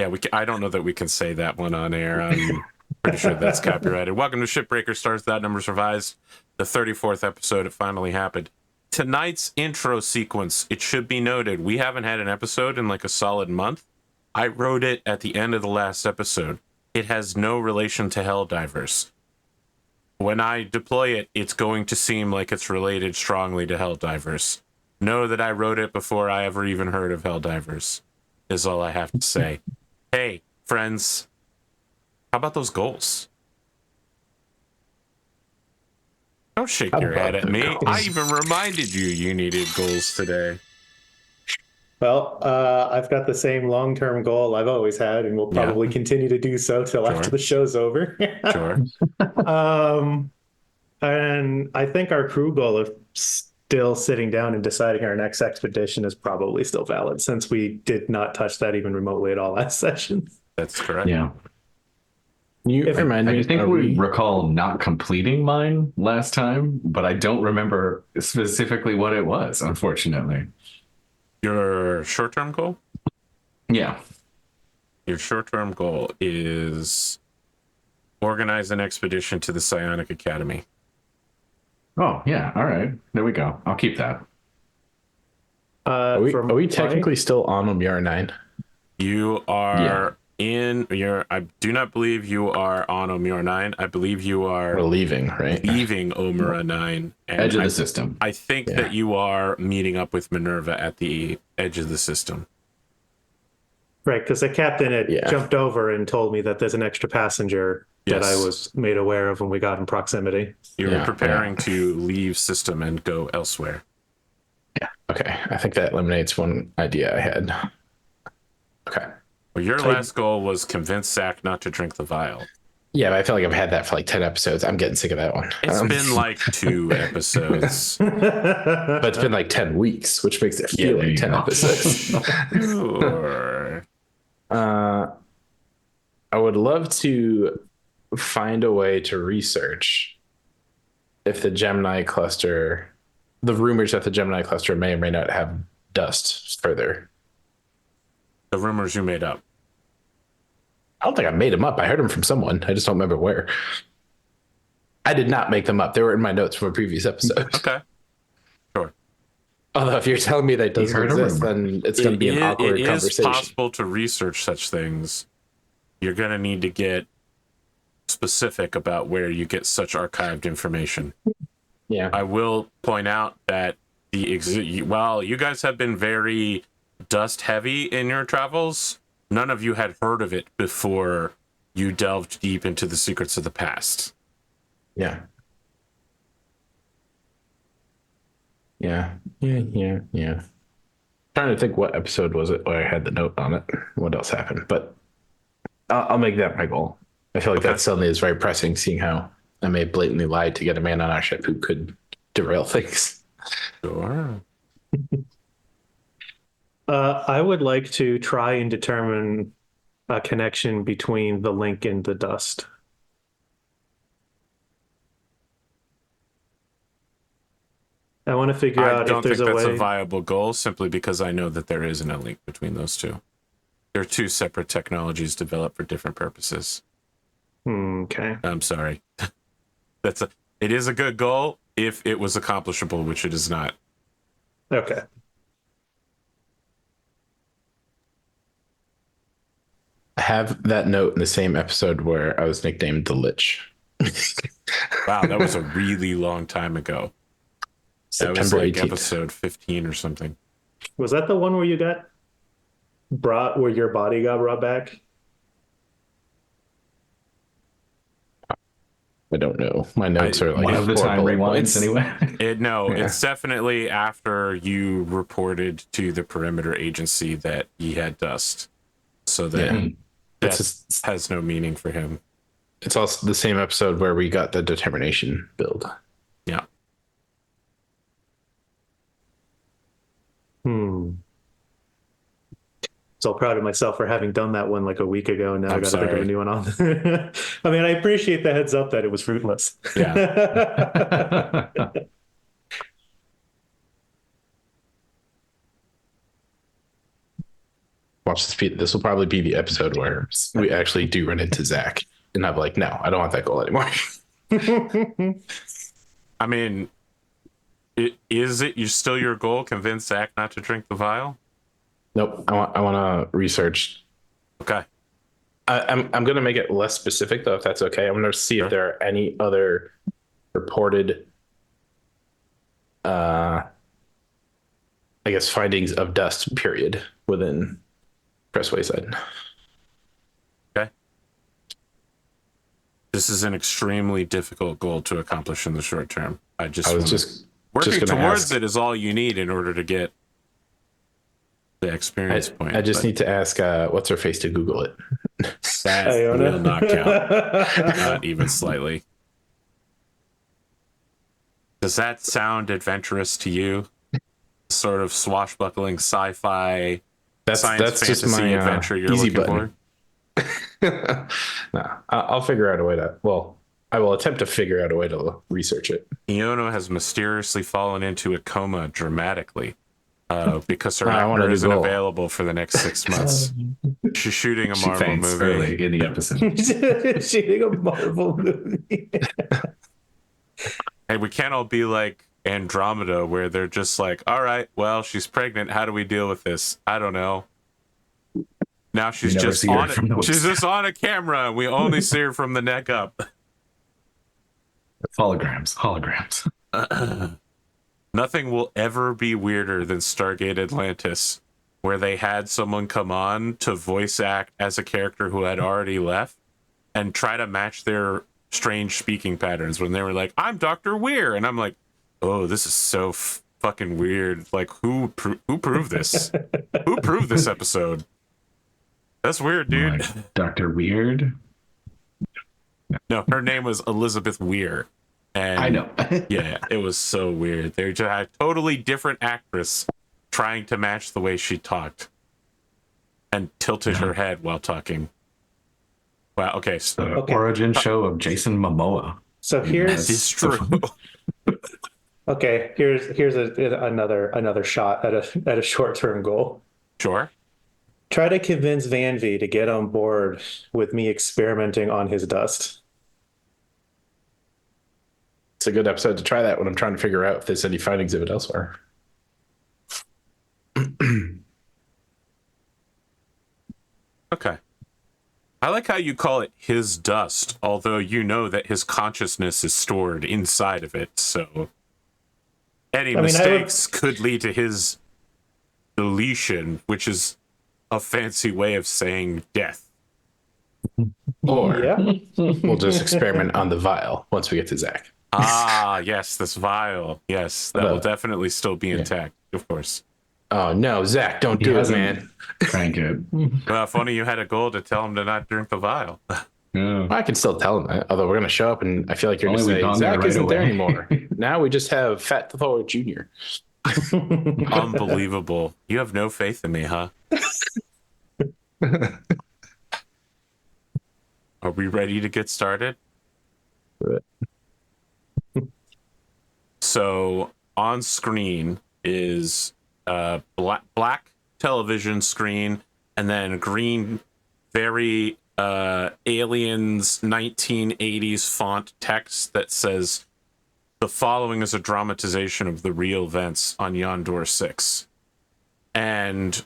Yeah, I don't know that we can say that one on air. I'm pretty sure that's copyrighted. Welcome to Shipbreakers Stars That Numbers Revised, the 34th episode. It finally happened. Tonight's intro sequence, it should be noted, we haven't had an episode in like a solid month. I wrote it at the end of the last episode. It has no relation to Helldivers. When I deploy it, it's going to seem like it's related strongly to Helldivers. Know that I wrote it before I ever even heard of Helldivers, is all I have to say. Hey, friends, how about those goals? Don't shake your head at me. Goals? I even reminded you needed goals today. Well, I've got the same long-term goal I've always had, and will probably continue to do so till after the show's over. Sure. And I think our crew goal of still sitting down and deciding our next expedition is probably still valid, since we did not touch that even remotely at all last session. That's correct. Yeah. I think we we recall not completing mine last time, but I don't remember specifically what it was, unfortunately. Your short-term goal? Yeah. Your short-term goal is organize an expedition to the Psionic Academy. Oh, yeah. All right. There we go. I'll keep that. are we technically still on Omyar 9? You are I do not believe you are on Omyar 9. I believe you are We're leaving, right? leaving Omura 9. And Edge of the system. I think that you are meeting up with MINERVA at the edge of the system. Right, because the captain had jumped over and told me that there's an extra passenger that I was made aware of when we got in proximity. You're preparing to leave system and go elsewhere. Yeah. Okay. I think that eliminates one idea I had. Okay. Well, your last goal was convince Zach not to drink the vial. Yeah, but I feel like I've had that for like 10 episodes. I'm getting sick of that one. It's been like 2 episodes. But it's been like 10 weeks, which makes it feel like 10 episodes. Sure. I would love to find a way to research if the Gemini cluster, the rumors that the Gemini cluster may or may not have dust further. The rumors you made up. I don't think I made them up. I heard them from someone. I just don't remember where. I did not make them up. They were in my notes from a previous episode. Okay. Sure. Although if you're telling me that doesn't exist, then it's going to be an awkward conversation. It is possible to research such things. You're going to need to get specific about where you get such archived information. Yeah. I will point out that while you guys have been very dust heavy in your travels, none of you had heard of it before you delved deep into the secrets of the past. Yeah. Trying to think what episode was it where I had the note on it. What else happened? But I'll make that my goal. I feel like that suddenly is very pressing, seeing how I may have blatantly lied to get a man on our ship who could derail things. Sure. I would like to try and determine a connection between the link and the dust. I want to figure out if there's a way. I don't think that's a viable goal, simply because I know that there isn't a link between those two. They're 2 separate technologies developed for different purposes. Okay. I'm sorry. It is a good goal if it was accomplishable, which it is not. Okay. I have that note in the same episode where I was nicknamed the Lich. Wow, that was a really long time ago. That was like episode 15 or something. Was that the one where you got where your body got brought back? I don't know. My notes are like one of the time rewinds anyway. It's definitely after you reported to the perimeter agency that he had dust. So that has no meaning for him. It's also the same episode where we got the determination build. Yeah. So proud of myself for having done that one like a week ago. Now I got to think of a new one on. I mean, I appreciate the heads up that it was fruitless. Yeah. watch this. This will probably be the episode where we actually do run into Zach, and I'm like, no, I don't want that goal anymore. I mean, is it still your goal? Convince Zach not to drink the vial? Nope. I want to research. Okay. I'm going to make it less specific though, if that's okay. I'm going to see if there are any other reported, I guess, findings of dust. Period within Cress Wayside. Okay. This is an extremely difficult goal to accomplish in the short term. I was just working gonna towards ask. it is all you need in order to get the experience point. I just need to ask what's her face to Google it. That will not count. Not even slightly. Does that sound adventurous to you? Sort of swashbuckling sci-fi science just fantasy my adventure you're easy looking button. No, I'll figure out a way to. Well, I will attempt to figure out a way to research it. Iono has mysteriously fallen into a coma dramatically because her I wanted actor to isn't go. available for the next 6 months. She's shooting a She Marvel faints movie. early in the episode. Shooting a Marvel movie. Hey, we can't all be like Andromeda, where they're just like, all right, well, she's pregnant. How do we deal with this? I don't know. Now she's never just see her on from the it. She's waist just on a camera. We only see her from the neck up. Holograms. Nothing will ever be weirder than Stargate Atlantis, where they had someone come on to voice act as a character who had already left and try to match their strange speaking patterns when they were like, I'm Dr. Weir. And I'm like, oh, this is so fucking weird. Like, who proved this? Who proved this episode? That's weird, dude. Like Dr. Weird. No, her name was Elizabeth Weir. And I know. yeah, it was so weird. They just had a totally different actress trying to match the way she talked and tilted her head while talking. Wow, okay. So The origin show of Jason Momoa. So here's it's true. okay. Here's another shot at a short-term goal. Sure. Try to convince Van-Vee to get on board with me experimenting on his dust. It's a good episode to try that when I'm trying to figure out if there's any findings of it elsewhere. Okay. I like how you call it his dust, although you know that his consciousness is stored inside of it, so any mistakes could lead to his deletion, which is a fancy way of saying death. Or Yeah. we'll just experiment on the vial once we get to Zach. Ah, yes, this vial. Yes, that will definitely still be intact, of course. Oh no, Zach, don't do it, man. Crank it. Well, if only you had a goal to tell him to not drink the vial. Yeah. I can still tell him that, although we're going to show up and I feel like you're Only going to we've say, gone there Zach right isn't there away." anymore. Now we just have Fat Thor Jr. Unbelievable. You have no faith in me, huh? Are we ready to get started? So on screen is black television screen and then green, very Aliens 1980s font text that says, "The following is a dramatization of the real events on Yondor 6." And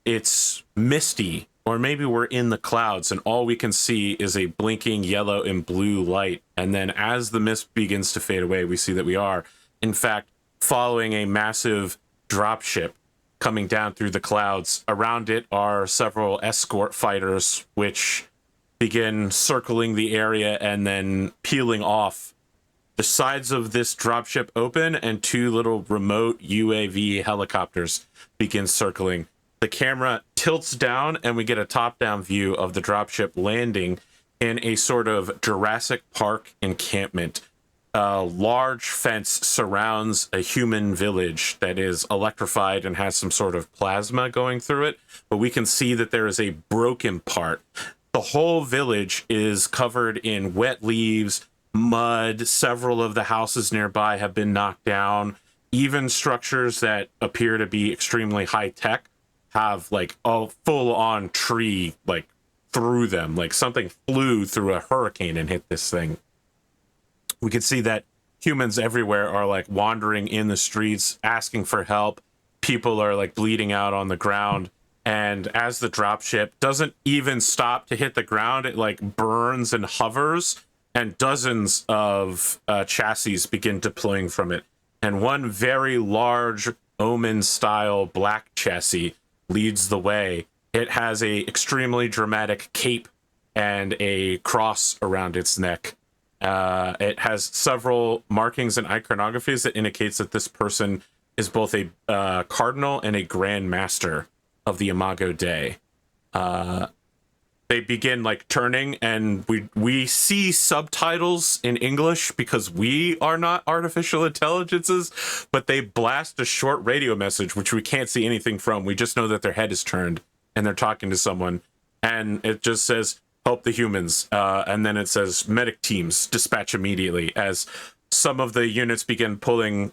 it's misty, or maybe we're in the clouds and all we can see is a blinking yellow and blue light. And then as the mist begins to fade away, we see that we are, in fact, following a massive dropship coming down through the clouds. Around it are several escort fighters, which begin circling the area and then peeling off. The sides of this dropship open and two little remote UAV helicopters begin circling. The camera tilts down and we get a top-down view of the dropship landing in a sort of Jurassic Park encampment. A large fence surrounds a human village that is electrified and has some sort of plasma going through it, but we can see that there is a broken part. The whole village is covered in wet leaves, mud. Several of the houses nearby have been knocked down. Even structures that appear to be extremely high tech have like a full-on tree like through them, like something flew through a hurricane and hit this thing. We can see that humans everywhere are like wandering in the streets asking for help. People are like bleeding out on the ground, and as the dropship doesn't even stop to hit the ground, it like burns and hovers, and dozens of chassis begin deploying from it, and one very large Omen style black chassis leads the way. It has a extremely dramatic cape and a cross around its neck. It has several markings and iconographies that indicates that this person is both a cardinal and a grand master of the Imago Dei. They begin like turning, and we see subtitles in English because we are not artificial intelligences, but they blast a short radio message which we can't see anything from. We just know that their head is turned and they're talking to someone, and it just says help the humans, and then it says medic teams dispatch immediately, as some of the units begin pulling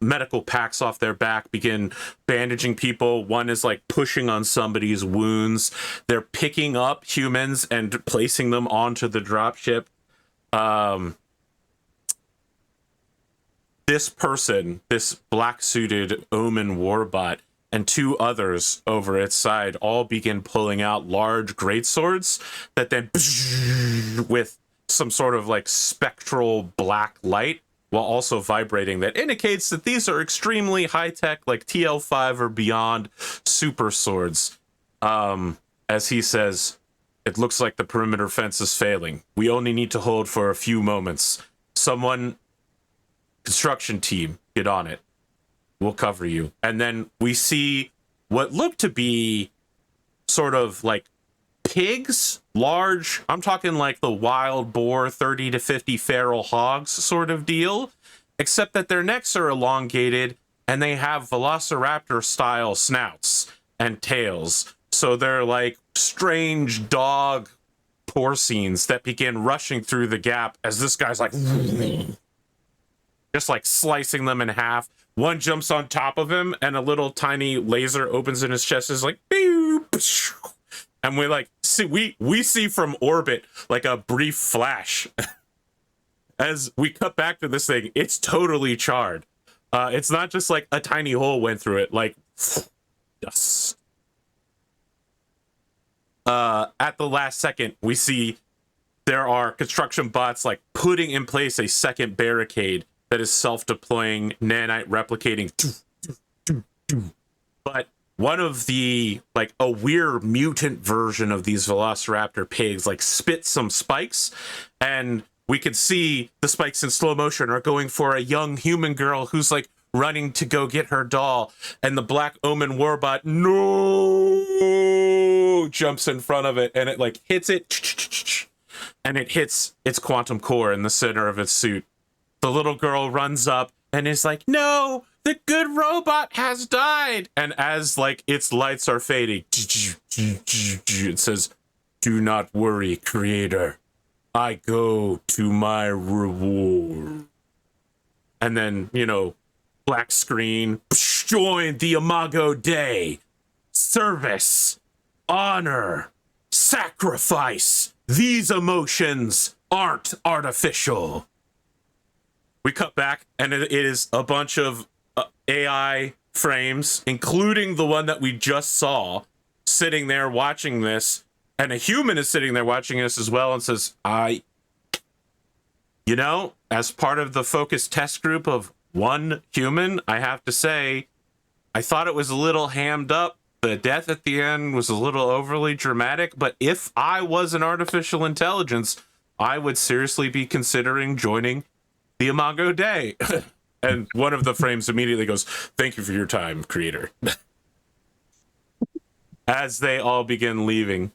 medical packs off their back, begin bandaging people. One is like pushing on somebody's wounds. They're picking up humans and placing them onto the dropship. This person, this black suited Omen warbot, and two others over its side all begin pulling out large greatswords that then with some sort of like spectral black light, while also vibrating, that indicates that these are extremely high-tech, like TL5 or beyond super swords. As he says, it looks like the perimeter fence is failing. We only need to hold for a few moments. Someone, construction team, get on it. We'll cover you. And then we see what look to be sort of like pigs, large, I'm talking like the wild boar 30 to 50 feral hogs sort of deal, except that their necks are elongated and they have velociraptor style snouts and tails. So they're like strange dog porcines that begin rushing through the gap as this guy's like just like slicing them in half. One jumps on top of him and a little tiny laser opens in his chest, is like and we like see we see from orbit like a brief flash as we cut back to this thing. It's totally charred. It's not just like a tiny hole went through it, like dust. At the last second, we see there are construction bots like putting in place a second barricade that is self-deploying, nanite replicating. But one of the, like, a weird mutant version of these velociraptor pigs, like, spits some spikes, and we can see the spikes in slow motion are going for a young human girl who's, like, running to go get her doll, and the Black Omen Warbot, no, jumps in front of it, and it, like, hits it, and it hits its quantum core in the center of its suit. The little girl runs up and is like, no, the good robot has died. And as like its lights are fading, it says, do not worry, creator. I go to my reward. And then, you know, black screen, join the Imago Dei. Service, honor, sacrifice. These emotions aren't artificial. We cut back, and it is a bunch of AI frames, including the one that we just saw, sitting there watching this, and a human is sitting there watching this as well and says, you know, as part of the focus test group of one human, I have to say, I thought it was a little hammed up. The death at the end was a little overly dramatic, but if I was an artificial intelligence, I would seriously be considering joining the Imago Dei. And one of the frames immediately goes, thank you for your time, creator. As they all begin leaving,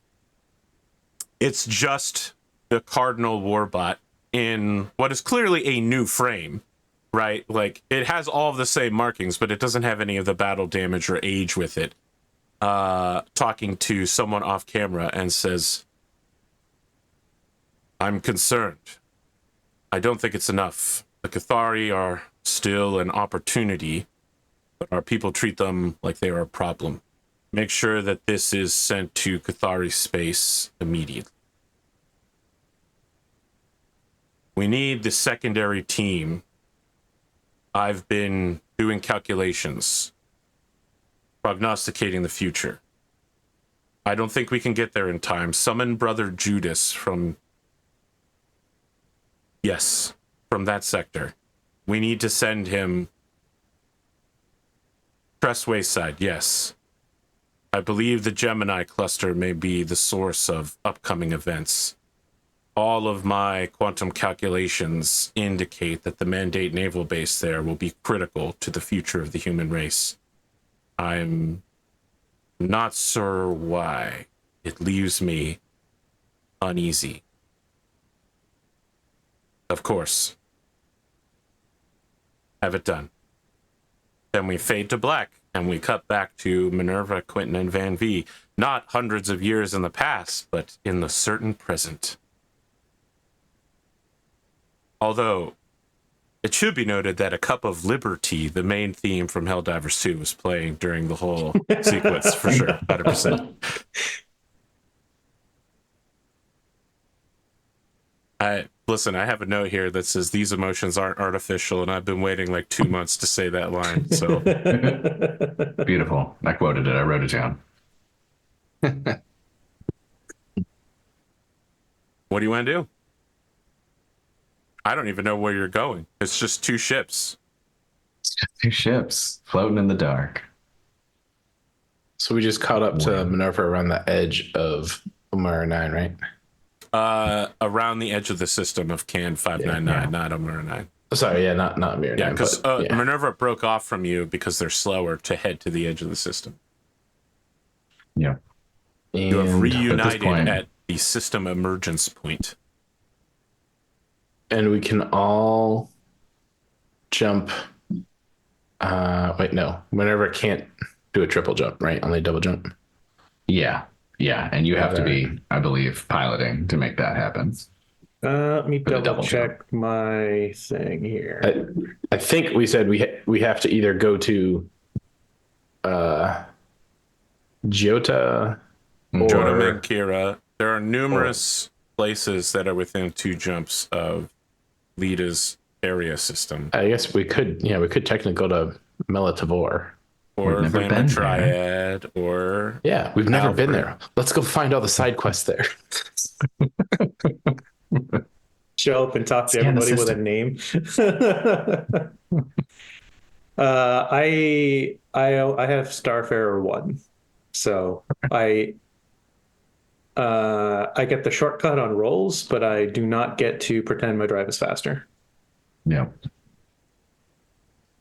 it's just the Cardinal Warbot in what is clearly a new frame, right? Like, it has all of the same markings, but it doesn't have any of the battle damage or age with it. Talking to someone off camera and says, I'm concerned. I don't think it's enough. The Cathari are still an opportunity, but our people treat them like they are a problem. Make sure that this is sent to Cathari space immediately. We need the secondary team. I've been doing calculations, prognosticating the future. I don't think we can get there in time. Summon Brother Judas from that sector. We need to send him Cress Wayside, yes. I believe the Gemini cluster may be the source of upcoming events. All of my quantum calculations indicate that the Mandate naval base there will be critical to the future of the human race. I'm not sure why. It leaves me uneasy. Of course. Have it done. Then we fade to black, and we cut back to MINERVA, Quentin, and Van-Vee, not hundreds of years in the past, but in the certain present. Although, it should be noted that A Cup of Liberty, the main theme from Helldivers 2, was playing during the whole sequence, for sure, 100%. Listen, I have a note here that says these emotions aren't artificial, and I've been waiting like 2 months to say that line. So Beautiful. I quoted it. I wrote it down. what do you want to do? I don't even know where you're going. It's just 2 ships. Two ships floating in the dark. So we just caught up to Minerva around the edge of Omara 9, right? Around the edge of the system of Can 599, not Omara 9. Sorry, yeah, not Mirror 9. Yeah, because yeah. Minerva broke off from you because they're slower to head to the edge of the system. Yeah. You have And, reunited point- at the system emergence point. and we can all jump. Wait, no. Minerva can't do a triple jump, right? Only double jump. Yeah. Yeah. And you have to be, I believe, piloting to make that happen. Let me For the double double check my thing here. I think we said we have to either go to Giota Joda or Mankira. There are numerous places that are within 2 jumps of Lida's area system. I guess we could technically go to Melatavor. Or We've never Lambda been there. Triad, or Yeah, we've never been Alfred. there. Let's go find all the side quests there. Show up and talk to Scan the everybody with a name. I have Starfarer 1, so I get the shortcut on rolls, but I do not get to pretend my drive is faster. Yeah.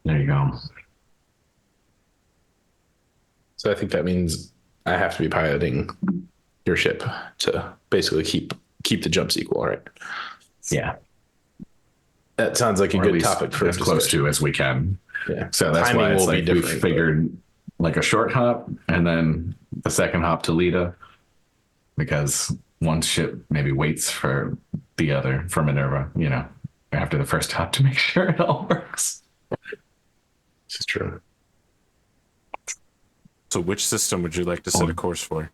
There you go. So I think that means I have to be piloting your ship to basically keep the jumps equal, right? Yeah. That sounds like a Or at good least topic for as close to as we can. Yeah. So that's Timing why it's will be like we different, figured like a short hop and then the second hop to Lita, because one ship maybe waits for the other for Minerva, after the first hop to make sure it all works. This is true. so which system would you like to set a course for?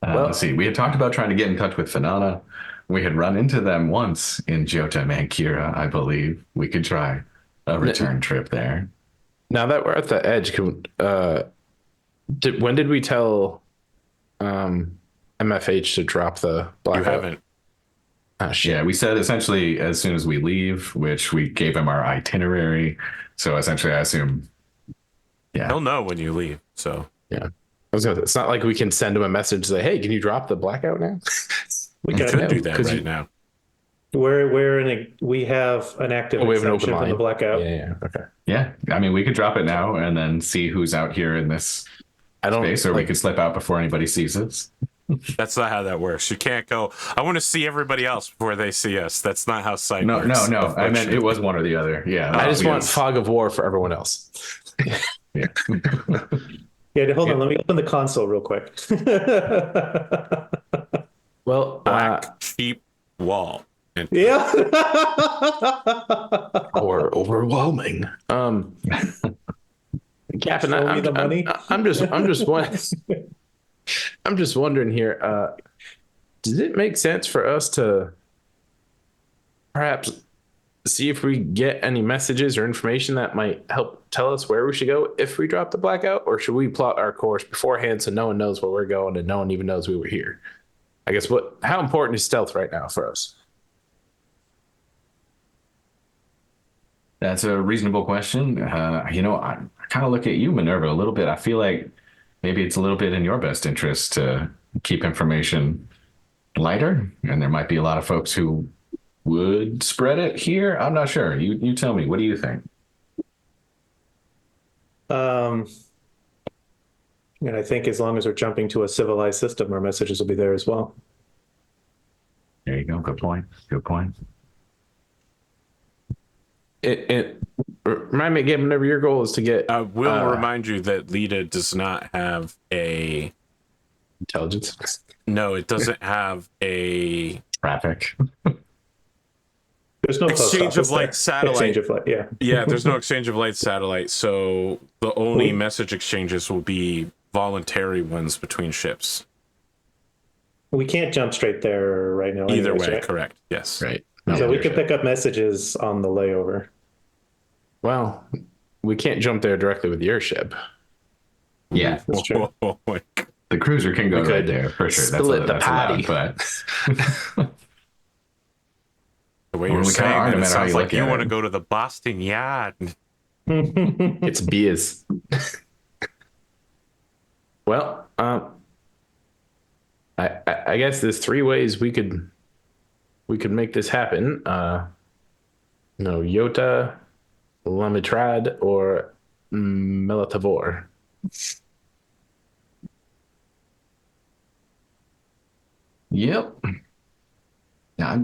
Well- Let's see. We had talked about trying to get in touch with Phanana. We had run into them once in Jota Mankira, I believe. We could try a return trip there. Now that we're at the edge, when did we tell MFH to drop the blackout? You haven't. Oh, shit. Yeah, we said essentially as soon as we leave, which we gave him our itinerary. So essentially, I assume, He'll know when you leave. So It's not like we can send him a message say, "Hey, can you drop the blackout now?" We you got could do that 'cause right you- now. we have an active Oh, we have an open exception for the line. blackout. Yeah. Okay. yeah, I mean, we could drop it now and then see who's out here in this I don't. space, or we like, could slip out before anybody sees us. That's not how that works. You can't go, I want to see everybody else before they see us. That's not how sight No, works. I meant it was one or the other. Yeah. I just want Yes. fog of war for everyone else. Yeah. Yeah, hold on. Let me open the console real quick. Well, Black, cheap wall. And Yeah. or overwhelming. Captain, Show me the money. I'm just wondering here. Does it make sense for us to perhaps see if we get any messages or information that might help tell us where we should go if we drop the blackout, or should we plot our course beforehand so no one knows where we're going and no one even knows we were here? I guess how important is stealth right now for us? That's a reasonable question. I kind of look at you, Minerva, a little bit. I feel like maybe it's a little bit in your best interest to keep information lighter, and there might be a lot of folks who would spread it here. I'm not sure. You tell me. What do you think? And I think as long as we're jumping to a civilized system, our messages will be there as well. There you go. Good point. Good point. It remind me again, whenever your goal is to get I will remind you that Lita does not have a intelligence. No, it doesn't have a Traffic. There's no post exchange of office light there. satellite. Exchange of light, yeah. Yeah, there's no exchange of light satellite, so the only message exchanges will be voluntary ones between ships. We can't jump straight there right now. Either anyways, way, right? correct. Yes. Right. So we can pick up messages on the layover. Well, we can't jump there directly with your ship. Yeah. That's true. The cruiser can go We right could there for sure. split the patty. But The way Well, you're we kinda saying are, that, no it matter how sounds you like look you at want to it. go to the Boston Yard. It's beers. Well, I guess there's three ways we could make this happen. Yota, Lamitrad, or Melatavor. yep. Yeah,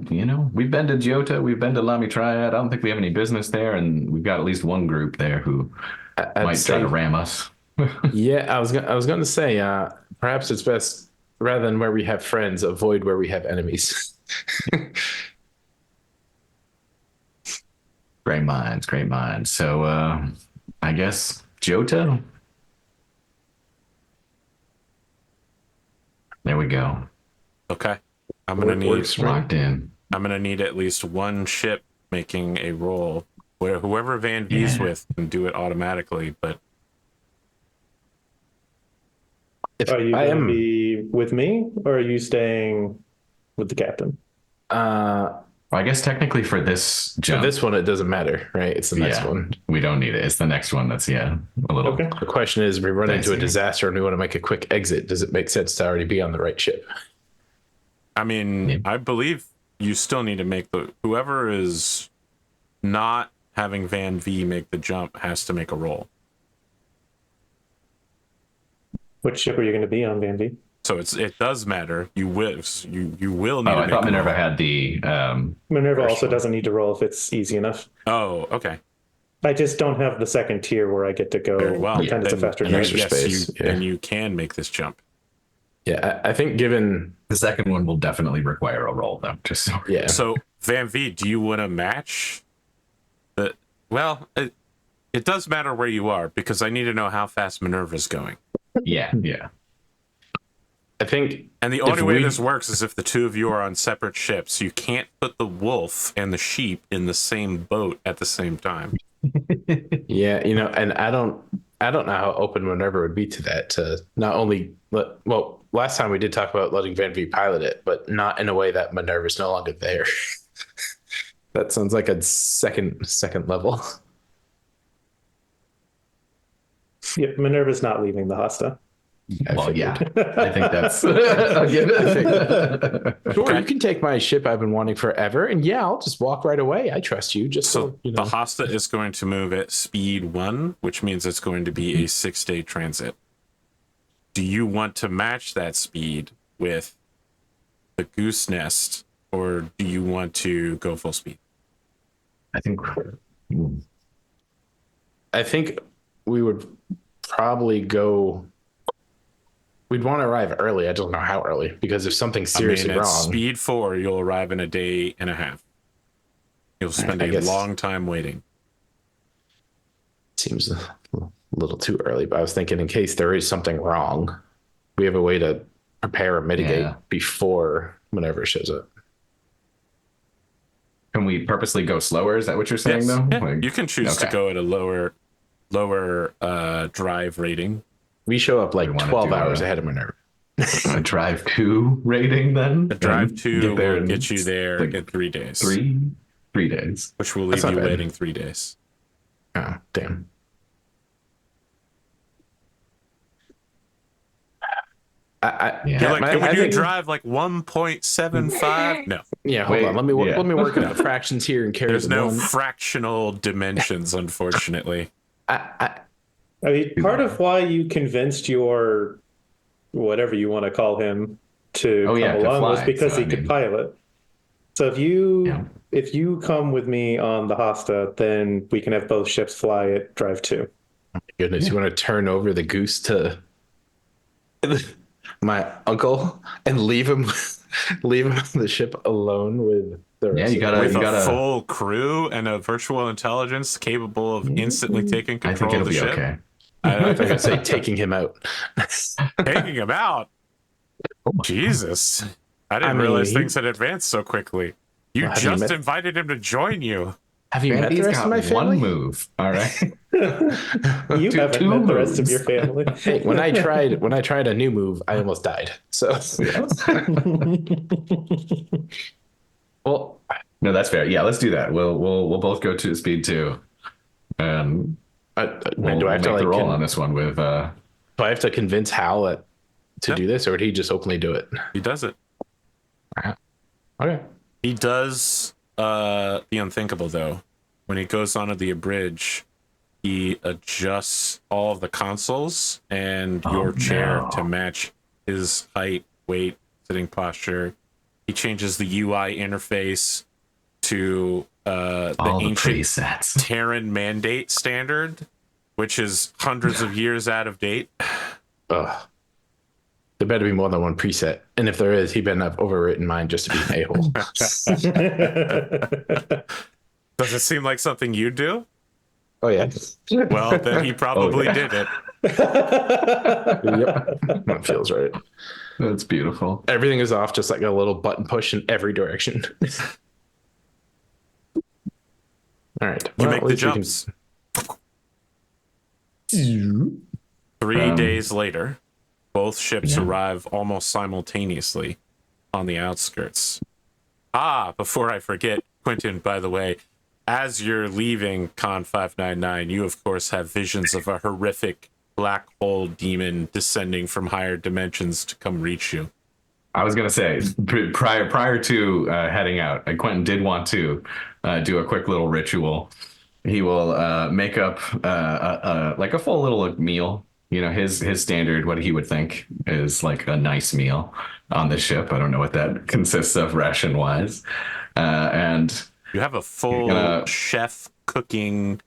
we've been to Jota, we've been to Lami Triad. I don't think we have any business there, and we've got at least one group there who I'd might try say- to ram us. Yeah, I was going to say perhaps it's best rather than where we have friends, avoid where we have enemies. Great minds, great minds. So I guess Jota. There we go. Okay. I'm gonna need Locked in. I'm gonna need at least one ship making a roll where whoever Van-Vee's with can do it automatically, but If Are you I going to am, be with me, or are you staying with the captain? Well, I guess technically for this for jump, this one, it doesn't matter, right? It's the next one. we don't need it. It's the next one that's a little. Okay. The question is, we run into a Fancy. disaster and we want to make a quick exit. Does it make sense to already be on the right ship? I mean, Yeah. I believe you still need to make whoever is not having Van-Vee make the jump has to make a roll. Which ship are you going to be on, Van-Vee? So it does matter. You will need Oh, to I make thought a Minerva roll. had the. Minerva First also one. doesn't need to roll if it's easy enough. Oh, okay. I just don't have the second tier where I get to go Very well. pretend it's a faster then- train. extra space, yeah. Then you can make this jump. Yeah, I think given, The second one will definitely require a roll, though. Just so. yeah. So Van-Vee, do you want to match the? Well, it does matter where you are because I need to know how fast Minerva's going. Yeah. I think, And the If only way we- this works is if the two of you are on separate ships. You can't put the wolf and the sheep in the same boat at the same time. yeah, and I don't know how open Minerva would be to that. To not only last time we did talk about letting Van-Vee pilot it, but not in a way that Minerva's no longer there. That sounds like a second level. Yep, Minerva's not leaving the Hosta. Well, yeah. I think that's. I'll give it. Sure, you can take my ship I've been wanting forever, and yeah, I'll just walk right away. I trust you. Just So so you the know. Hosta is going to move at speed 1, which means it's going to be a 6-day transit. Do you want to match that speed with the Goose Nest, or do you want to go full speed? I think. I think we would probably go. We'd want to arrive early. I don't know how early, because if something's seriously at wrong, speed 4, you'll arrive in a day and a half. You'll spend I a guess- long time waiting. seems a little too early, but I was thinking in case there is something wrong, we have a way to prepare or mitigate before Minerva shows up. Can we purposely go slower? Is that what you're saying, though? Yeah. Like, You can choose to go at a lower drive rating. We show up like We wanna 12 do hours ahead of Minerva. a drive 2 rating then? A drive And 2 there will in, get you there like, in 3 days. 3 days. Which will leave That's you not bad. waiting 3 days. Oh, damn. You're like, can we do think- drive like 1.75? No. Yeah, hold Wait, on. Let me yeah. work out the fractions here and carry There's the no one. fractional dimensions, unfortunately. I mean, part of why you convinced your whatever you want to call him to come to along was fly, because so, he I could mean- pilot. So if you come with me on the Hosta, then we can have both ships fly at drive 2. Goodness, you want to turn over the goose to my uncle and leave him on the ship alone with the rest you of gotta- the With you a full crew and a virtual intelligence capable of instantly taking I think control it'll of the be ship. okay. I think I'd say taking him out. Taking him out. Jesus. I didn't mean, realize he- things had advanced so quickly. You Well, have you just met- invited him to join you. Have you met the Van-Vee's rest of my got family? one move, all right? You Two haven't met the rest of moves. your family. Hey, when I tried a new move, I almost died. So, well, No, that's fair. Yeah, let's do that. We'll both go to speed 2. And we'll do I have to make the like roll on this one with do I have to convince Hal to Yep. do this, or would he just openly do it? He does it. Okay. He does the unthinkable, though. When he goes onto the bridge, he adjusts all of the consoles and your chair to match his height, weight, sitting posture. He changes the UI interface to the all the ancient presets. Terran mandate standard, which is hundreds of years out of date. Ugh. There better be more than one preset. And if there is, he better not have overwritten mine just to be an a-hole. Does it seem like something you do? Oh, yeah. Well, then he probably yeah. did it. Yep. That feels right. That's beautiful. Everything is off, just like a little button push in every direction. All right. You Well, make at the least we can- jumps. 3 days later, both ships arrive almost simultaneously on the outskirts. Before I forget, Quentin, by the way, as you're leaving Con 599, you of course have visions of a horrific black hole demon descending from higher dimensions to come reach you. I was gonna say prior to heading out, Quentin did want to do a quick little ritual. He will make up like a full little meal. You know, his standard, what he would think is like a nice meal on the ship. I don't know what that consists of ration wise, and You have a full chef cooking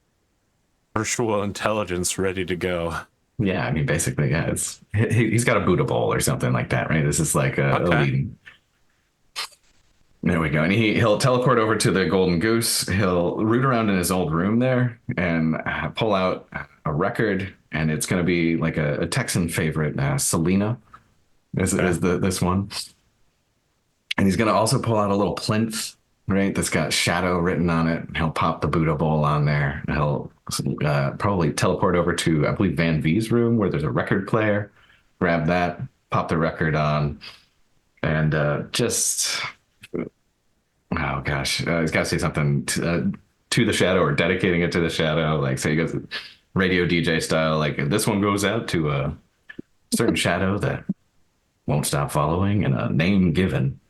virtual intelligence ready to go. yeah, I mean, basically, yeah, he's got a Buddha bowl or something like that, right? This is like a leading. There we go. And he'll teleport over to the Golden Goose. He'll root around in his old room there and pull out a record. And it's going to be like a Texan favorite, Selena is this one. And he's going to also pull out a little plinth, right? That's got Shadow written on it. He'll pop the Buddha bowl on there. He'll probably teleport over to, I believe, Van-Vee's room where there's a record player. Grab that, pop the record on, and just... Oh gosh, he's got to say something to the Shadow or dedicating it to the Shadow. Like, say he goes radio DJ style. Like, this one goes out to a certain Shadow that won't stop following and a name given.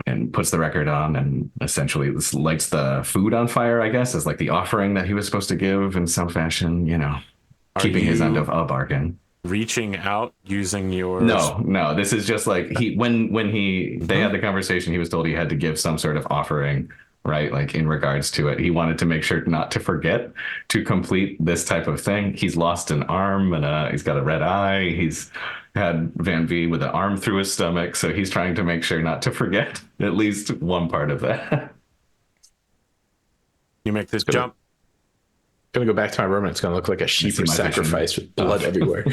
And puts the record on and essentially this lights the food on fire, I guess, as like the offering that he was supposed to give in some fashion. You know, keeping his end of a bargain. Reaching out using your No, this is just like when they had the conversation, he was told he had to give some sort of offering, right? Like in regards to it, he wanted to make sure not to forget to complete this type of thing. He's lost an arm and he's got a red eye. He's had Van-Vee with an arm through his stomach, so he's trying to make sure not to forget at least one part of that. You make this jump. gonna go back to my room and it's gonna look like a sheep see was my vision. sacrificed with blood everywhere.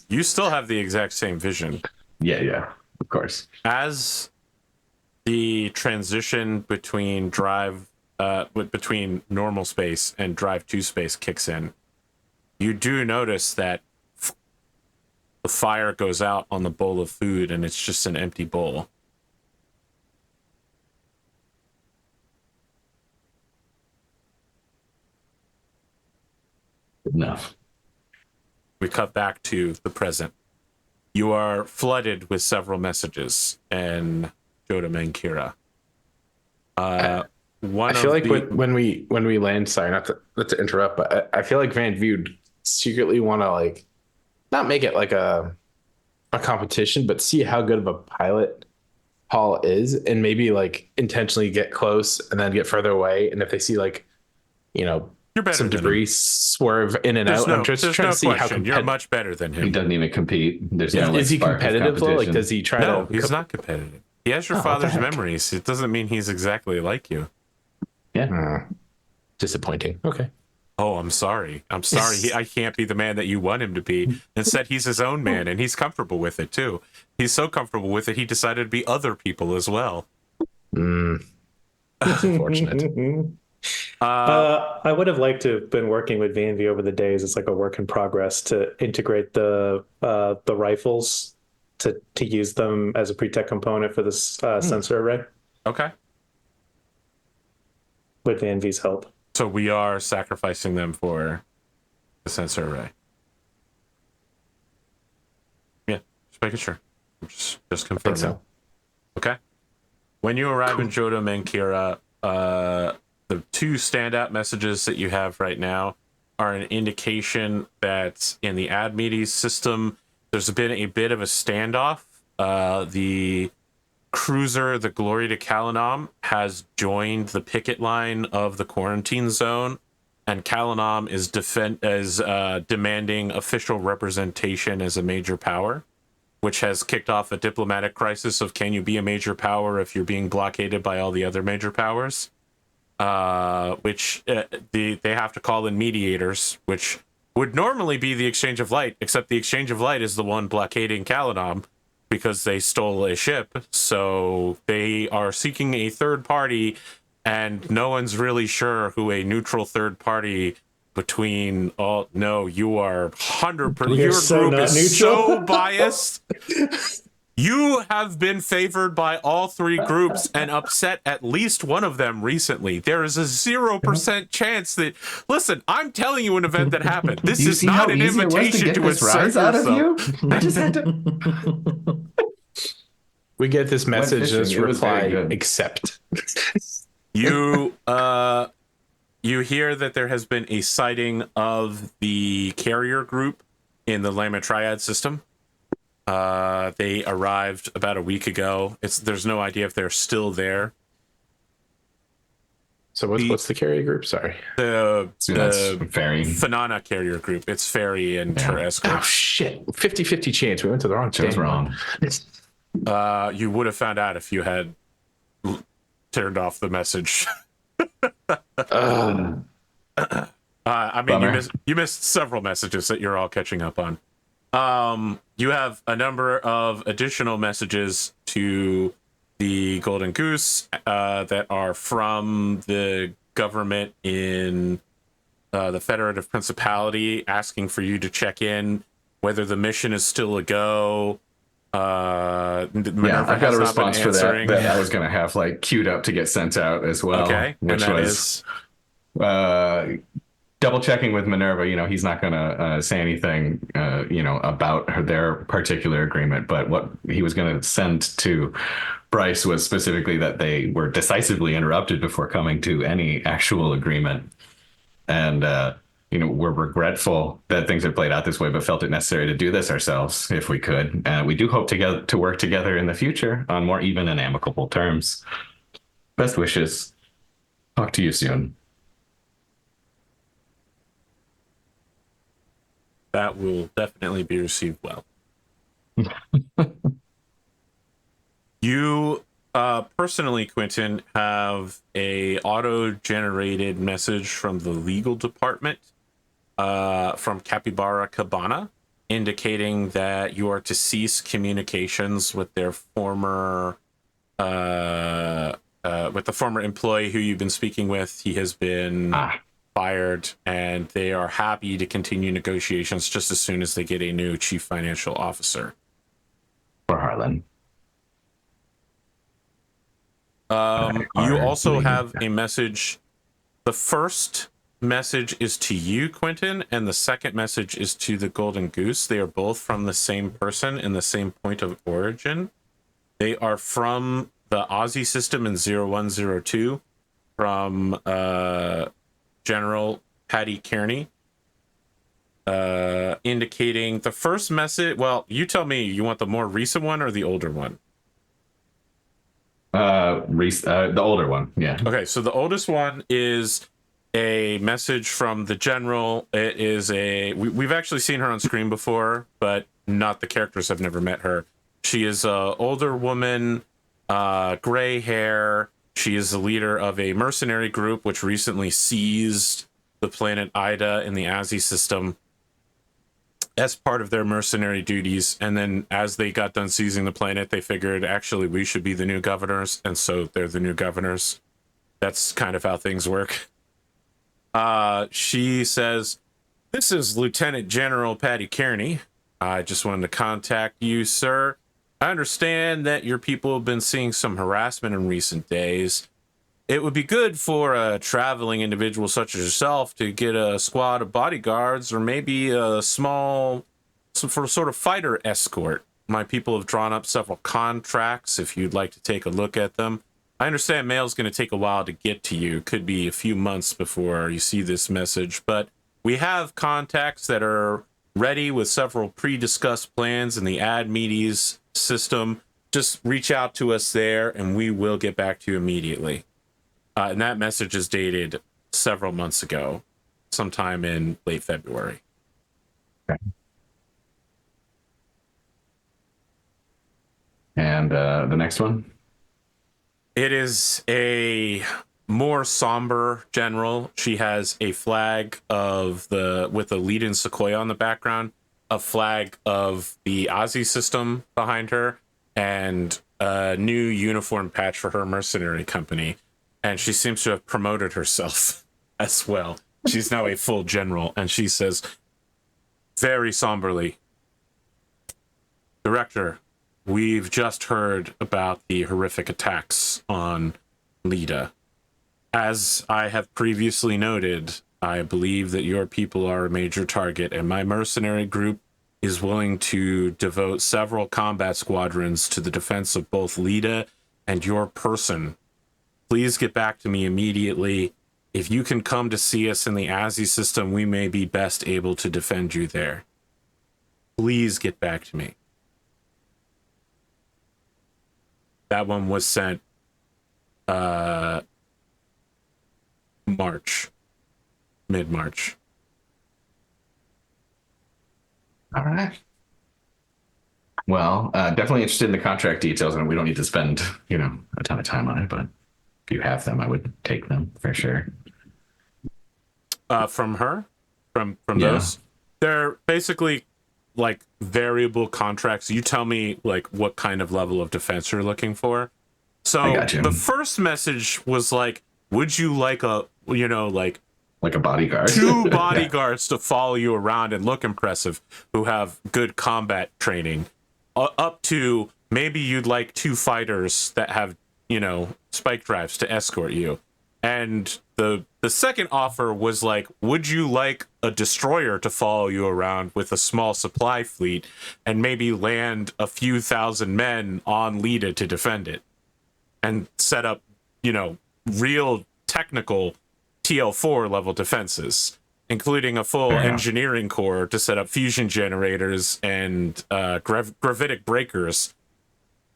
You still have the exact same vision. Yeah, of course. As the transition between between normal space and drive 2 space kicks in, you do notice that the fire goes out on the bowl of food and it's just an empty bowl. Enough. We cut back to the present. You are flooded with several messages and Jodam and Kira. I feel like when we land, sorry, not to interrupt, but I feel like Van-Vee would secretly want to like not make it like a competition, but see how good of a pilot Paul is, and maybe like intentionally get close and then get further away. And if they see like, you're better some debris swerve in and out, I'm just trying to see how you're much better than him. He doesn't even compete. There's no. Is he competitive though? Like, does he try to? No, he's not competitive. He has your father's memories. It doesn't mean he's exactly like you. Yeah. Disappointing. Okay. Oh, I'm sorry. I can't be the man that you want him to be. Instead, he's his own man, and he's comfortable with it, too. He's so comfortable with it, he decided to be other people as well. That's unfortunate. I would have liked to have been working with Van-Vee over the days. It's like a work in progress to integrate the rifles to use them as a pre-tech component for this sensor array. Okay. With Van-Vee's help. So we are sacrificing them for the sensor array. Yeah, just making sure. Just confirming. So. Okay. When you arrive in Jodam and Kira, the 2 standout messages that you have right now are an indication that in the Admedes system, there's been a bit of a standoff. The cruiser, the Glory to Kalanam, has joined the picket line of the quarantine zone, and Kalanam is demanding official representation as a major power, which has kicked off a diplomatic crisis of can you be a major power if you're being blockaded by all the other major powers, which they have to call in mediators, which would normally be the Exchange of Light, except the Exchange of Light is the one blockading Kalanam because they stole a ship. So they are seeking a third party, and no one's really sure who a neutral third party between all. No, you are 100%. Your group is so biased. You have been favored by all 3 groups and upset at least one of them recently. There is a 0% chance that. Listen, I'm telling you an event that happened. This is not an invitation to assert out of you. I just had to. We get this message as reply, accept. You hear that there has been a sighting of the carrier group in the Lama Triad system. They arrived about a week ago. There's no idea if they're still there. So what's the carrier group? Sorry. The Ferry. Fanana carrier group. It's Ferry and her escort. Oh, shit. 50-50 chance. We went to the wrong Chose wrong. You would have found out if you had turned off the message. I mean, you missed several messages that you're all catching up on. You have a number of additional messages to the Golden Goose that are from the government in the Federative Principality asking for you to check in whether the mission is still a go. I've got a response for that I was going to have like queued up to get sent out as well. Okay, which was double checking with MINERVA. He's not going to say anything, about their particular agreement, but what he was going to send to Bryce was specifically that they were decisively interrupted before coming to any actual agreement. And, we're regretful that things have played out this way, but felt it necessary to do this ourselves if we could. We do hope to work together in the future on more even and amicable terms. Best wishes. Talk to you soon. That will definitely be received well. You personally, Quentin, have a auto-generated message from the legal department from Capybara Cabana, indicating that you are to cease communications with their former with the former employee who you've been speaking with. He has been fired, and they are happy to continue negotiations just as soon as they get a new chief financial officer. For Harlan. You also have a message. The first message is to you, Quentin, and the second message is to the Golden Goose. They are both from the same person and the same point of origin. They are from the Aussie system in 0102, from General Paddy Kearney, indicating the first message. Well, you tell me, you want the more recent one or the older one? The older one, yeah. Okay, so the oldest one is a message from the general. It is we've actually seen her on screen before, but not the characters. Have never met her. She is a older woman, gray hair. She is the leader of a mercenary group which recently seized the planet Ida in the Aussie system as part of their mercenary duties. And then as they got done seizing the planet, they figured, actually, we should be the new governors. And so they're the new governors. That's kind of how things work. She says, "This is Lieutenant General Paddy Kearney. I just wanted to contact you, sir. I understand that your people have been seeing some harassment in recent days. It would be good for a traveling individual such as yourself to get a squad of bodyguards or maybe a small sort of fighter escort. My people have drawn up several contracts if you'd like to take a look at them. I understand mail's going to take a while to get to you. Could be a few months before you see this message, but we have contacts that are ready with several pre-discussed plans in the AdMedes system. Just reach out to us there and we will get back to you immediately." And that message is dated several months ago, sometime in late February. Okay. And the next one? It is a more somber general. She has a flag with a lead in Sequoia on the background, a flag of the Aussie system behind her, and a new uniform patch for her mercenary company. And she seems to have promoted herself as well. She's now a full general, and she says very somberly, "Director, we've just heard about the horrific attacks on Leda. As I have previously noted, I believe that your people are a major target, and my mercenary group is willing to devote several combat squadrons to the defense of both Leda and your person. Please get back to me immediately. If you can come to see us in the Aussie system, we may be best able to defend you there. Please get back to me." That one was sent mid-March. All right. Well, definitely interested in the contract details, and we don't need to spend, a ton of time on it, but if you have them, I would take them for sure. From her? From those? They're basically like variable contracts. You tell me like what kind of level of defense you're looking for. So the first message was like, would you like a bodyguard? Two bodyguards to follow you around and look impressive, who have good combat training, up to maybe you'd like two fighters that have, spike drives to escort you. And the second offer was like, would you like a destroyer to follow you around with a small supply fleet and maybe land a few thousand men on Leda to defend it and set up, real technical TL4 level defenses, including a full engineering core to set up fusion generators and gravitic breakers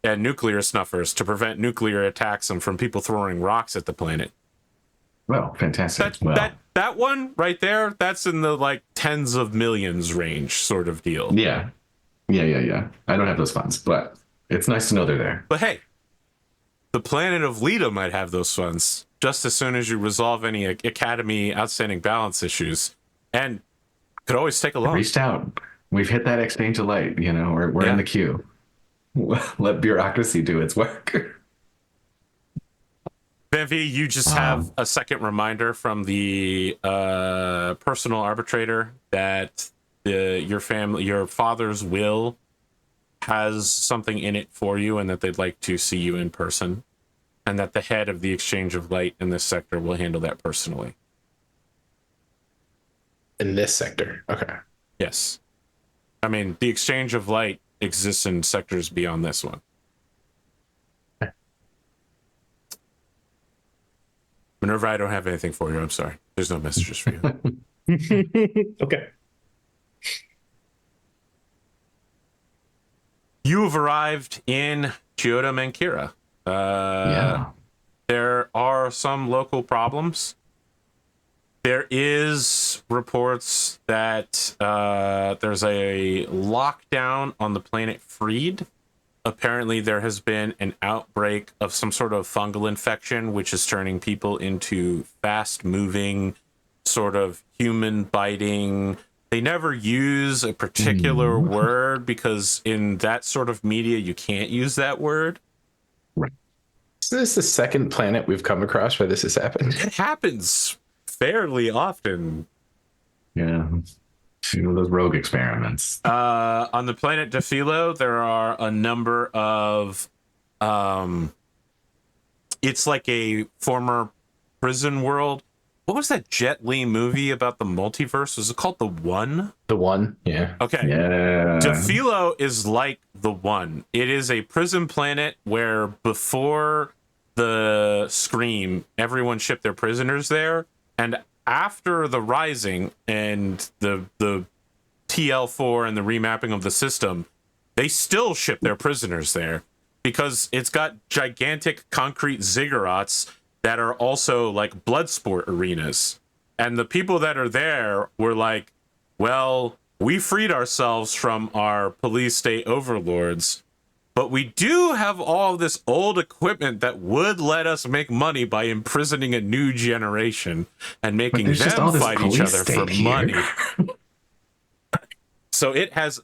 and nuclear snuffers to prevent nuclear attacks and from people throwing rocks at the planet. Well, fantastic. That one right there, that's in the like tens of millions range sort of deal. Yeah. I don't have those funds, but it's nice to know they're there. But hey, the planet of Leda might have those funds just as soon as you resolve any Academy outstanding balance issues. And could always take a loan. Reached out. We've hit that exchange of light. You know, we're in the queue. Let bureaucracy do its work. Van-Vee, you just have a second reminder from the personal arbitrator that your father's will has something in it for you, and that they'd like to see you in person, and that the head of the exchange of light in this sector will handle that personally. In this sector, okay. Yes. I mean, the exchange of light exists in sectors beyond this one. MINERVA, I don't have anything for you. I'm sorry. There's no messages for you. Okay. You have arrived in Chiyoda Mankira. There are some local problems. There is reports that there's a lockdown on the planet Freed. Apparently, there has been an outbreak of some sort of fungal infection, which is turning people into fast-moving, sort of human-biting. They never use a particular word because in that sort of media, you can't use that word. Right. Is this the second planet we've come across where this has happened? It happens fairly often. Yeah. Those rogue experiments. On the planet Defilo, there are a number of it's like a former prison world. What was that Jet Li movie about the multiverse? Was it called The One? The One, yeah. Okay. Yeah. Defilo is like The One. It is a prison planet where before the Scream, everyone shipped their prisoners there, and after the Rising and the TL4 and the remapping of the system, they still ship their prisoners there because it's got gigantic concrete ziggurats that are also like blood sport arenas. And the people that are there were like, well, we freed ourselves from our police state overlords, but we do have all of this old equipment that would let us make money by imprisoning a new generation and making them fight each other for money. So it has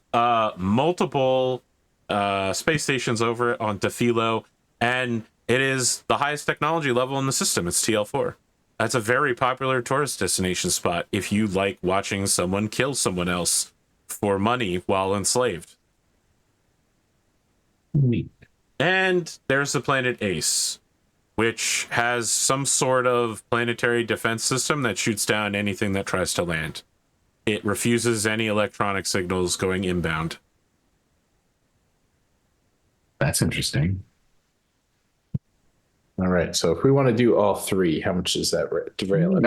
multiple space stations over it on Defilo, and it is the highest technology level in the system. It's TL4. That's a very popular tourist destination spot if you like watching someone kill someone else for money while enslaved. Neat. And there's the planet Ace, which has some sort of planetary defense system that shoots down anything that tries to land. It refuses any electronic signals going inbound. That's interesting. All right. So if we want to do all three, how much does that derail it?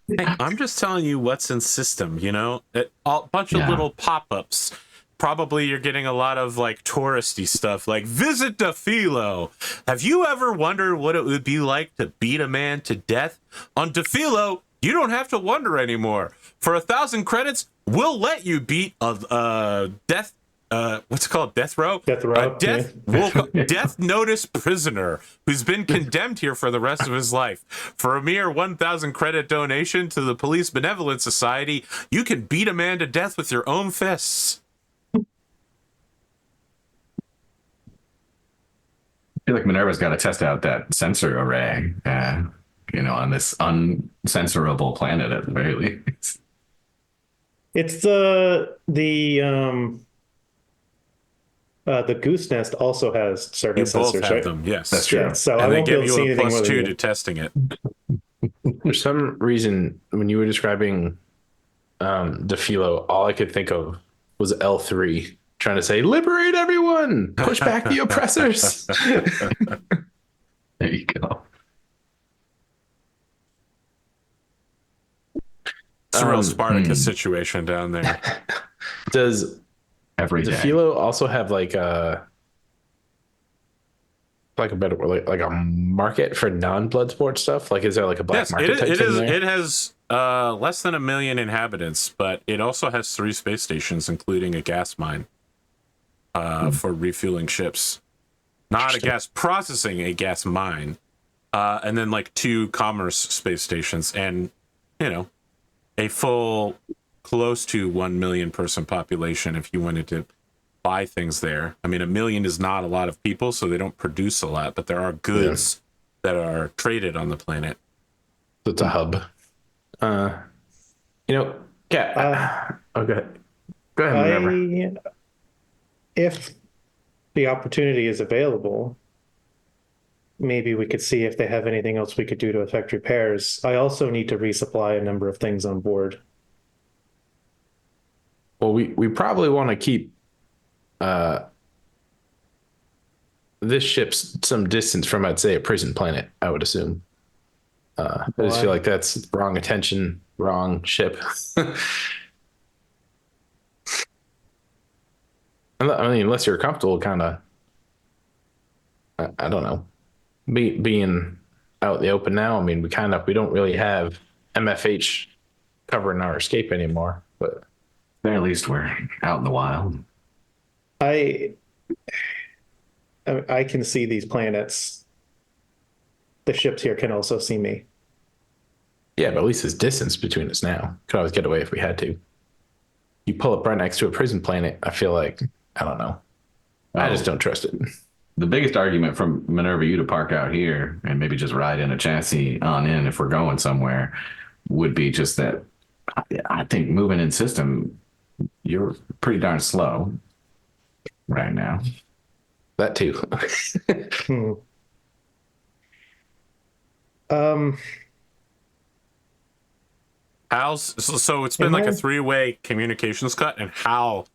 Hey, I'm just telling you what's in system, you know? A bunch of little pop-ups. Probably you're getting a lot of like touristy stuff, like visit Defilo. Have you ever wondered what it would be like to beat a man to death? On Defilo, you don't have to wonder anymore. For 1,000 credits, we'll let you beat a death. What's it called? Death row? Death row. Death notice prisoner who's been condemned here for the rest of his life. For a mere 1,000 credit donation to the Police Benevolent Society, you can beat a man to death with your own fists. I feel like Minerva's got to test out that sensor array, on this uncensorable planet at the very least. It's the Goose Nest also has certain You sensors, both have right? them, yes. That's true. Yeah, so I And they won't be give able to see you a anything more +2 than to testing it. For some reason, when you were describing Defilo, all I could think of was L3 trying to say, liberate everyone, push back the oppressors. There you go. It's a real Spartacus situation down there. Does Every day. Defilo also have like a better word, like a market for non-blood sport stuff? Like, is there like a black market type thing there? It has less than 1 million inhabitants, but it also has 3 space stations, including a gas mine for refueling ships. not a gas processing, a gas mine, and then like 2 commerce space stations, and a full close to 1 million person population if you wanted to buy things there. I mean, 1 million is not a lot of people, so they don't produce a lot, but there are goods that are traded on the planet. It's a hub. Cat. Okay. Go ahead, Minerva. If the opportunity is available, maybe we could see if they have anything else we could do to affect repairs. I also need to resupply a number of things on board. Well, we probably want to keep this ship's some distance from, I'd say, a prison planet, I would assume. I just feel like that's wrong attention, wrong ship. I mean, unless you're comfortable kind of, I don't know, being out in the open now. I mean, we don't really have MFH covering our escape anymore, but at least we're out in the wild. I can see these planets. The ships here can also see me. yeah, but at least there's distance between us now. Could always get away if we had to. You pull up right next to a prison planet, I feel like, I don't know. I just don't trust it. The biggest argument from MINERVA U to park out here and maybe just ride in a chassis on in if we're going somewhere would be just that I think moving in system, you're pretty darn slow right now. That too. So it's been like a 3-way communications cut, and Hal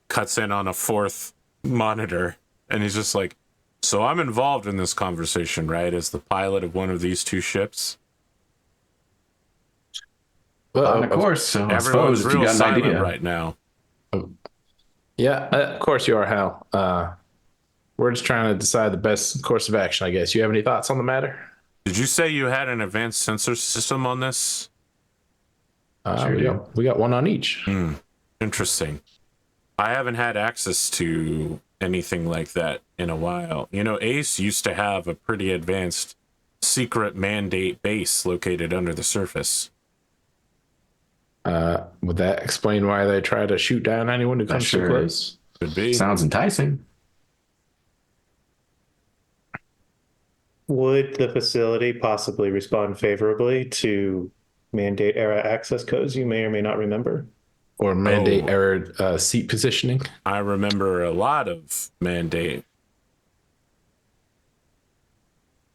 cuts in on a 4th monitor, and he's just like, so I'm involved in this conversation, right, as the pilot of one of these 2 ships? Well, of course. So everyone's if you real got an silent idea right now. yeah, of course you are, Hal. We're just trying to decide the best course of action, I guess. You have any thoughts on the matter? Did you say you had an advanced sensor system on this? We got one on each. Interesting. I haven't had access to anything like that in a while. You know, Ace used to have a pretty advanced secret mandate base located under the surface. Would that explain why they try to shoot down anyone who comes too close? Could be. Sounds enticing. Would the facility possibly respond favorably to mandate era access codes you may or may not remember? Or mandate error seat positioning? I remember a lot of mandate.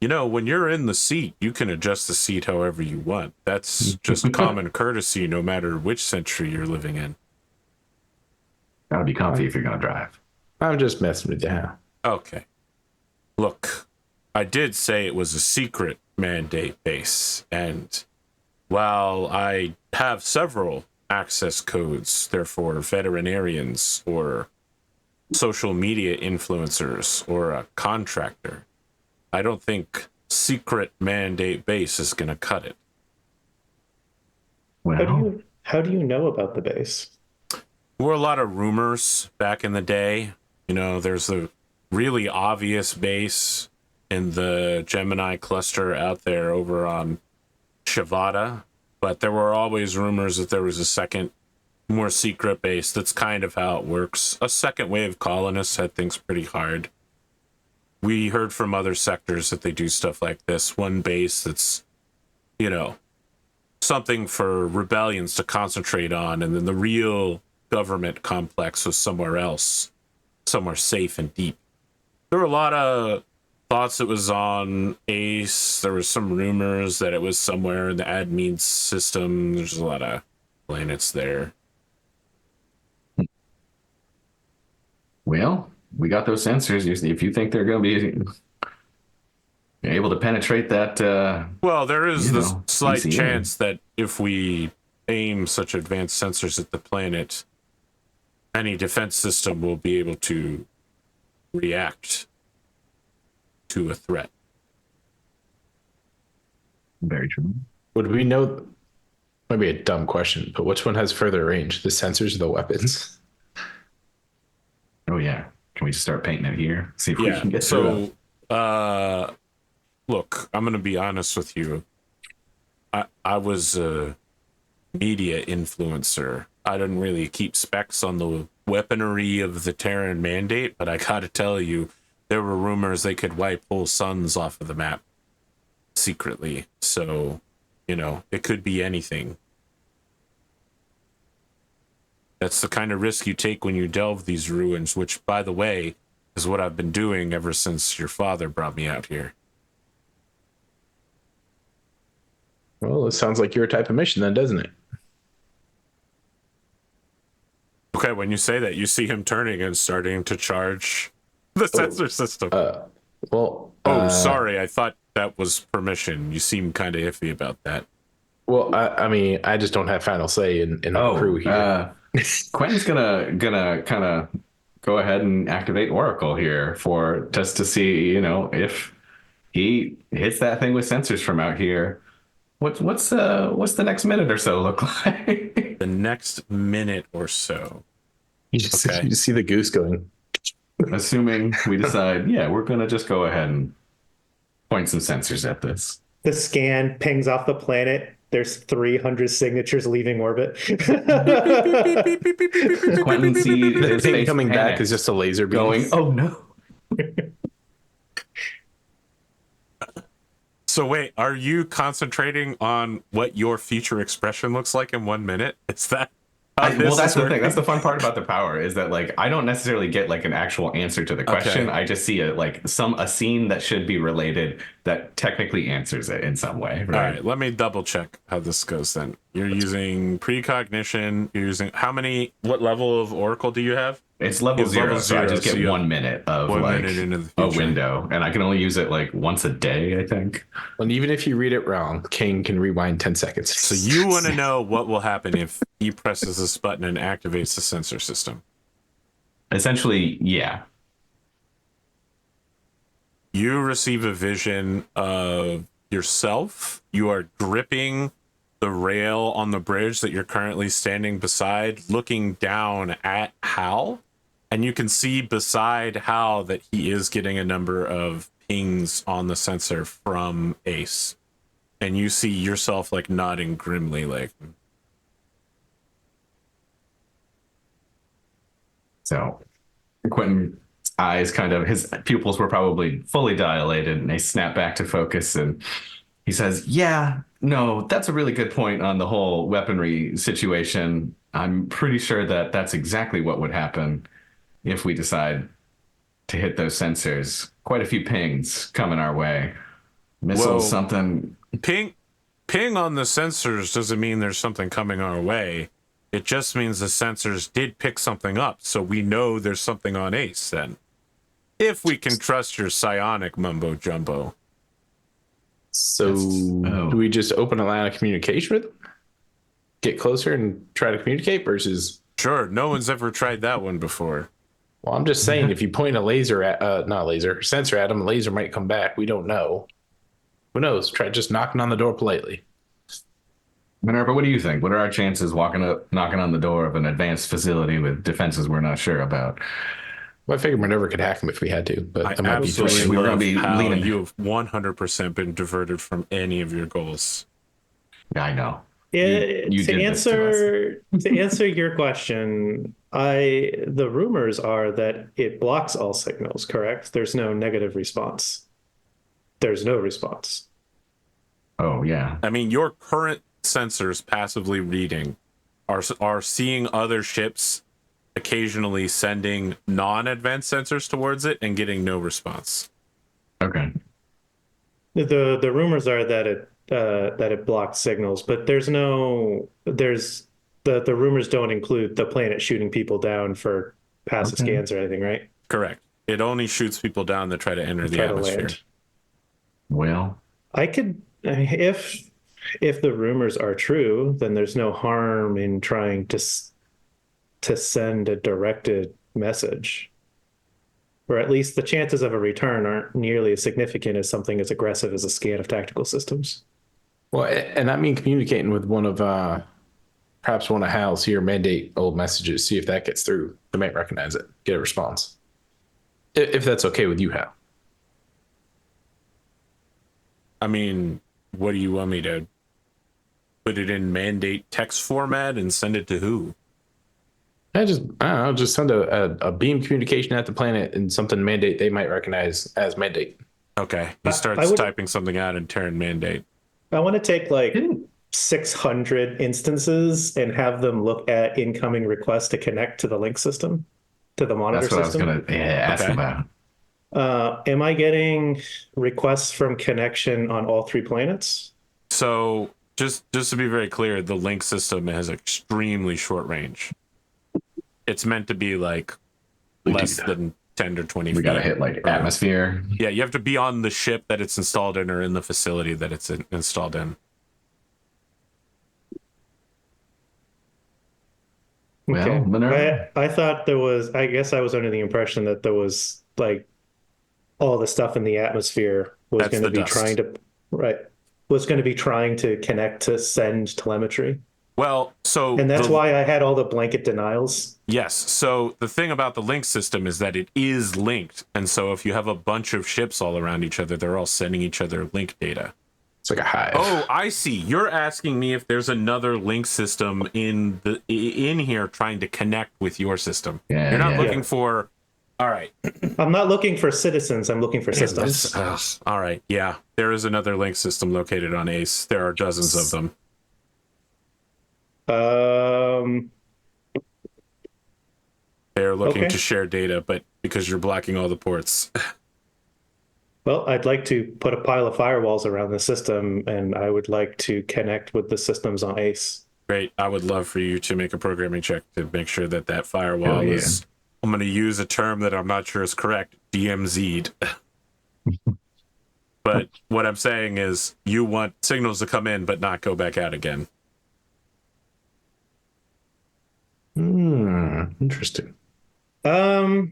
You know, when you're in the seat, you can adjust the seat however you want. That's just common courtesy, no matter which century you're living in. Gotta be comfy if you're gonna drive. I'm just messing with you. Okay. Look, I did say it was a secret mandate base, and while I have several access codes, therefore veterinarians or social media influencers or a contractor, I don't think secret mandate base is going to cut it. Well, How do you know about the base? There were a lot of rumors back in the day. You know, there's a really obvious base in the Gemini cluster out there over on Shavada, but there were always rumors that there was a second, more secret base. That's kind of how it works. A second wave colonists had things pretty hard. We heard from other sectors that they do stuff like this. One base that's, you know, something for rebellions to concentrate on, and then the real government complex was somewhere else, somewhere safe and deep. There were a lot of thoughts it was on Ace. There was some rumors that it was somewhere in the admin system. There's a lot of planets there. well, we got those sensors. If you think they're going to be able to penetrate that, Well, there is this slight PCA. chance that if we aim such advanced sensors at the planet, any defense system will be able to react to a threat. very true. Would we know? Maybe a dumb question, but which one has further range, the sensors or the weapons? Oh yeah, Can we just start painting it here? See if we can get through it. So, look, I'm going to be honest with you. I was a media influencer. I didn't really keep specs on the weaponry of the Terran Mandate, but I got to tell you, there were rumors they could wipe whole suns off of the map secretly. So, you know, it could be anything. That's the kind of risk you take when you delve these ruins, which, by the way, is what I've been doing ever since your father brought me out here. Well, it sounds like your type of mission then, doesn't it? Okay, when you say that, you see him turning and starting to charge the sensor system. Sorry, I thought that was permission. You seem kind of iffy about that. Well, I mean, I just don't have final say in the crew here. Quentin's gonna kind of go ahead and activate Oracle here for just to see, you know, if he hits that thing with sensors from out here. What's the next minute or so look like? The next minute or so. You just see the goose going. Assuming we decide, yeah, we're gonna just go ahead and point some sensors at this. The scan pings off the planet. There's 300 signatures leaving orbit. Quentin sees The his thing face coming back panic, is just a laser beam. going, oh no. So wait, are you concentrating on what your future expression looks like in 1 minute? Is that Well, that's the thing. That's the fun part about the power is that like I don't necessarily get like an actual answer to the question. Okay. I just see a scene that should be related that technically answers it in some way. Right? All right, let me double check how this goes then. You're using precognition. You're using what level of Oracle do you have? It's level zero, so I just so get you 1 minute of 1 like minute into the a future. window, and I can only use it like once a day, I think. And even if you read it wrong, King can rewind 10 seconds. So you want to know what will happen if he presses this button and activates the sensor system. Essentially, yeah. You receive a vision of yourself. You are gripping the rail on the bridge that you're currently standing beside, looking down at Hal. And you can see beside Hal that he is getting a number of pings on the sensor from Ace. And you see yourself like nodding grimly, like. So Quentin's eyes his pupils were probably fully dilated and they snap back to focus and he says, yeah, no, that's a really good point on the whole weaponry situation. I'm pretty sure that that's exactly what would happen if we decide to hit those sensors. Quite a few pings coming our way. Missiles, Whoa. something. Ping on the sensors doesn't mean there's something coming our way. It just means the sensors did pick something up, so we know there's something on Ace then. If we can trust your psionic mumbo jumbo. So do we just open a line of communication with them? Get closer and try to communicate versus... Sure, no one's ever tried that one before. Well, I'm just saying, if you point a sensor at them, a laser might come back. We don't know. Who knows? Try just knocking on the door politely. Minerva, what do you think? What are our chances knocking on the door of an advanced facility with defenses we're not sure about? Well, I figured Minerva could hack them if we had to, but I that might be absolutely pushing. We were love gonna be how leaning- you have 100% been diverted from any of your goals. Yeah, I know. To did this to answer your question, the rumors are that it blocks all signals, correct? There's no negative response. There's no response. Oh, yeah. I mean, your current sensors passively reading are seeing other ships occasionally sending non-advanced sensors towards it and getting no response. Okay. The rumors are that it blocks signals, but the rumors don't include the planet shooting people down for passive scans or anything, right? Correct. It only shoots people down that try to enter the atmosphere. Well, If the rumors are true, then there's no harm in trying to send a directed message. Or at least the chances of a return aren't nearly as significant as something as aggressive as a scan of tactical systems. Well, and I mean communicating with perhaps one of Hal's here mandate old messages, see if that gets through. They might recognize it, get a response. If that's okay with you, Hal. I mean, what do you want me to put it in mandate text format and send it to who? I don't know, just send a beam communication at the planet and something mandate they might recognize as mandate. Okay. He I starts would- typing something out in Terran mandate. I want to take like 600 instances and have them look at incoming requests to connect to the link system, to the monitor That's what system. I was gonna ask Okay. about. Am I getting requests from connection on all 3 planets? So just to be very clear, the link system has extremely short range. It's meant to be like less than 10 or 20 We feet. gotta hit like atmosphere. Yeah, you have to be on the ship that it's installed in or in the facility that it's installed in. Well, Okay. Minerva. I thought there was, I guess I was under the impression that there was like all the stuff in the atmosphere was That's going to the be dust. trying to, right, was going to be trying to connect to send telemetry. Well, so And that's why I had all the blanket denials. yes. So the thing about the link system is that it is linked, and so if you have a bunch of ships all around each other, they're all sending each other link data. It's like a hive. Oh, I see. You're asking me if there's another link system in here trying to connect with your system. Yeah, You're not yeah. looking for. All right. I'm not looking for citizens, I'm looking for systems. All right. Yeah, there is another link system located on ACE. There are dozens of them. They're looking Okay. to share data, but because you're blocking all the ports. Well, I'd like to put a pile of firewalls around the system, and I would like to connect with the systems on ACE. Great. I would love for you to make a programming check to make sure that that firewall Hell yeah. is. I'm going to use a term that I'm not sure is correct. DMZ'd. But what I'm saying is, you want signals to come in, but not go back out again. Interesting. I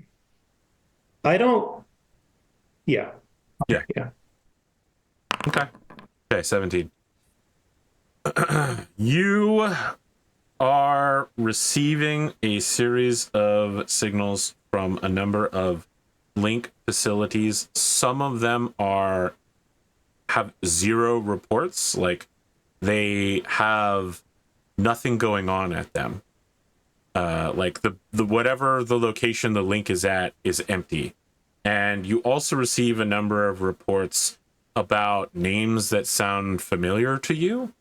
don't. Yeah. Yeah. Yeah. Okay. Okay, 17. You are receiving a series of signals from a number of link facilities. Some of them have 0 reports, like they have nothing going on at them. Like the whatever the location the link is at is empty. And you also receive a number of reports about names that sound familiar to you,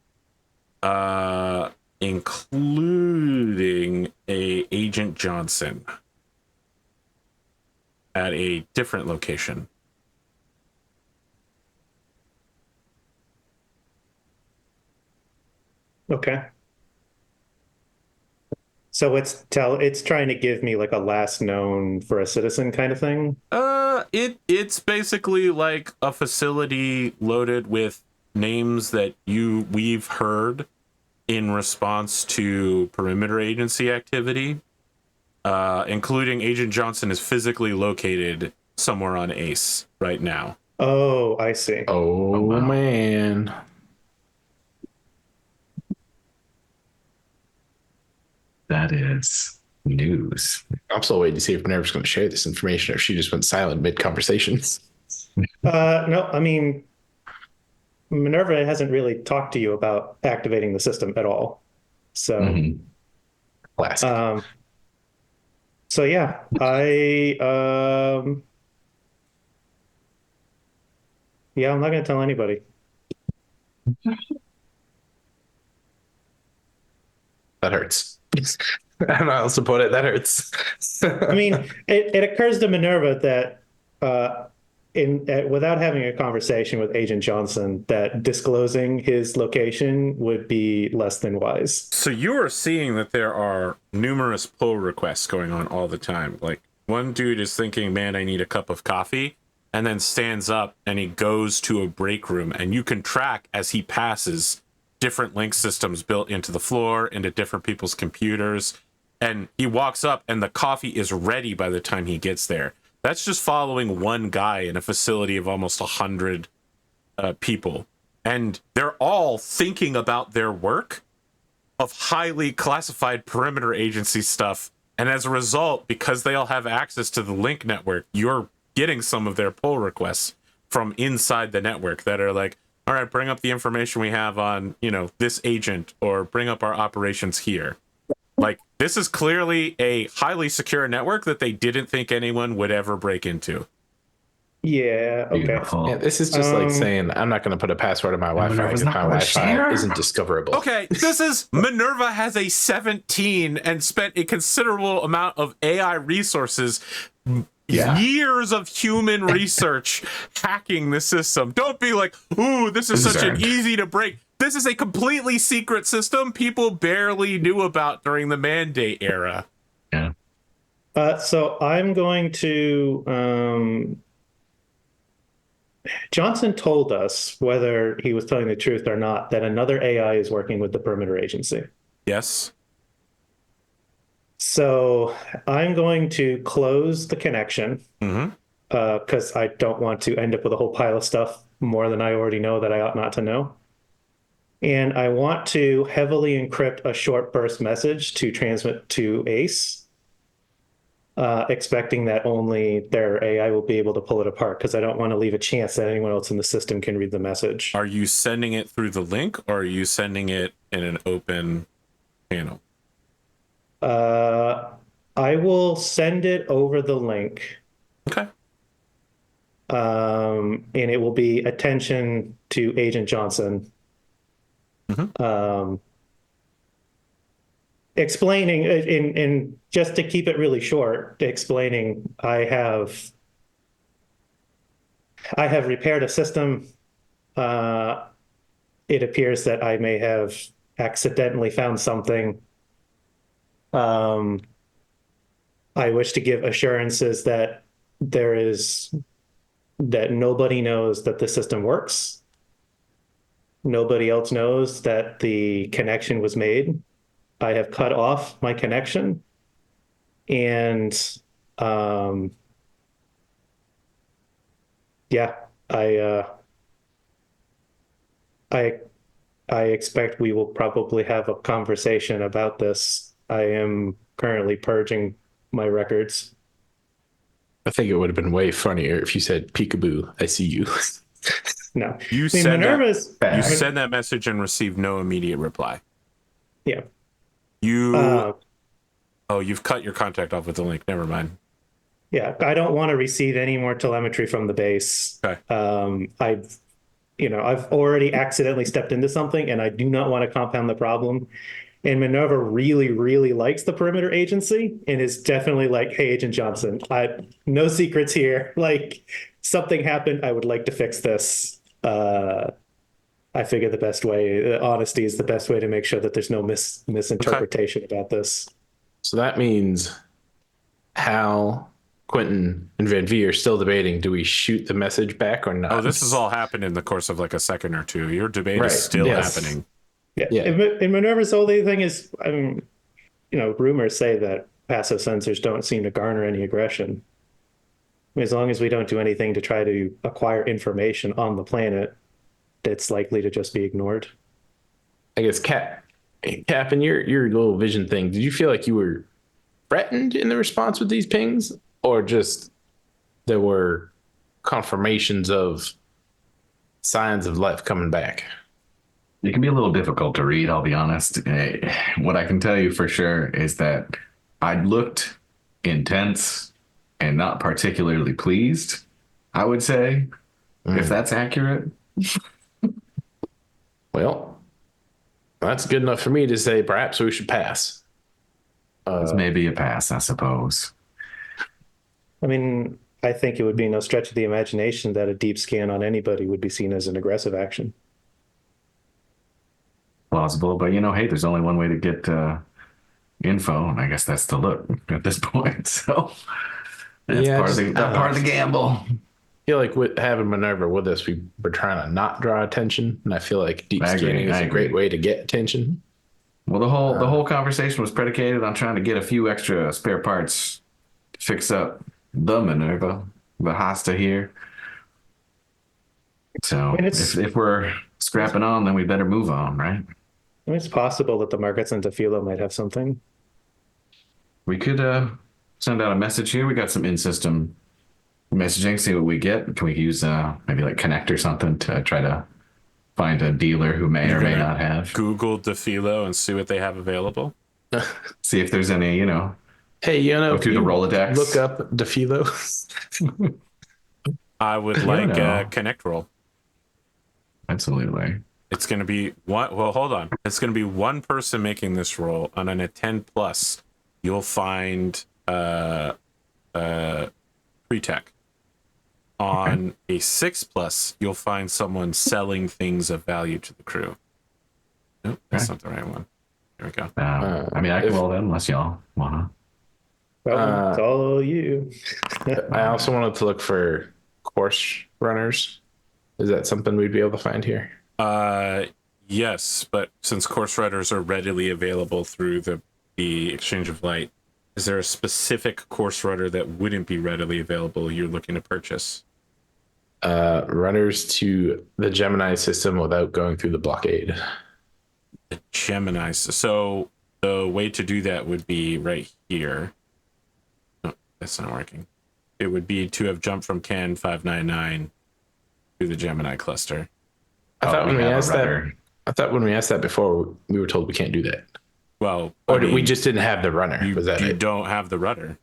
including a Agent Johnson at a different location. Okay. So it's trying to give me like a last known for a citizen kind of thing. It's basically like a facility loaded with names that we've heard in response to perimeter agency activity, including Agent Johnson is physically located somewhere on ACE right now. Oh, I see. Oh, wow. man. That is news. I'm still waiting to see if Minerva's going to share this information or if she just went silent mid conversations. No, I mean, Minerva hasn't really talked to you about activating the system at all. So, Mhm. Classic. so yeah, yeah, I'm not going to tell anybody. That hurts. I don't know how else to put it. That hurts. I mean, it occurs to Minerva that without having a conversation with Agent Johnson, that disclosing his location would be less than wise. So you are seeing that there are numerous pull requests going on all the time. Like one dude is thinking, man, I need a cup of coffee, and then stands up and he goes to a break room, and you can track as he passes different link systems built into the floor, into different people's computers. And he walks up and the coffee is ready by the time he gets there. That's just following one guy in a facility of almost 100 people. And they're all thinking about their work of highly classified perimeter agency stuff And as a result, because they all have access to the link network, you're getting some of their pull requests from inside the network that are like, all right, bring up the information we have on, this agent, or bring up our operations here. Like, this is clearly a highly secure network that they didn't think anyone would ever break into. Yeah. Okay. Beautiful. Yeah, this is just like saying I'm not going to put a password on my Wi-Fi Minerva's if not my gonna Wi-Fi share? isn't discoverable. Okay, this is MINERVA has a 17 and spent a considerable amount of AI resources, years of human research hacking the system. Don't be like, ooh, this is such an easy to break. This is a completely secret system people barely knew about during the mandate era. Yeah. So I'm going to. Johnson told us, whether he was telling the truth or not, that another AI is working with the perimeter agency. Yes. So I'm going to close the connection Mm-hmm. because I don't want to end up with a whole pile of stuff more than I already know that I ought not to know. And I want to heavily encrypt a short burst message to transmit to Ace, expecting that only their AI will be able to pull it apart, because I don't want to leave a chance that anyone else in the system can read the message. Are you sending it through the link, or are you sending it in an open channel? I will send it over the link. Okay. And it will be attention to Agent Johnson. Mm-hmm. Explaining, and just to keep it really short, explaining I have repaired a system. It appears that I may have accidentally found something. I wish to give assurances that that nobody knows that the system works. Nobody else knows that the connection was made. I have cut off my connection, and yeah, I expect we will probably have a conversation about this. I am currently purging my records. I think it would have been way funnier if you said, "Peekaboo, I see you." No, You send that message and receive no immediate reply. Yeah. You've cut your contact off with the link. Never mind. Yeah, I don't want to receive any more telemetry from the base. Okay. I've already accidentally stepped into something, and I do not want to compound the problem. And MINERVA really, really likes the perimeter agency, and is definitely like, "Hey, Agent Johnson, no secrets here. Like, something happened. I would like to fix this." I figure the best way, honesty is the best way to make sure that there's no misinterpretation about this. So that means Hal, Quentin, and Van-Vee are still debating, do we shoot the message back or not? Oh, this has all happened in the course of like a second or two. Your debate is still happening. Yeah. And MINERVA's only thing is, rumors say that passive sensors don't seem to garner any aggression. As long as we don't do anything to try to acquire information on the planet, it's likely to just be ignored. I guess, Cap, in your little vision thing, did you feel like you were threatened in the response with these pings, or just there were confirmations of signs of life coming back? It can be a little difficult to read, I'll be honest. What I can tell you for sure is that I looked intense and not particularly pleased, I would say, if that's accurate. Well, that's good enough for me to say perhaps we should pass. It's maybe a pass, I suppose. I mean, I think it would be no stretch of the imagination that a deep scan on anybody would be seen as an aggressive action. Plausible, but hey, there's only one way to get info, and I guess that's to look at this point. So that's part of the gamble. I feel like with having MINERVA with us, we're trying to not draw attention, and I feel like deep scanning is a great way to get attention. Well, the whole conversation was predicated on trying to get a few extra spare parts to fix up the MINERVA, the Hasta here. So if we're scrapping on, then we better move on, right? It's possible that the markets in Tefila might have something. we could send out a message here. We got some in-system messaging. See what we get. Can we use maybe like Connect or something to try to find a dealer who may or may not have? Google DeFilo and see what they have available. See if there's any, Hey, go through the Rolodex. Look up DeFilo. I would like a Connect roll. Absolutely. It's going to be one. Well, hold on. It's going to be one person making this roll, and on a 10 plus, you'll find pre-tech. On a 6 plus, you'll find someone selling things of value to the crew. Nope, that's not the right one. There we go. I mean, I can roll them unless y'all wanna. It's all you. I also wanted to look for course runners. Is that something we'd be able to find here? Yes, but since course runners are readily available through the Exchange of Light, is there a specific course runner that wouldn't be readily available you're looking to purchase? Runners to the Gemini system without going through the blockade. The Gemini. So the way to do that would be right here. No, that's not working. It would be to have jumped from CAN 599 to the Gemini cluster. I thought when we asked that before, we were told we can't do that. Well, Or we just didn't have the runner. you, Was that you it? don't have the rudder.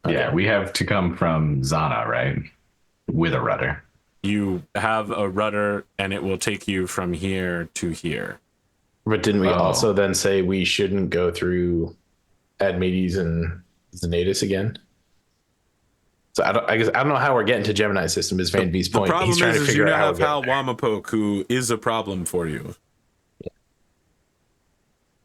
Yeah, we have to come from Zana, right? With a rudder. You have a rudder, and it will take you from here to here. But didn't we also then say we shouldn't go through Admetes and Zanatus again? So I guess I don't know how we're getting to Gemini system. Is Van-Vee's point? The problem He's trying to is figure you out how have we're Hal getting there. Wamapok, who is a problem for you.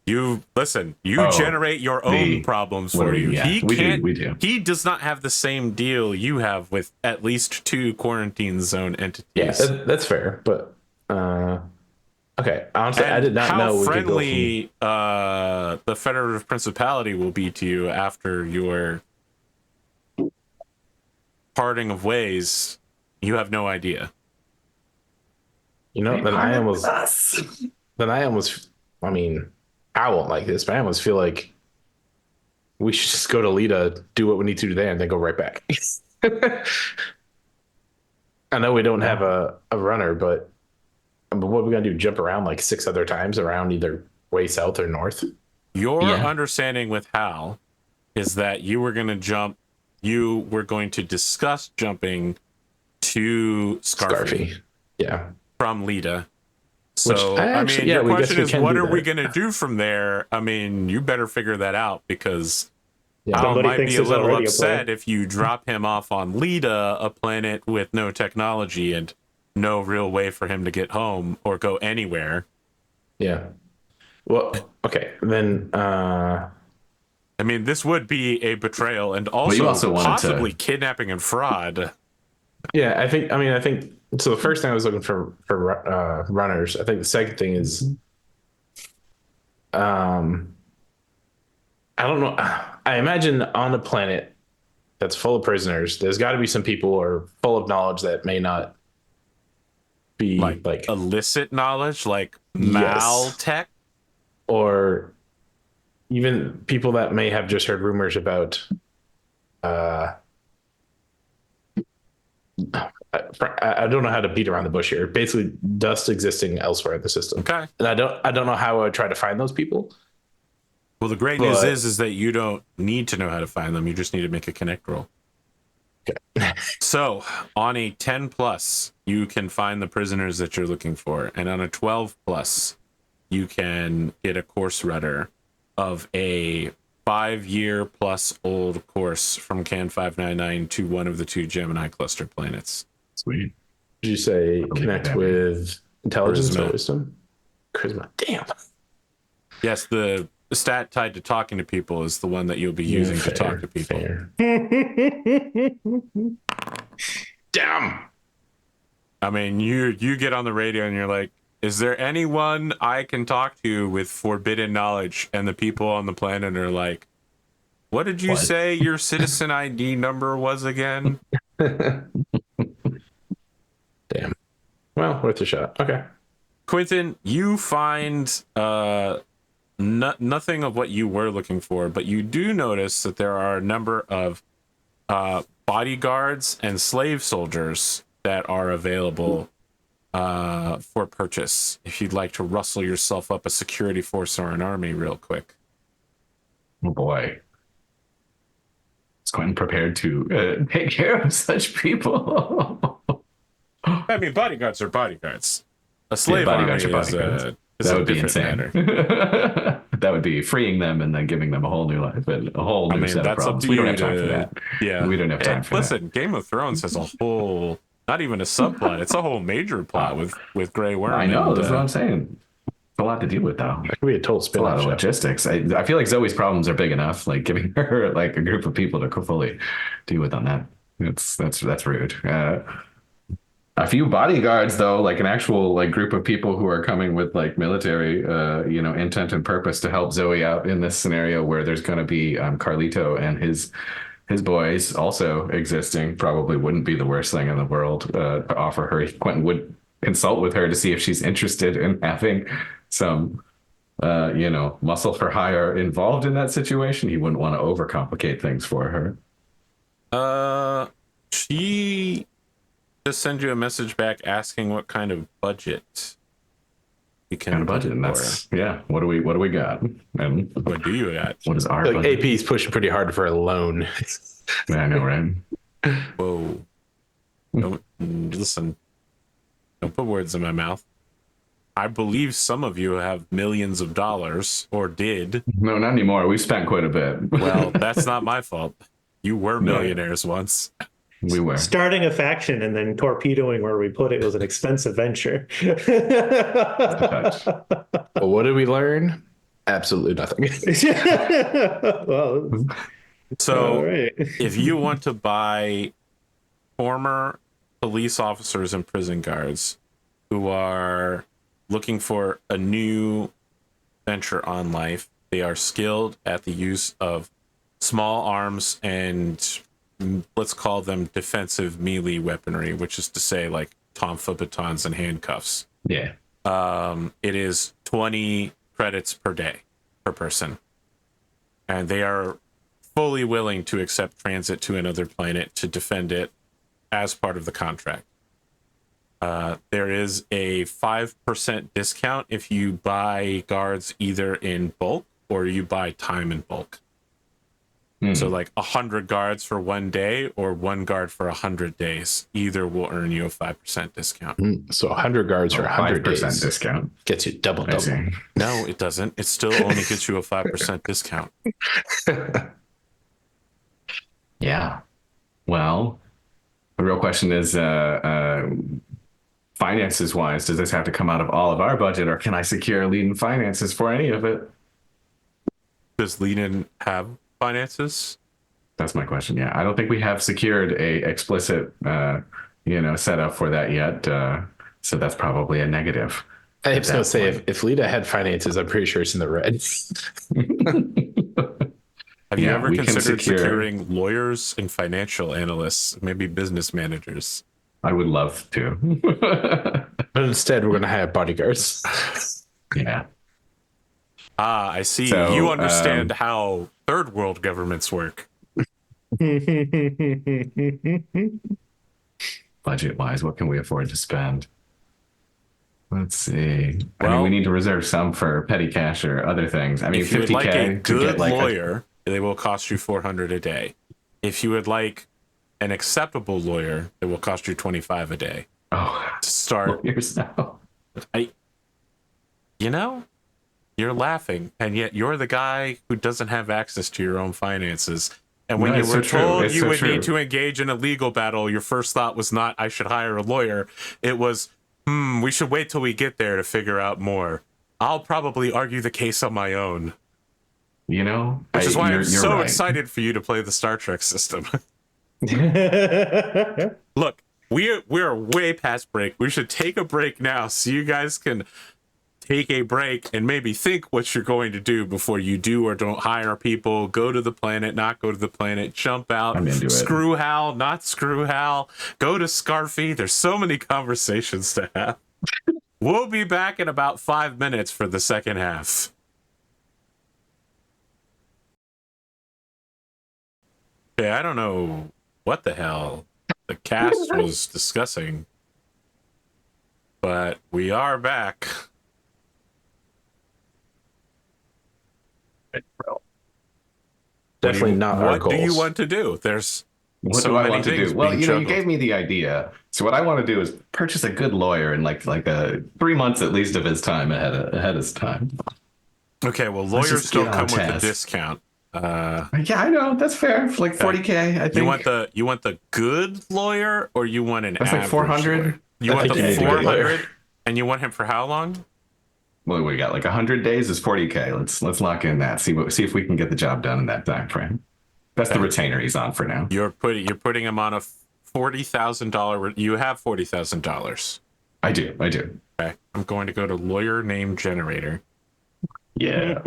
You listen. You generate your own problems for you. Yeah, we do. He does not have the same deal you have with at least 2 quarantine zone entities. Yeah, that's fair. But okay, honestly, I did not know how we friendly the Federative Principality will be to you after your parting of ways. You have no idea. You know, then I almost. I mean, I won't like this, but I almost feel like we should just go to Lita, do what we need to do there, and then go right back. I know we don't have a runner, but what are we gonna do? Jump around like 6 other times around either way south or north? Your understanding with Hal is that you were going to jump. You were going to discuss jumping to Scarfy Yeah. from Lita. So, actually, your we guess question we is, can what do are we that. going to do from there? I mean, you better figure that out because Yeah. Hal Somebody might thinks be a there's little already a upset plan. if you drop him off on Lita, a planet with no technology and no real way for him to get home or go anywhere. Yeah. Well, okay, then I mean, this would be a betrayal and also, you also wanted possibly kidnapping and fraud. yeah, I think so. The first thing I was looking for runners. I think the second thing is I don't know. I imagine on a planet that's full of prisoners, there's got to be some people who are full of knowledge that may not be like illicit knowledge, like Yes. Maltech. or even people that may have just heard rumors about I don't know how to beat around the bush here. Basically dust existing elsewhere in the system. Okay. And I don't know how I would try to find those people. Well, the great news is that you don't need to know how to find them. You just need to make a connect roll. Okay. So on a 10 plus, you can find the prisoners that you're looking for. And on a 12 plus, you can get a course rudder of a 5-year plus old course from CAN 599 to one of the 2 Gemini cluster planets. Sweet. Did you say connect with intelligence Charisma. or wisdom? Charisma. Damn. Yes, the stat tied to talking to people is the one that you'll be using to talk to people. Fair. Damn. I mean, you get on the radio and you're like, is there anyone I can talk to with forbidden knowledge? And the people on the planet are like, what did you say your citizen ID number was again? Damn. Well, worth a shot. Okay. Quentin, you find nothing of what you were looking for, but you do notice that there are a number of bodyguards and slave soldiers that are available for purchase. If you'd like to rustle yourself up a security force or an army real quick. Oh boy. Is Quentin prepared to take care of such people? I mean, bodyguards are bodyguards. A slave bodyguards army are is bodyguards. is That a would be different insane. matter. That would be freeing them and then giving them a whole new life and a whole new set of That's up problems. to We don't you have time for to- that. Yeah. We don't have time for Listen, Game of Thrones has a whole, not even a subplot, it's a whole major plot with Grey Worm. that. I know, and, that's what I'm saying. It's a lot to deal with, though. That could be a total It's a lot spin-off of show. logistics. I feel like Zoe's problems are big enough. Like giving her like a group of people to fully deal with on that. That's rude. A few bodyguards, though, like an actual like group of people who are coming with like military, intent and purpose to help Zoe out in this scenario where there's going to be Carlito and his boys also existing. Probably wouldn't be the worst thing in the world to offer her. Quentin would consult with her to see if she's interested in having some muscle for hire involved in that situation. He wouldn't want to overcomplicate things for her. She just send you a message back asking what kind of budget you can Kind of budget, and that's what do we got? And what do you got? what is our Like budget? AP's pushing pretty hard for a loan. Yeah, I know, right? Whoa. Listen, don't put words in my mouth. I believe some of you have millions of dollars, or did. No, not anymore. We've spent quite a bit. Well, that's not my fault. You were millionaires once. We were. Starting a faction and then torpedoing where we put it was an expensive venture. Touch. But what did we learn? Absolutely nothing. Well, So all right. if you want to buy former police officers and prison guards who are looking for a new venture on life, they are skilled at the use of small arms and let's call them defensive melee weaponry, which is to say like tonfa batons and handcuffs. Yeah. It is 20 credits per day per person, and they are fully willing to accept transit to another planet to defend it as part of the contract. There is a 5% discount if you buy guards either in bulk or you buy time in bulk. So like 100 guards for 1 day or 1 guard for 100 days. Either will earn you a 5% discount. So 100 guards for 100 5% days discount. gets you double. I see. No, it doesn't. It still only gets you a 5% discount. Yeah. Well, the real question is, finances wise, does this have to come out of all of our budget, or can I secure leading finances for any of it? Does Lenin have finances? That's my question. Yeah, I don't think we have secured a explicit, setup for that yet. So that's probably a negative. I was going to say, if Lita had finances, I'm pretty sure it's in the red. Have you Yeah, ever we can considered secure- securing lawyers and financial analysts, maybe business managers? I would love to. But instead, we're going to have bodyguards. Yeah. Ah, I see. So, You understand how third world governments work. Budget wise, what can we afford to spend? Let's see. I Well- mean, we need to reserve some for petty cash or other things. I mean, If you would 50K like a to good get like lawyer, they will cost you $400 a day. If you would like an acceptable lawyer, it will cost you $25 a day oh, to start. years now. You're laughing, and yet you're the guy who doesn't have access to your own finances. And when No, you it's were so true. told It's you so would true. need to engage in a legal battle, your first thought was not, I should hire a lawyer. It was, we should wait till we get there to figure out more. I'll probably argue the case on my own. You know, Which is why I'm you're so right. excited for you to play the Star Trek system. Look, we're way past break. We should take a break now so you guys can take a break and maybe think what you're going to do before you do or don't hire people, go to the planet, not go to the planet, jump out, I'm into it. screw Hal, not screw Hal, go to Scarfy. There's so many conversations to have. We'll be back in about 5 minutes for the second half. Okay, I don't know what the hell the cast was discussing, but we are back. Definitely not our What do you goals. want to do? There's What so do I many want to things do? Well, being you juggled. gave me the idea. So what I want to do is purchase a good lawyer in like 3 months at least of his time ahead of time. Okay, well, Let's lawyers just still get on come with a task. discount. Yeah, I know that's fair. For like 40K, I think. You want the good lawyer, or you want an That's like average 400. lawyer? You I want think the you need a good lawyer. 400, and you want him for how long? Well, we got like 100 days is 40K. Let's lock in that. See if we can get the job done in that time frame. That's the retainer he's on for now. You're putting him on a $40,000. You have $40,000. I do. Okay, I'm going to go to lawyer name generator. Yeah.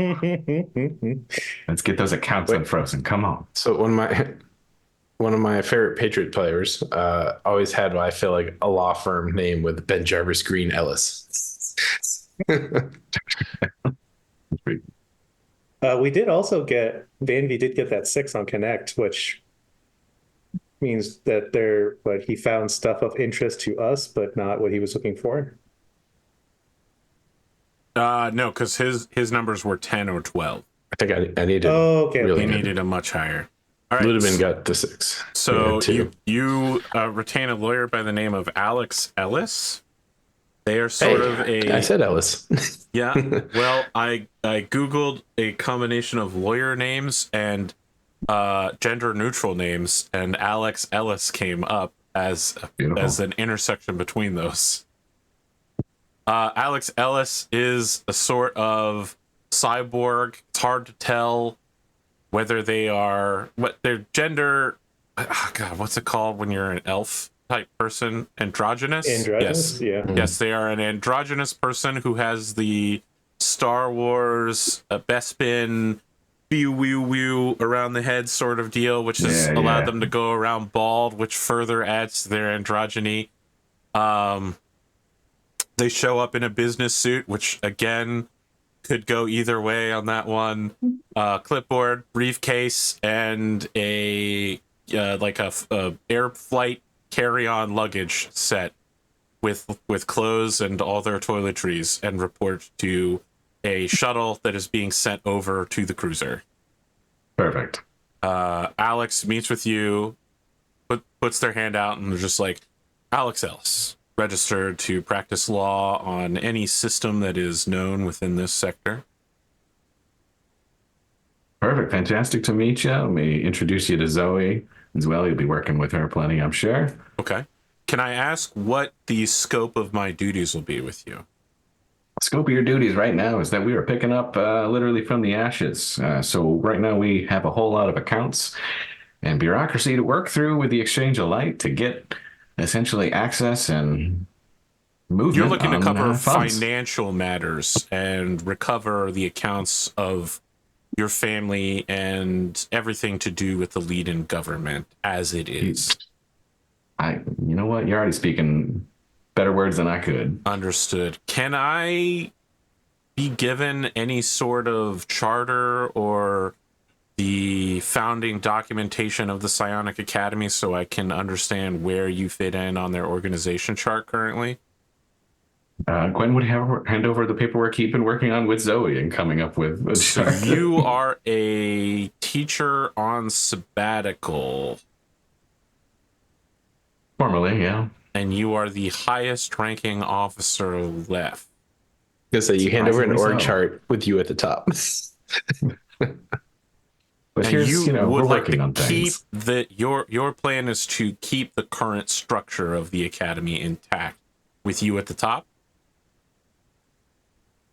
Let's get those accounts unfrozen. Come on. So one of my favorite Patriot players always had what I feel like a law firm name with Ben Jarvis Green Ellis. We did also get Van-Vee did get that 6 on Connect, which means that he found stuff of interest to us, but not what he was looking for. No, because his numbers were 10 or 12. I think I needed. Oh, okay. Really He good. needed a much higher. All right. Ludemann got the 6. So Yeah, you retain a lawyer by the name of Alex Ellis. They are sort of I said Ellis. yeah. Well, I googled a combination of lawyer names and gender neutral names, and Alex Ellis came up as an intersection between those. Alex Ellis is a sort of cyborg. It's hard to tell whether they are what their gender. Oh God, what's it called when you're an elf type person? Androgynous. Androgynous? Yes. Yeah. Yes, they are an androgynous person who has the Star Wars Bespin whew whew whew around the head sort of deal, which has allowed them to go around bald, which further adds to their androgyny. They show up in a business suit, which again could go either way on that one. Clipboard, briefcase, and a air flight carry-on luggage set with clothes and all their toiletries, and report to a shuttle that is being sent over to the cruiser. Perfect. Alex meets with you, puts their hand out, and they're just like, Alex Ellis, registered to practice law on any system that is known within this sector. Perfect. Fantastic to meet you. Let me introduce you to Zoe as well. You'll be working with her plenty, I'm sure. Okay. Can I ask what the scope of my duties will be with you? Scope of your duties right now is that we are picking up literally from the ashes. So right now we have a whole lot of accounts and bureaucracy to work through with the Exchange of Light to get essentially access and movement. You're looking to cover funds. financial matters and recover the accounts of your family and everything to do with the lead-in government as it is. You know what? You're already speaking better words than I could. Understood. Can I be given any sort of charter or the founding documentation of the Psionic Academy so I can understand where you fit in on their organization chart currently? Gwen would hand over the paperwork he'd been working on with Zoe and coming up with. So you are a teacher on sabbatical. Formally, yeah. And you are the highest ranking officer left. Because you hand over an org Surprisingly so. chart with you at the top. But And here's, you we're would like working to on keep things. your plan is to keep the current structure of the academy intact with you at the top.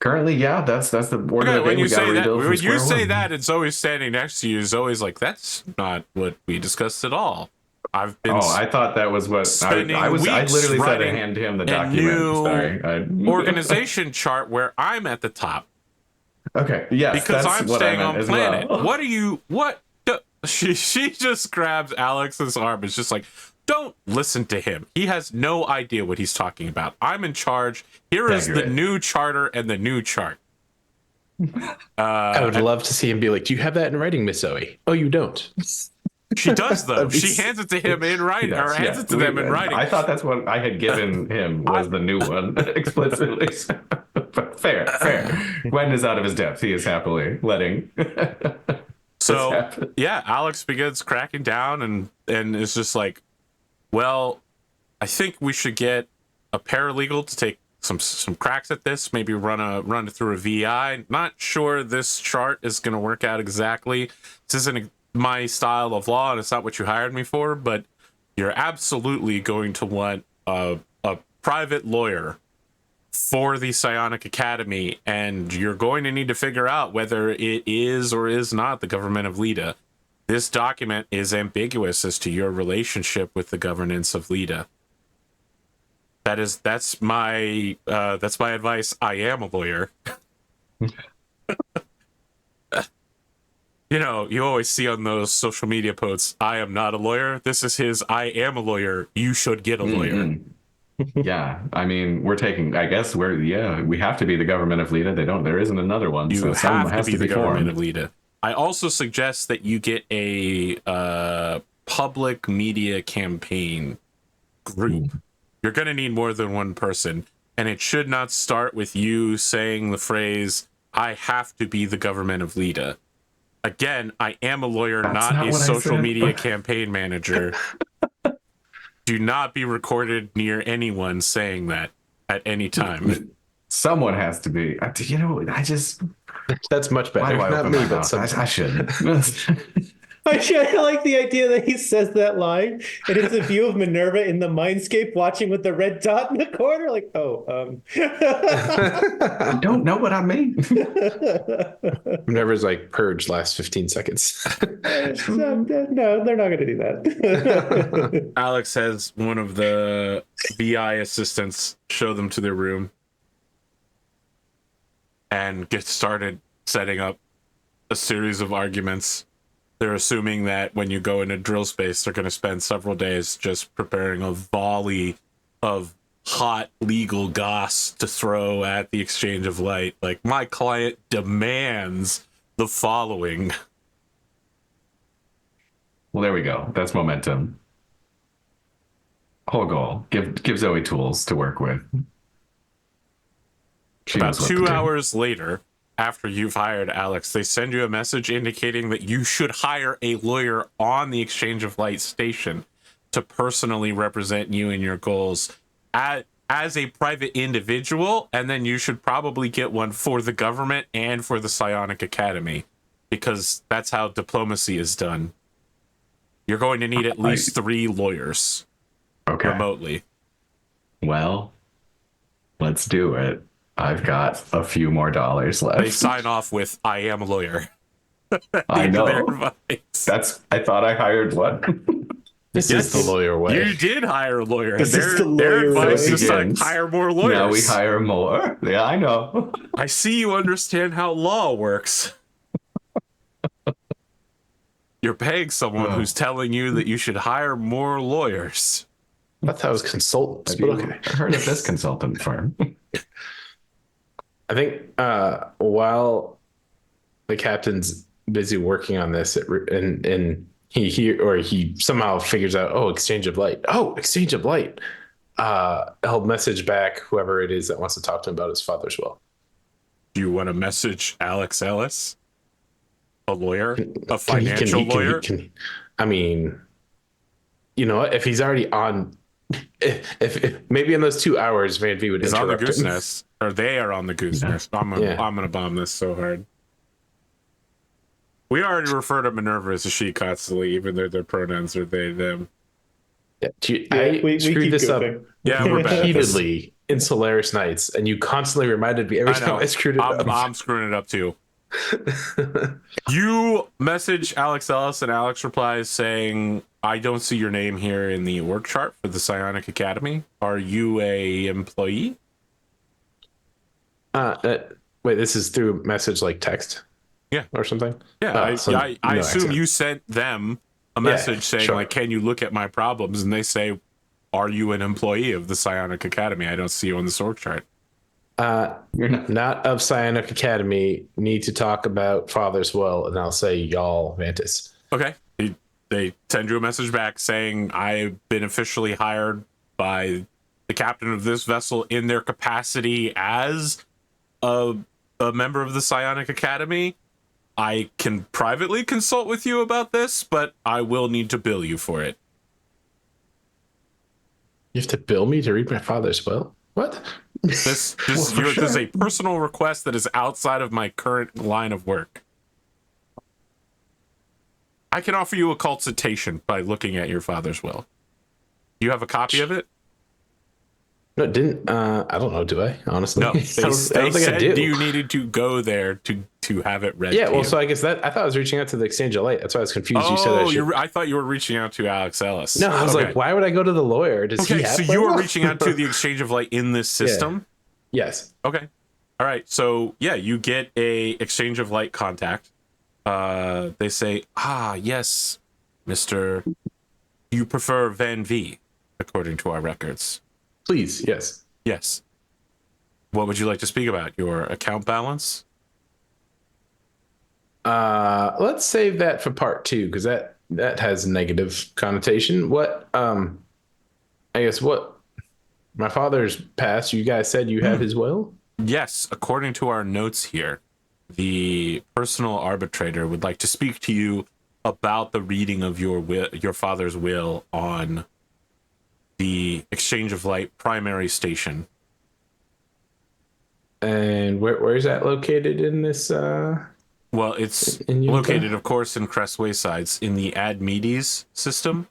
Currently, yeah, that's the order Okay, of when day. you We gotta say that, rebuild from when you square say one. that, it's always standing next to you. Zoe's like, that's not what we discussed at all. I've been I thought that was what spending I weeks literally said to writing hand him the a document. new Sorry. organization chart where I'm at the top Okay, yes, because that's I'm what I staying meant on as planet. well. What are you? What? She just grabs Alex's arm. It's just like, don't listen to him. He has no idea what he's talking about. I'm in charge. Here is the Accurate. new charter and the new chart. I would love to see him be like, "Do you have that in writing, Miss Zoe?" Oh, you don't. She does though. That'd be She hands it to him in writing, or hands it to them in writing. I thought that's what I had given him was the new one explicitly. But fair. Quentin is out of his depth. He is happily letting. So yeah, Alex begins cracking down and is just like, well, I think we should get a paralegal to take some cracks at this, maybe run it through a VI. Not sure this chart is going to work out exactly. This isn't my style of law, and it's not what you hired me for, but you're absolutely going to want a private lawyer for the Psionic Academy, and you're going to need to figure out whether it is or is not the government of Leda. This document is ambiguous as to your relationship with the governance of Leda. That's my advice. I am a lawyer. You know, you always see on those social media posts, I am not a lawyer. This is his, I am a lawyer. You should get a lawyer. Mm-hmm. Yeah. I mean, we have to be the government of Leda. There isn't another one. You so have to be the government of Leda. I also suggest that you get a public media campaign group. You're going to need more than one person. And it should not start with you saying the phrase, I have to be the government of Leda. Again, I am a lawyer, not a social media campaign manager. Do not be recorded near anyone saying that at any time. Someone has to be. You know, That's much better. Not me, but I shouldn't. I like the idea that he says that line, and it's a view of Minerva in the mindscape watching with the red dot in the corner. Like, I don't know what I mean. Minerva's like purge last 15 seconds. No, they're not going to do that. Alex has one of the VI assistants show them to their room and get started setting up a series of arguments. They're assuming that when you go into drill space, they're going to spend several days just preparing a volley of hot legal goss to throw at the exchange of light. Like, my client demands the following. Well, there we go. That's momentum. Whole goal. Give Zoe tools to work with. About 2 hours later, after you've hired Alex, they send you a message indicating that you should hire a lawyer on the Exchange of Light station to personally represent you and your goals as a private individual, and then you should probably get one for the government and for the Psionic Academy, because that's how diplomacy is done. You're going to need at least 3 lawyers remotely. Well, let's do it. I've got a few more dollars left. They sign off with, I am a lawyer. I know. I thought I hired one. This is the lawyer way. You did hire a lawyer. This is the their lawyer advice way. is to hire more lawyers. Now we hire more. Yeah, I know. I see you understand how law works. You're paying someone who's telling you that you should hire more lawyers. I thought it was consultants, but okay. I heard of this consultant firm. I think while the captain's busy working on this, and he somehow figures out, exchange of light. He'll message back whoever it is that wants to talk to him about his father's will. Do you want to message Alex Ellis, a lawyer, a financial lawyer? I mean, you know, if he's already on, if maybe in those 2 hours, Van-Vee would He's on the interrupt Goose him. Nest, or they are on the Goose Nest. I'm gonna bomb this so hard. We already refer to Minerva as a she constantly, even though their pronouns are they, them. We screwed keep this goofing. up Yeah, we're bad at this. repeatedly in Solaris Nights, and you constantly reminded me every time I screwed it up. I'm screwing it up too. You message Alex Ellis, and Alex replies saying, I don't see your name here in the org chart for the Psionic Academy. Are you a employee? Wait, this is through message like text? Yeah. Or something? Yeah, I assume accent. you sent them a message saying, sure. like, can you look at my problems? And they say, are you an employee of the Psionic Academy? I don't see you on the org chart. You're not of Psionic Academy. Need to talk about father's will, and I'll say y'all Vantis. Okay. they send you a message back saying, I've been officially hired by the captain of this vessel in their capacity as a member of the Psionic Academy. I can privately consult with you about this, but I will need to bill you for it. You have to bill me to read my father's will? What? This Well, is a personal request that is outside of my current line of work. I can offer you a consultation by looking at your father's will. You have a copy of it? No, didn't I don't know, do I? Honestly. No, they I don't think I said do. you needed to go there to have it read. Yeah, to well, you. so I guess that I thought I was reaching out to the Exchange of Light. That's why I was confused. You said Oh, I thought you were reaching out to Alex Ellis. No, I was Okay. like, why would I go to the lawyer? Does he Okay, have so my you will? are reaching out to the Exchange of Light in this system? Yes. Okay. All right. So yeah, you get a Exchange of Light contact. They say, yes, Mr. You prefer Van-Vee, according to our records. Please, yes. Yes. What would you like to speak about? Your account balance? Let's save that for part 2 because that has a negative connotation. What my father's passed. You guys said you have his will? Yes, according to our notes here, the personal arbitrator would like to speak to you about the reading of your father's will on the Exchange of Light primary station. And where is that located in this? Well, it's In Utah? located, of course, in Cress Waysides in the APGamingREAL system.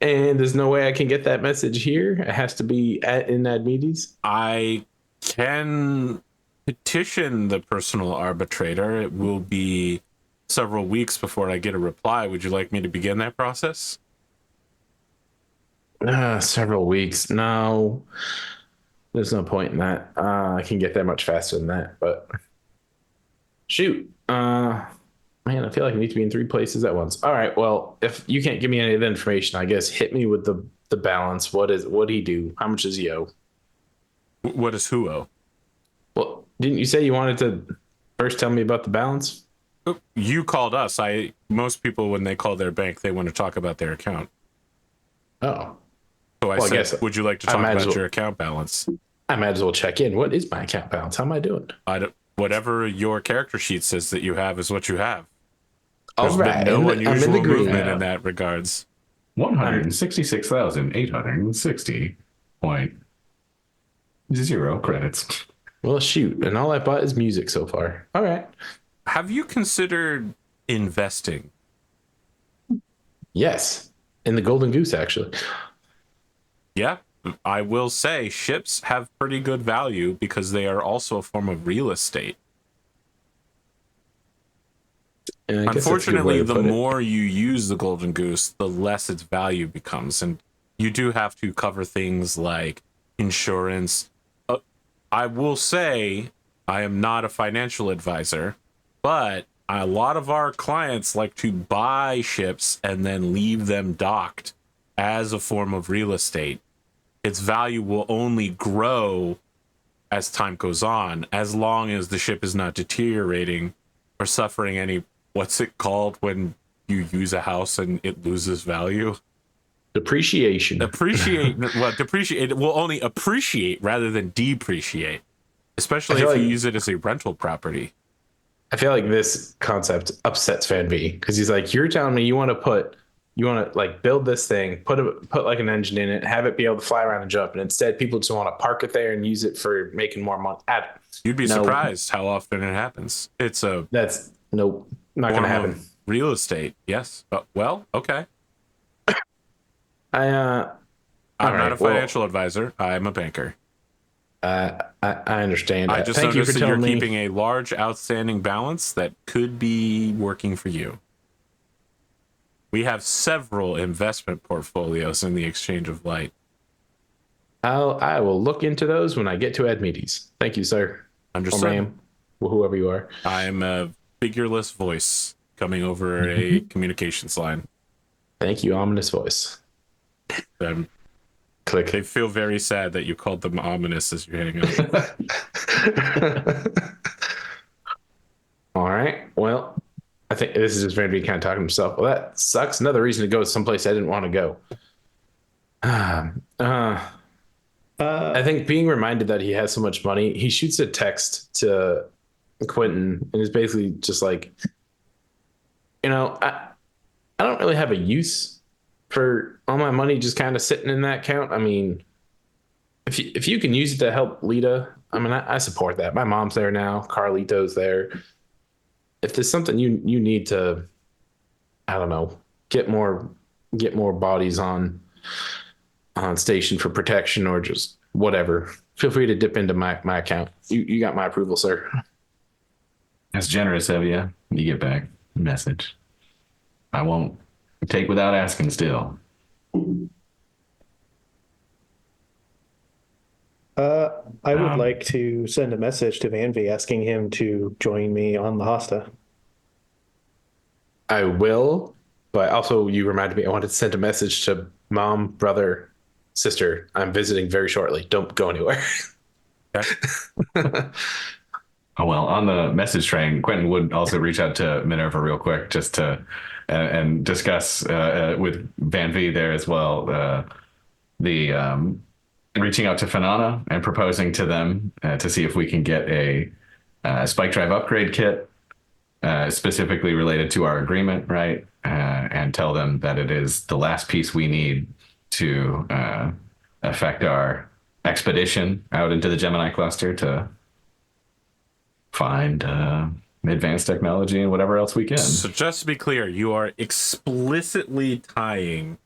And there's no way I can get that message here. It has to be in APGamingREAL. I can petition the personal arbitrator. It will be several weeks before I get a reply. Would you like me to begin that process? Several weeks. No, there's no point in that. I can get there much faster than that. But shoot, man, I feel like I need to be in 3 places at once. All right. Well, if you can't give me any of the information, I guess hit me with the balance. What did he do? How much does he owe? What does who owe? Well, didn't you say you wanted to first tell me about the balance? You called us. Most people, when they call their bank, they want to talk about their account. Oh, So I Well, I said, guess would you like to I talk might as about well- your account balance? I might as well check in. What is my account balance? How am I doing? Whatever your character sheet says that you have is what you have. All There's right, been no I'm in unusual the green. movement in that regards. 166,860.0 credits. Well, shoot, and all I bought is music so far. All right. Have you considered investing? Yes, in the Golden Goose, actually. Yeah, I will say ships have pretty good value because they are also a form of real estate. And I guess that's a good way Unfortunately, to the put it. more you use the Golden Goose, the less its value becomes. And you do have to cover things like insurance. I will say I am not a financial advisor, but a lot of our clients like to buy ships and then leave them docked as a form of real estate. Its value will only grow as time goes on, as long as the ship is not deteriorating or suffering any, what's it called when you use a house and it loses value? Depreciation. Depreciate. It will only appreciate rather than depreciate, especially I if feel you like- use it as a rental property. I feel like this concept upsets Van-Vee because he's like, you're telling me you want to like build this thing, put like an engine in it, have it be able to fly around and jump, and instead people just want to park it there and use it for making more money. You'd be No. surprised how often it happens. It's a That's nope, not gonna form happen. of real estate. Yes. Well, okay. I'm I'm not a financial advisor. I'm a banker. I understand. I just Thank you for noticed that you're telling me. keeping a large outstanding balance that could be working for you. We have several investment portfolios in the Exchange of Light. I will look into those when I get to APGamingREAL. Thank you, sir. Or Understood. ma'am, or whoever you are. I am a figureless voice coming over a communications line. Thank you, ominous voice. Click. They feel very sad that you called them ominous as you're hanging up. All right. Well, I think this is just Van-Vee kind of talking to himself. Well, that sucks. Another reason to go someplace I didn't want to go. I think being reminded that he has so much money, he shoots a text to Quentin and is basically just like, I don't really have a use for all my money just kind of sitting in that account. I mean, if you can use it to help Lita, I mean, I support that. My mom's there now. Carlito's there. If there's something you need to, I don't know, get more bodies on station for protection or just whatever, feel free to dip into my account. You got my approval, sir. That's generous of you. You get back a message. I won't take without asking still. I would like to send a message to Van-Vee asking him to join me on the Hosta. I will, but also you reminded me I wanted to send a message to mom, brother, sister. I'm visiting very shortly. Don't go anywhere. Oh, well, on the message train, Quentin would also reach out to Minerva real quick just to and discuss with Van-Vee there as well the reaching out to Fanana and proposing to them to see if we can get a spike drive upgrade kit specifically related to our agreement, right? And tell them that it is the last piece we need to affect our expedition out into the Gemini cluster to find advanced technology and whatever else we can. So just to be clear, you are explicitly tying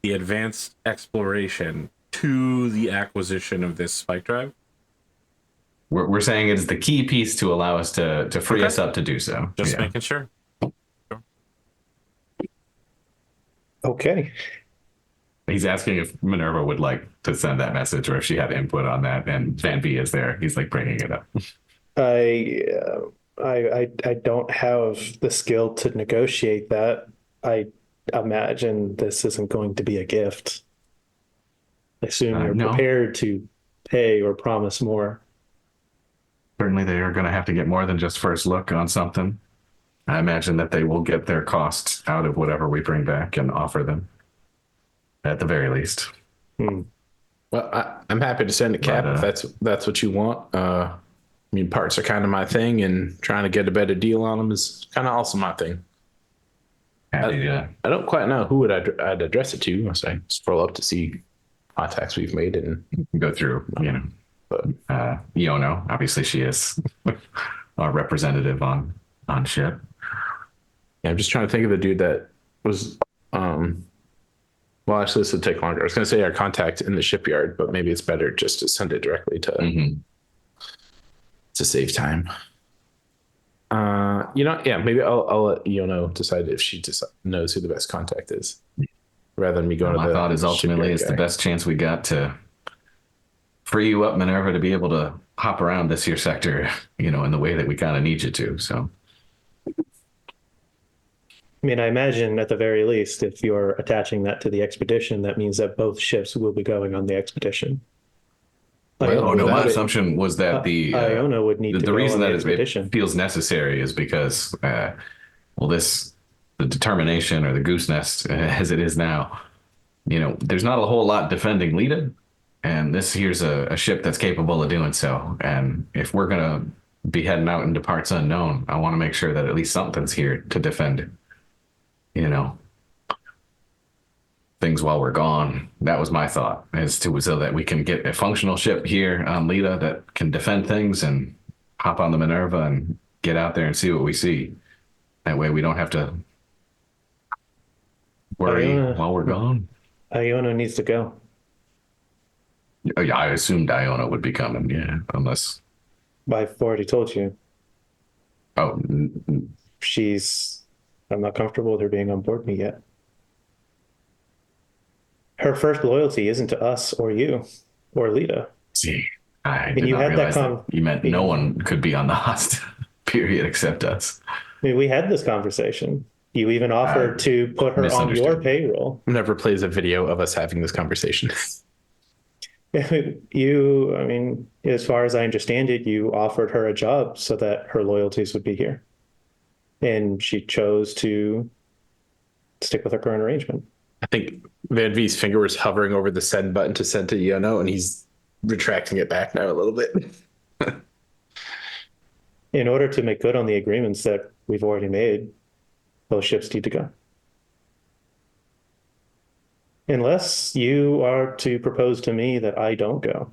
the advanced exploration to the acquisition of this spike drive? We're saying it is the key piece to allow us to free us up to do so. Just making sure. Okay. He's asking if Minerva would like to send that message or if she had input on that, and Van-Vee is there. He's like bringing it up. I don't have the skill to negotiate that. I imagine this isn't going to be a gift. I assume you're prepared to pay or promise more. Certainly they are going to have to get more than just first look on something. I imagine that they will get their costs out of whatever we bring back and offer them, at the very least. Well, I'm happy to send a cap if that's what you want. I mean, parts are kind of my thing, and trying to get a better deal on them is kind of also my thing. I don't quite know who I'd address it to unless I scroll up to see contacts we've made and go through, Iono. Obviously, she is our representative on ship. Yeah, I'm just trying to think of the dude that was. Well, actually, this would take longer. I was going to say our contact in the shipyard, but maybe it's better just to send it directly to save time. Maybe I'll let Iono decide if she knows who the best contact is, rather than me going to the. My thought is ultimately it's the best chance we got to free you up, Minerva, to be able to hop around this here sector, in the way that we kind of need you to. So. I mean, I imagine at the very least, if you're attaching that to the expedition, that means that both ships will be going on the expedition. My assumption was that Iono would need the reason that it feels necessary is because, the determination or the Goose Nest as it is now, there's not a whole lot defending Lita, and this here's a ship that's capable of doing so. And if we're gonna be heading out into parts unknown, I want to make sure that at least something's here to defend it. Things while we're gone. That was my thought, so that we can get a functional ship here on Lita that can defend things and hop on the Minerva and get out there and see what we see. That way we don't have to worry while we're gone. Iono needs to go. Yeah, I assumed Iono would be coming, unless... I've already told you. Oh. I'm not comfortable with her being on board me yet. Her first loyalty isn't to us or you or Lita. See, I did not realize that you meant no one could be on the Hosta, period, except us. I mean, we had this conversation. You even offered to put her on your payroll. Never plays a video of us having this conversation. As far as I understand it, you offered her a job so that her loyalties would be here. and she chose to stick with her current arrangement. I think Van-Vee's finger was hovering over the send button to send to Yono, and he's retracting it back now a little bit. In order to make good on the agreements that we've already made, those ships need to go. Unless you are to propose to me that I don't go.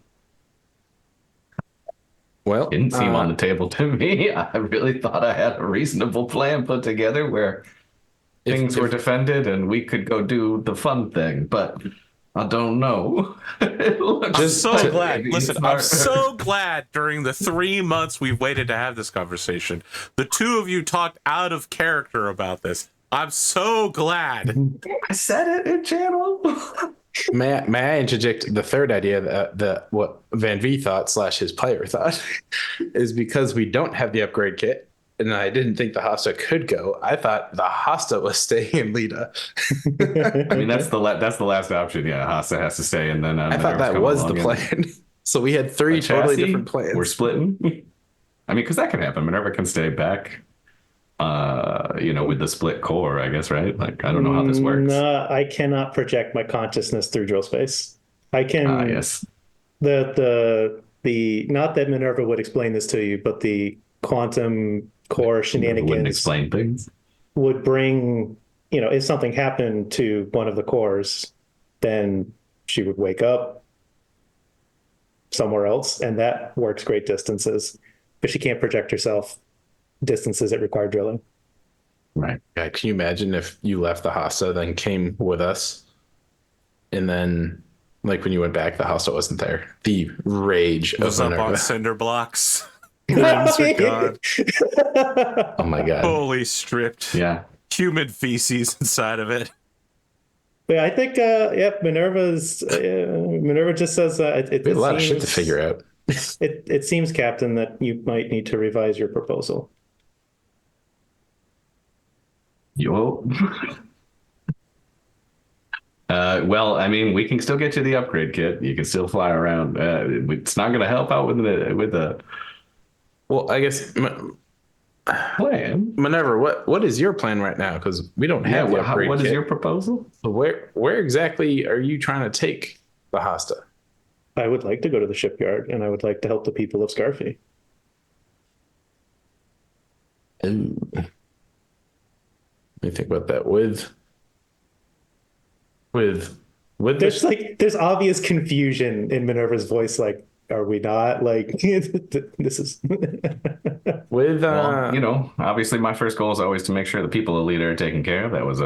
Well, Didn't seem on the table to me. I really thought I had a reasonable plan put together where things were defended and we could go do the fun thing, but I don't know. I'm so glad. Listen, I'm so glad during the 3 months we've waited to have this conversation, the two of you talked out of character about this. I'm so glad. I said it in channel. may I interject the third idea that what Van-Vee thought / his player thought is because we don't have the upgrade kit, and I didn't think the Hasta could go. I thought the Hasta was staying in Lita. I mean, that's the last option. Yeah, Hasta has to stay, and then I thought that was the plan. So we had three totally different plans. We're splitting. I mean, because that can happen. Minerva can stay back. With the split core, I guess, right? Like, I don't know how this works. No, I cannot project my consciousness through drill space. I can. Yes. The not that Minerva would explain this to you, but the quantum core shenanigans wouldn't explain things. Would bring, if something happened to one of the cores, then she would wake up somewhere else, and that works great distances. But she can't project herself distances that require drilling. Right. Yeah, can you imagine if you left the Hasta, then came with us, and then, like, when you went back, the Hasta wasn't there? The rage of was up Minerva. on cinder blocks. Limbs are gone. Oh my god. Fully stripped. Yeah. Human feces inside of it. Yeah, I think, Minerva just says it We have a lot of shit to figure out. It seems, Captain, that you might need to revise your proposal. Yo. Well, I mean, we can still get you the upgrade kit. You can still fly around. It's not going to help out with the Well, I guess plan. Minerva, what is your plan right now? Because we don't have the upgrade what kit. is your proposal? So where exactly are you trying to take the Hasta? I would like to go to the shipyard, and I would like to help the people of Scarfy. Ooh. Let me think about that. With There's obvious confusion in Minerva's voice. Like, are we not? Like, this is. with Well, obviously my first goal is always to make sure the people of Leader are taken care of. That was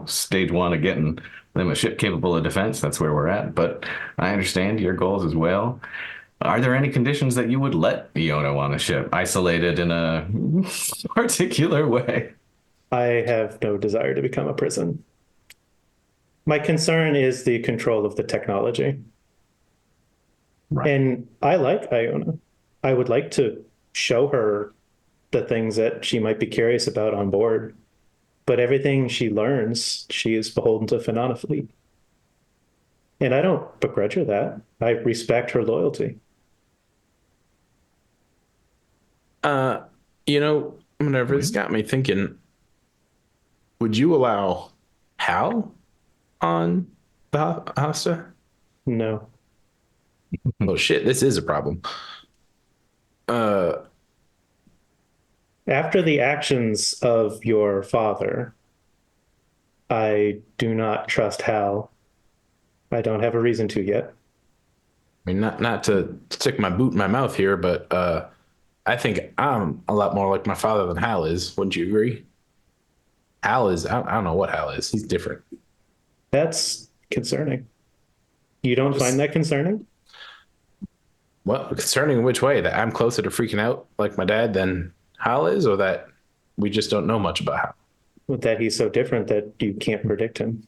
stage one of getting them a ship capable of defense. That's where we're at. But I understand your goals as well. Are there any conditions that you would let Iono on a ship, isolated in a particular way? I have no desire to become a prison. My concern is the control of the technology. Right. And I like Iona. I would like to show her the things that she might be curious about on board. But everything she learns, she is beholden to Phenomena Fleet. And I don't begrudge her that. I respect her loyalty. Minerva, it's got me thinking, would you allow Hal on the Hasta? No. Oh shit, this is a problem. After the actions of your father, I do not trust Hal. I don't have a reason to yet. I mean, not to stick my boot in my mouth here, but I think I'm a lot more like my father than Hal is. Wouldn't you agree? Hal is, I don't know what Hal is. He's different. That's concerning. You don't find that concerning? Well, concerning in which way? That I'm closer to freaking out like my dad than Hal is, or that we just don't know much about Hal? That he's so different that you can't predict him.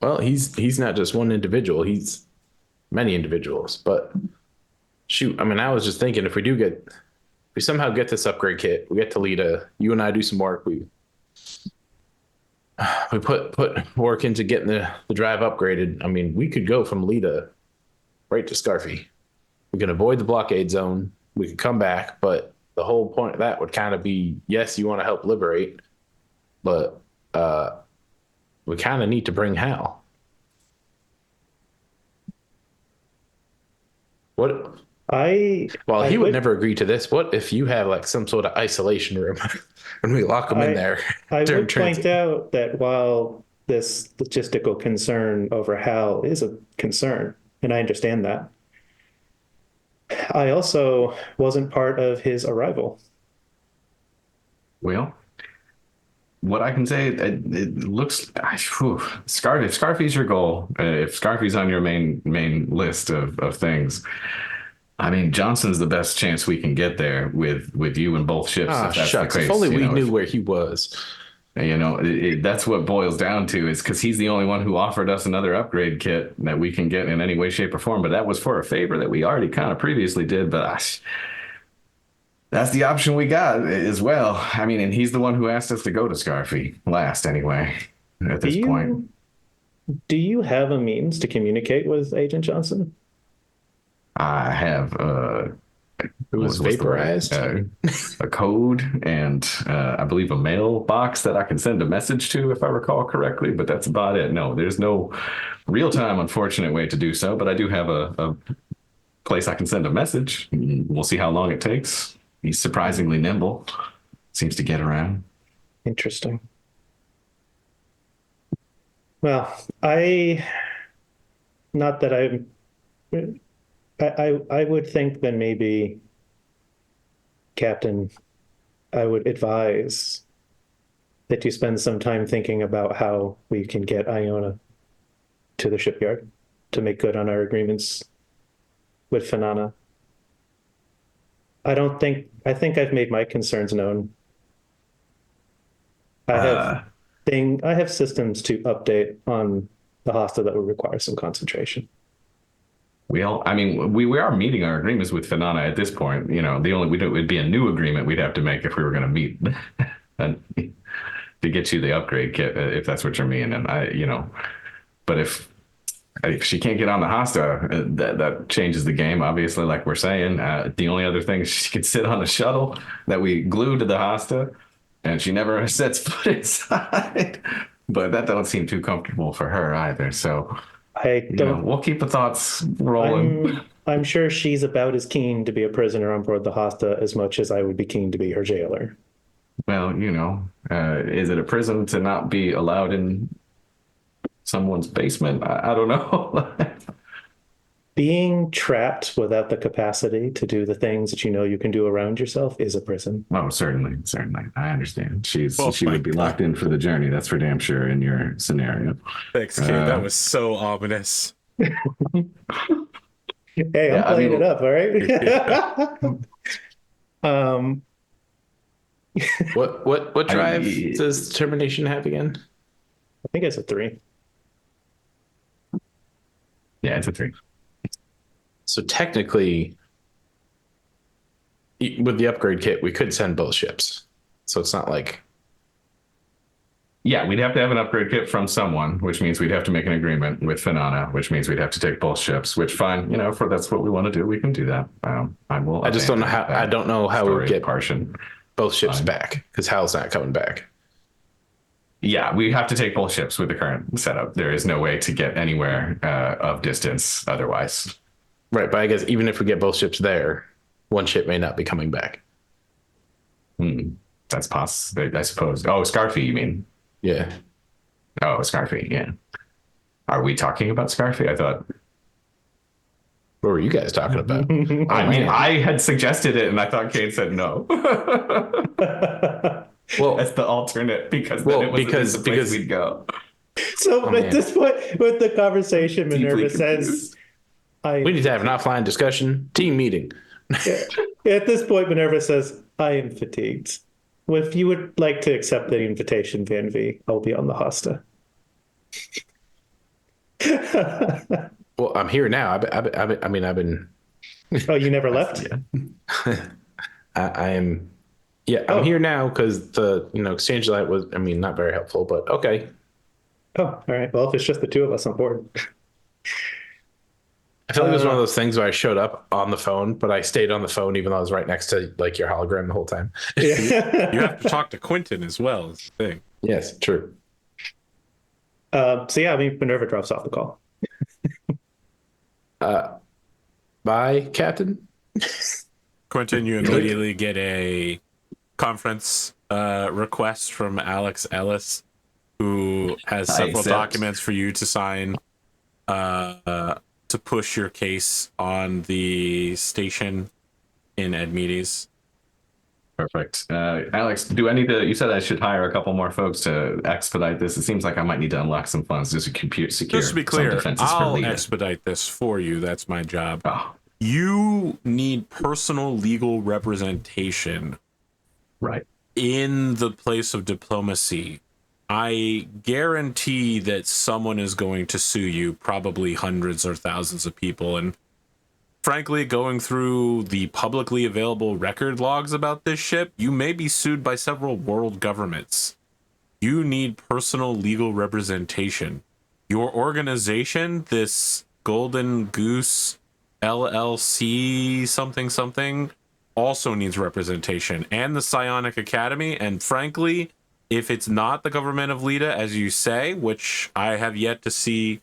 Well, he's not just one individual. He's many individuals. But shoot, I mean, I was just thinking, if we somehow get this upgrade kit, we get to Lita, you and I do some work, we put work into getting the drive upgraded. I mean, we could go from Lita right to Scarfy. We can avoid the blockade zone. We could come back, but the whole point of that would kind of be, yes, you want to help liberate, but we kind of need to bring Hal. What? Well, he would never agree to this. What if you have like some sort of isolation room when we lock him in there? I during would transit? point out that while this logistical concern over Hal is a concern, and I understand that, I also wasn't part of his arrival. Well, what I can say, it looks, whew, if Scarfy's your goal, if Scarfy's on your main list of things, I mean, Johnson's the best chance we can get there with you and both ships. Ah, if that's shucks. the case, If only we know, knew where he was. You know, that's what boils down to, is because he's the only one who offered us another upgrade kit that we can get in any way, shape, or form. But that was for a favor that we already kind of previously did. But that's the option we got as well. I mean, and he's the one who asked us to go to Scarfy last anyway, at this point. Do you have a means to communicate with Agent Johnson? I have It was vaporized. A code and I believe a mailbox that I can send a message to, if I recall correctly, but that's about it. No, there's no real-time unfortunate way to do so, but I do have a place I can send a message. We'll see how long it takes. He's surprisingly nimble. Seems to get around. Interesting. Well, not that I would think that maybe, Captain, I would advise that you spend some time thinking about how we can get Iona to the shipyard to make good on our agreements with Finana. I think I've made my concerns known. I have systems to update on the Hosta that would require some concentration. We are meeting our agreements with Finana at this point. You know, it would be a new agreement we'd have to make if we were going to meet and to get you the upgrade kit, if that's what you're meaning. And but if she can't get on the Hosta, that changes the game. Obviously, like we're saying, the only other thing is she can sit on a shuttle that we glue to the Hosta, and she never sets foot inside. But that don't seem too comfortable for her either. So. We'll keep the thoughts rolling. I'm sure she's about as keen to be a prisoner on board the Hosta as much as I would be keen to be her jailer. Well, is it a prison to not be allowed in someone's basement? I don't know. Being trapped without the capacity to do the things that you can do around yourself is a prison. Oh, certainly. I understand. She would be locked in for the journey. That's for damn sure in your scenario. Thanks, Kate. That was so ominous. Hey, I'm playing it up, all right? What drive does Termination have again? I think it's a 3. Yeah, it's a 3. So technically, with the upgrade kit, we could send both ships. So it's not like... Yeah, we'd have to have an upgrade kit from someone, which means we'd have to make an agreement with Finana, which means we'd have to take both ships, which fine, if that's what we want to do, we can do that. I just don't know how we would get both ships back, because Hal's not coming back. Yeah, we have to take both ships with the current setup. There is no way to get anywhere of distance otherwise. Right, but I guess even if we get both ships there, one ship may not be coming back. That's possible, I suppose. Oh, Scarfy, you mean? Yeah. Oh, Scarfy, yeah. Are we talking about Scarfy? I thought... What were you guys talking about? I had suggested it, and I thought Kate said no. Well, that's the alternate, because the place we'd go. So at this point, with the conversation, MINERVA says... We need to have an offline discussion, team meeting. At this point, MINERVA says, I am fatigued. If you would like to accept the invitation, Van-Vee, I'll be on the Hosta. Well, I'm here now. I've been... Oh, you never left? I am... Yeah, I'm here now because the exchange light was, not very helpful, but okay. Oh, all right. Well, if it's just the two of us on board. I feel like it was one of those things where I showed up on the phone, but I stayed on the phone even though I was right next to like your hologram the whole time. You have to talk to Quentin as well, is the thing. Yes, true. So yeah, I mean, Minerva drops off the call. Bye, Captain. Quentin, you immediately get a conference request from Alex Ellis, who has several documents for you to sign to push your case on the station in Admedes. Perfect. Alex, do I need to? You said I should hire a couple more folks to expedite this. It seems like I might need to unlock some funds just to secure. Just to be some clear, defenses for I'll Lita. expedite this for you. That's my job. Oh, You need personal legal representation right. in the place of diplomacy. I guarantee that someone is going to sue you, probably hundreds or thousands of people. And frankly, going through the publicly available record logs about this ship, you may be sued by several world governments. You need personal legal representation. Your organization, this Golden Goose LLC something, also needs representation, and the Psionic Academy. And frankly, if it's not the government of Lita, as you say, which I have yet to see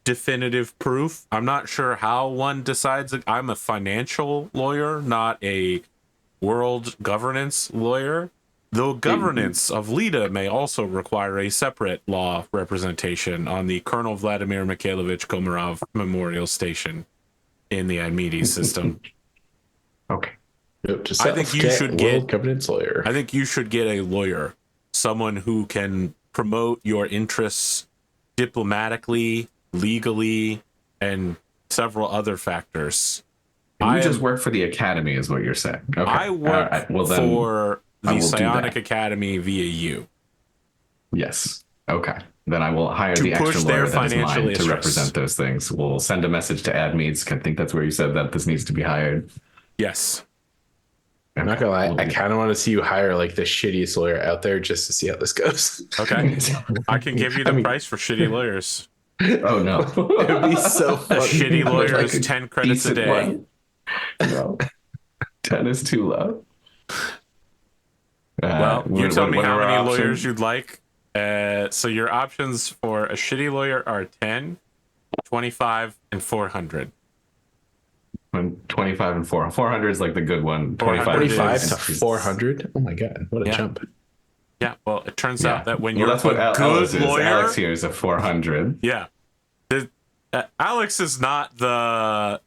definitive proof, I'm not sure how one decides. I'm a financial lawyer, not a world governance lawyer. Though governance of Lita may also require a separate law representation on the Colonel Vladimir Mikhailovich Komarov Memorial Station in the Admedes system. Okay. I think you should get world governance lawyer. I think you should get a lawyer, someone who can promote your interests diplomatically, legally, and several other factors. You just work for the academy, is what you're saying. Okay. I work for the Psionic Academy via you. Yes. Okay. Then I will hire the push extra their lawyer that is financial mine to interests. represent those things. We'll send a message to Admedes. I think that's where you said that this needs to be hired. Yes. I'm not gonna lie, I kind of want to see you hire like the shittiest lawyer out there just to see how this goes. Okay. I can give you the price for shitty lawyers. Oh no. It would be so A funny. shitty lawyer Like is a 10 credits a decent day. one. No. 10 is too low. Well, you tell me what how are our many options? lawyers you'd like. So your options for a shitty lawyer are 10, 25, and 400. 25 and 400. 400 is like the good one. 25 is- to 400. Oh my god, what a jump! Yeah, well, it turns out that when Well, you're that's what a good Alex is. lawyer, Alex here is a 400. yeah, Alex is not the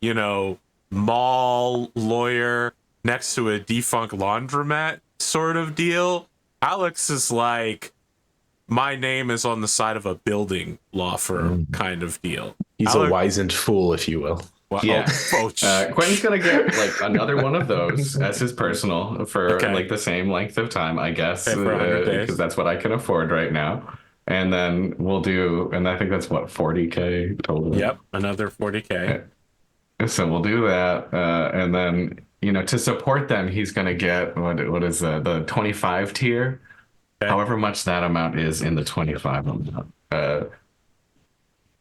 mall lawyer next to a defunct laundromat sort of deal. Alex is like, my name is on the side of a building law firm kind of deal. He's a wizened fool, if you will. Well, Yeah. Quentin's Quentin's gonna get like another one of those as his personal for Okay. like the same length of time, I guess, Okay, for 100 days. because that's what I can afford right now. And then we'll do, and I think that's what 40K total. Yep, another 40K. So we'll do that, and then to support them, he's gonna get what is the 25 tier, however much that amount is in the 25 amount.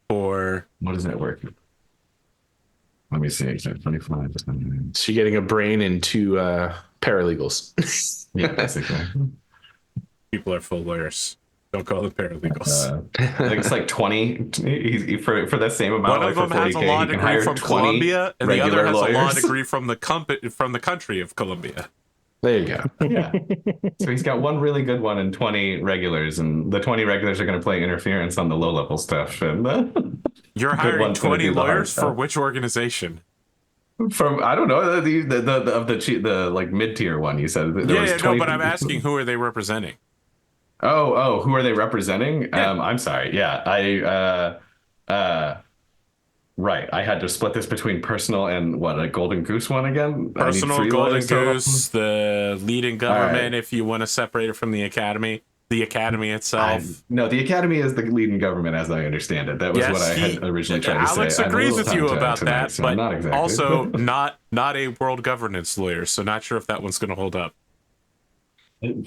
For What is that working? Let me see. 25. So you're getting a brain and two paralegals. Yeah, basically. people are full lawyers. Don't call them paralegals. I think it's like 20 for the same amount. One of them has a 40K, law he can degree hire from 20 Columbia, and the other regular has a law lawyers. degree from the country of Columbia. There you go. Yeah. So he's got one really good one and 20 regulars, and the 20 regulars are going to play interference on the low level stuff. And You're good hiring one's gonna 20 do the hard lawyers for stuff. which organization? from I don't know the like mid tier one. You said there was 20 no, but I'm asking, who are they representing? Oh, who are they representing? Yeah. I'm sorry. Yeah, right. I had to split this between personal and a Golden Goose one again. I need Personal, 3 Golden lawyers total? Goose, the leading government, right. if you want to separate it from the academy itself. No, the academy is the leading government, as I understand it. That was Yes, what I had originally tried Alex to say. I had a agrees little with you tongue-tied about tonight, that, so but not exactly. also not a world governance lawyer, so not sure if that one's going to hold up.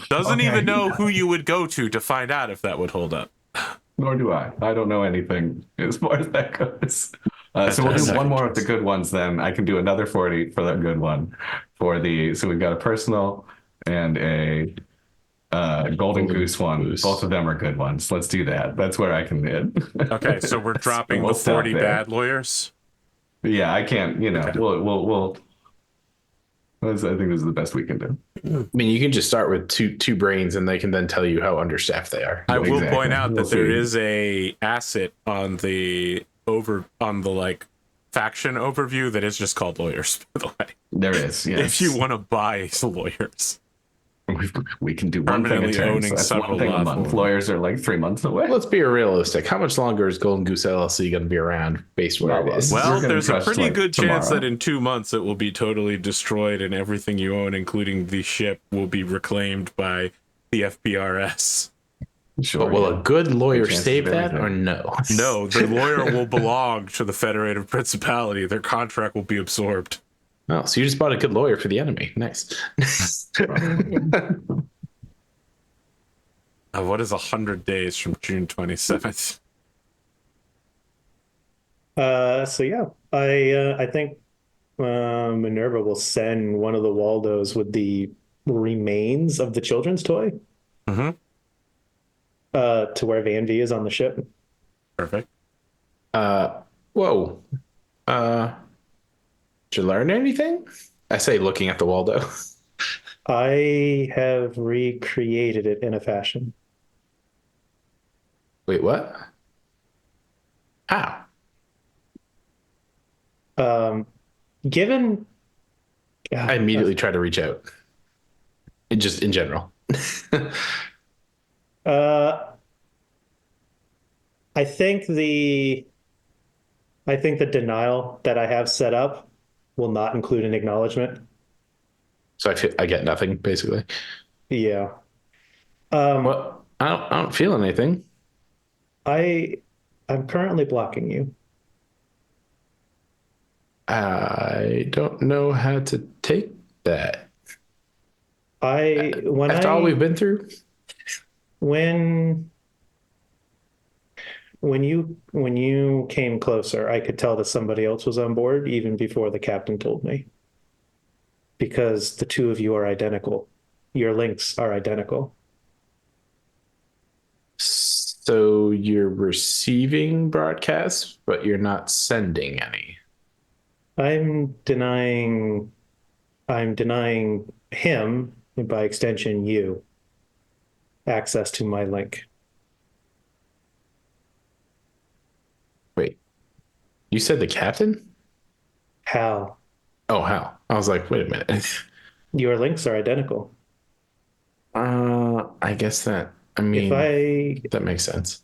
Doesn't Okay. even know who you would go to find out if that would hold up. Nor do I. I don't know anything as far as that goes. So we'll do Fantastic. one more of the good ones then. I can do another 40 for that good one. So we've got a personal and a Golden Goose one. Goose. Both of them are good ones. Let's do that. That's where I can hit. Okay, so we're dropping We'll the stop 40 there. bad lawyers. Yeah, I can't, Okay. we'll I think this is the best we can do. I mean, you can just start with two brains, and they can then tell you how understaffed they are. I will Exactly. point out We'll that there see. is a asset on the like faction overview that is just called lawyers, by the way. There is, yes. If you want to buy lawyers. We can do one thing Permanently a turn. owning So that's several one thing a law month. firms. Lawyers are like 3 months away. Let's be realistic. How much longer is Golden Goose LLC going to be around based where it is? Well, getting there's a crushed, pretty like, good chance tomorrow. that in 2 months it will be totally destroyed and everything you own, including the ship, will be reclaimed by the FPRS. Sure. But will yeah. a good lawyer Good chances save of that or everything. no? No, the lawyer will belong to the Federated Principality. Their contract will be absorbed. Oh, so you just bought a good lawyer for the enemy. Nice. What is 100 days from June 27th? So yeah, I think Minerva will send one of the Waldos with the remains of the children's toy Mm-hmm. to where Van-Vee is on the ship. Perfect. Whoa. Did you learn anything? I say, looking at the Waldo. I have recreated it in a fashion. Wait, what? How? Given, I immediately try to reach out. Just in general. uh, I think the denial that I have set up will not include an acknowledgement. So I get nothing basically. Yeah. Well, I don't feel anything. I'm currently blocking you. I don't know how to take that. When After all we've been through. when you came closer, I could tell that somebody else was on board even before the captain told me. Because the two of you are identical. Your links are identical. So you're receiving broadcasts, but you're not sending any. I'm denying him, and by extension you, access to my link. Wait, you said the captain? How? Oh, how? I was like, wait a minute. Your links are identical. I guess that, I mean, that makes sense.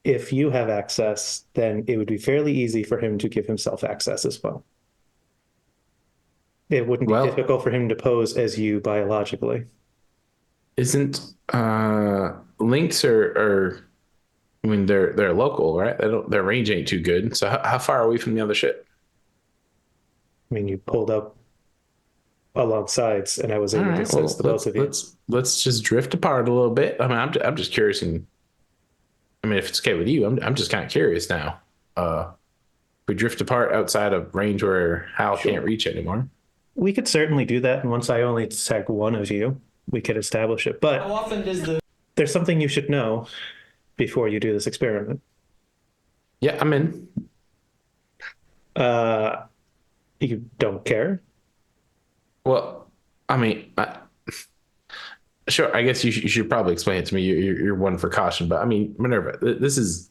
If you have access, then it would be fairly easy for him to give himself access as well. It wouldn't be Well- difficult for him to pose as you biologically. Isn't links are I mean they're local, right? Their range ain't too good. So how far are we from the other ship? I mean, you pulled up alongside, and I was able to sense the both of you. Let's just drift apart a little bit. I mean, I'm just curious, and I mean, if it's okay with you, I'm just kind of curious now. We drift apart outside of range where Hal can't reach anymore. We could certainly do that, and once I only detect one of you, we could establish it. But How often does the there's something you should know before you do this experiment. Yeah, I'm in. You don't care? Well, I mean, sure. I guess you should probably explain it to me. You're one for caution, but I mean, Minerva, this is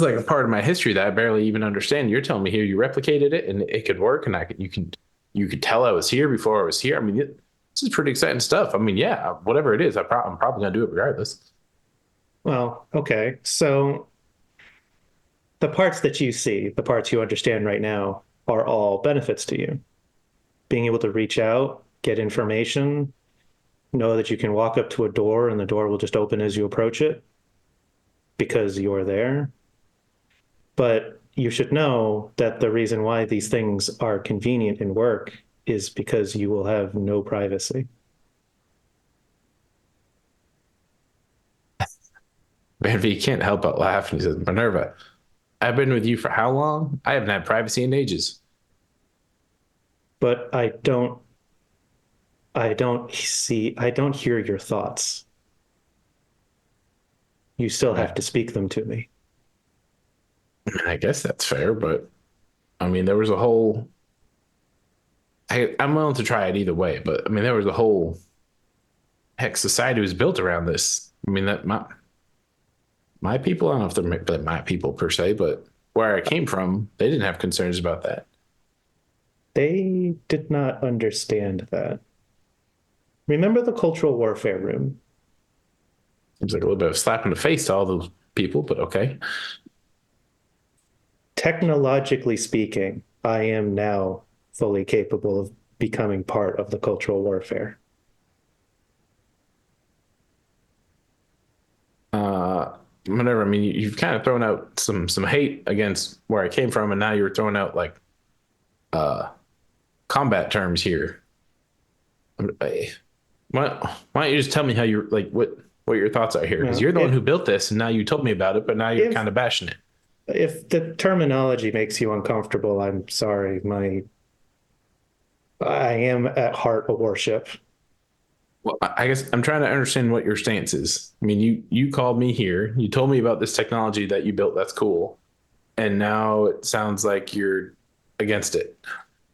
like a part of my history that I barely even understand. You're telling me here you replicated it and it could work, and you could tell I was here before I was here. I mean, this is pretty exciting stuff. I mean, yeah, whatever it is, I'm probably gonna do it regardless. Well, okay. So the parts that you see, the parts you understand right now, are all benefits to you. Being able to reach out, get information, know that you can walk up to a door and the door will just open as you approach it because you're there. But you should know that the reason why these things are convenient and work is because you will have no privacy. Van-Vee can't help but laugh, and he says, Minerva, I've been with you for how long? I haven't had privacy in ages. But I don't hear your thoughts. You still have to speak them to me. I mean, I guess that's fair, but I mean, there was a whole. I'm willing to try it either way, but I mean, there was a whole heck society was built around this. I mean, that my people. I don't know if they're my people per se, but where I came from, they didn't have concerns about that. They did not understand that. Remember the cultural warfare room? Seems like a little bit of a slap in the face to all those people, but okay. Technologically speaking, I am now fully capable of becoming part of the cultural warfare. Whatever. I mean, you've kind of thrown out some hate against where I came from, and now you're throwing out like combat terms here. Why don't you just tell me how you're like what your thoughts are here? Because you're the one who built this, and now you told me about it, but now you're kind of bashing it. If the terminology makes you uncomfortable, I'm sorry. I am at heart a warship. Well, I guess I'm trying to understand what your stance is. I mean, you called me here. You told me about this technology that you built. That's cool. And now it sounds like you're against it.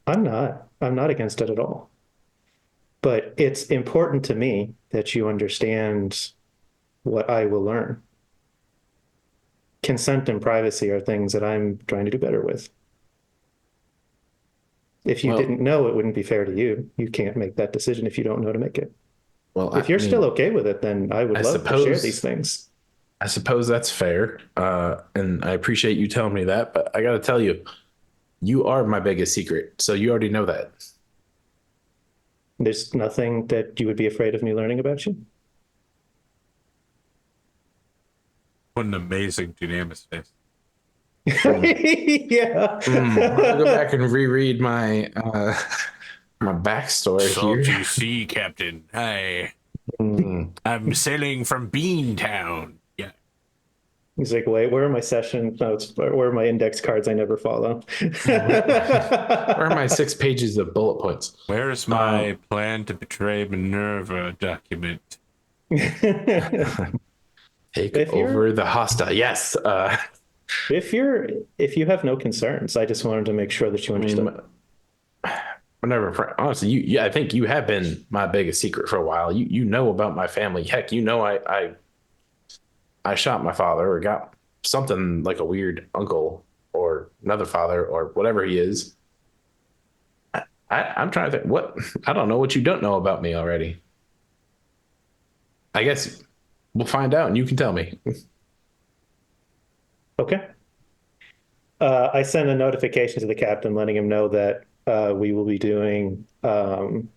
I'm not. I'm not against it at all. But it's important to me that you understand what I will learn. Consent and privacy are things that I'm trying to do better with. If you didn't know, it wouldn't be fair to you. You can't make that decision if you don't know to make it. Well, if you're still okay with it, then I would love to share these things. I suppose that's fair. And I appreciate you telling me that, but I got to tell you, you are my biggest secret. So you already know that. There's nothing that you would be afraid of me learning about you? What an amazing Dunamis face. Yeah. I'll go back and reread my my backstory here. GC, Captain. Hi. I'm sailing from Beantown. Yeah. He's like, wait, where are my session notes? Where are my index cards I never follow? Where are my 6 pages of bullet points? Where's my plan to betray Minerva document? Take over the hostile. Yes. If you have no concerns, I just wanted to make sure that you understood. Whenever, honestly, I think you have been my biggest secret for a while. You know about my family. Heck, you know I shot my father or got something like a weird uncle or another father or whatever he is. I'm trying to think I don't know what you don't know about me already. I guess we'll find out and you can tell me. Okay. I send a notification to the captain letting him know that we will be doing some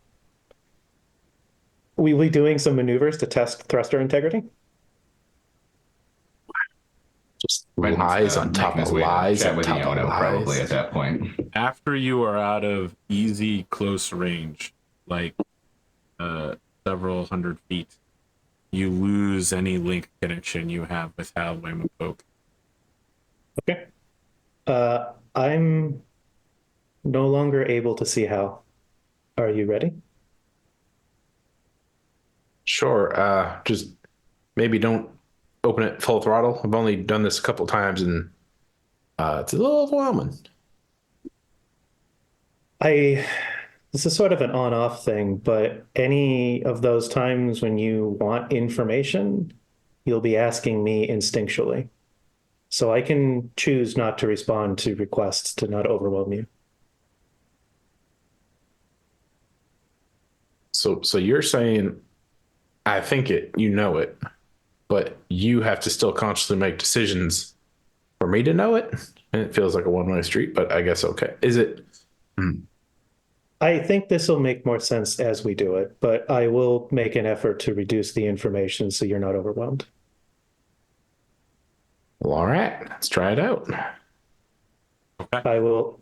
maneuvers to test thruster integrity. Just lies on top of lies on top of lies. Probably at that point. After you are out of easy close range, like several hundred feet, you lose any link connection you have with Halway and Polk. Okay. I'm no longer able to see Hal. Are you ready? Sure. Just maybe don't open it full throttle. I've only done this a couple times and it's a little overwhelming. This is sort of an on-off thing, but any of those times when you want information, you'll be asking me instinctually. So I can choose not to respond to requests to not overwhelm you. So you're saying, I think you know it, but you have to still consciously make decisions for me to know it? And it feels like a one-way street, but I guess okay. Is it? I think this will make more sense as we do it, but I will make an effort to reduce the information so you're not overwhelmed. Well, all right, let's try it out. Okay. I'll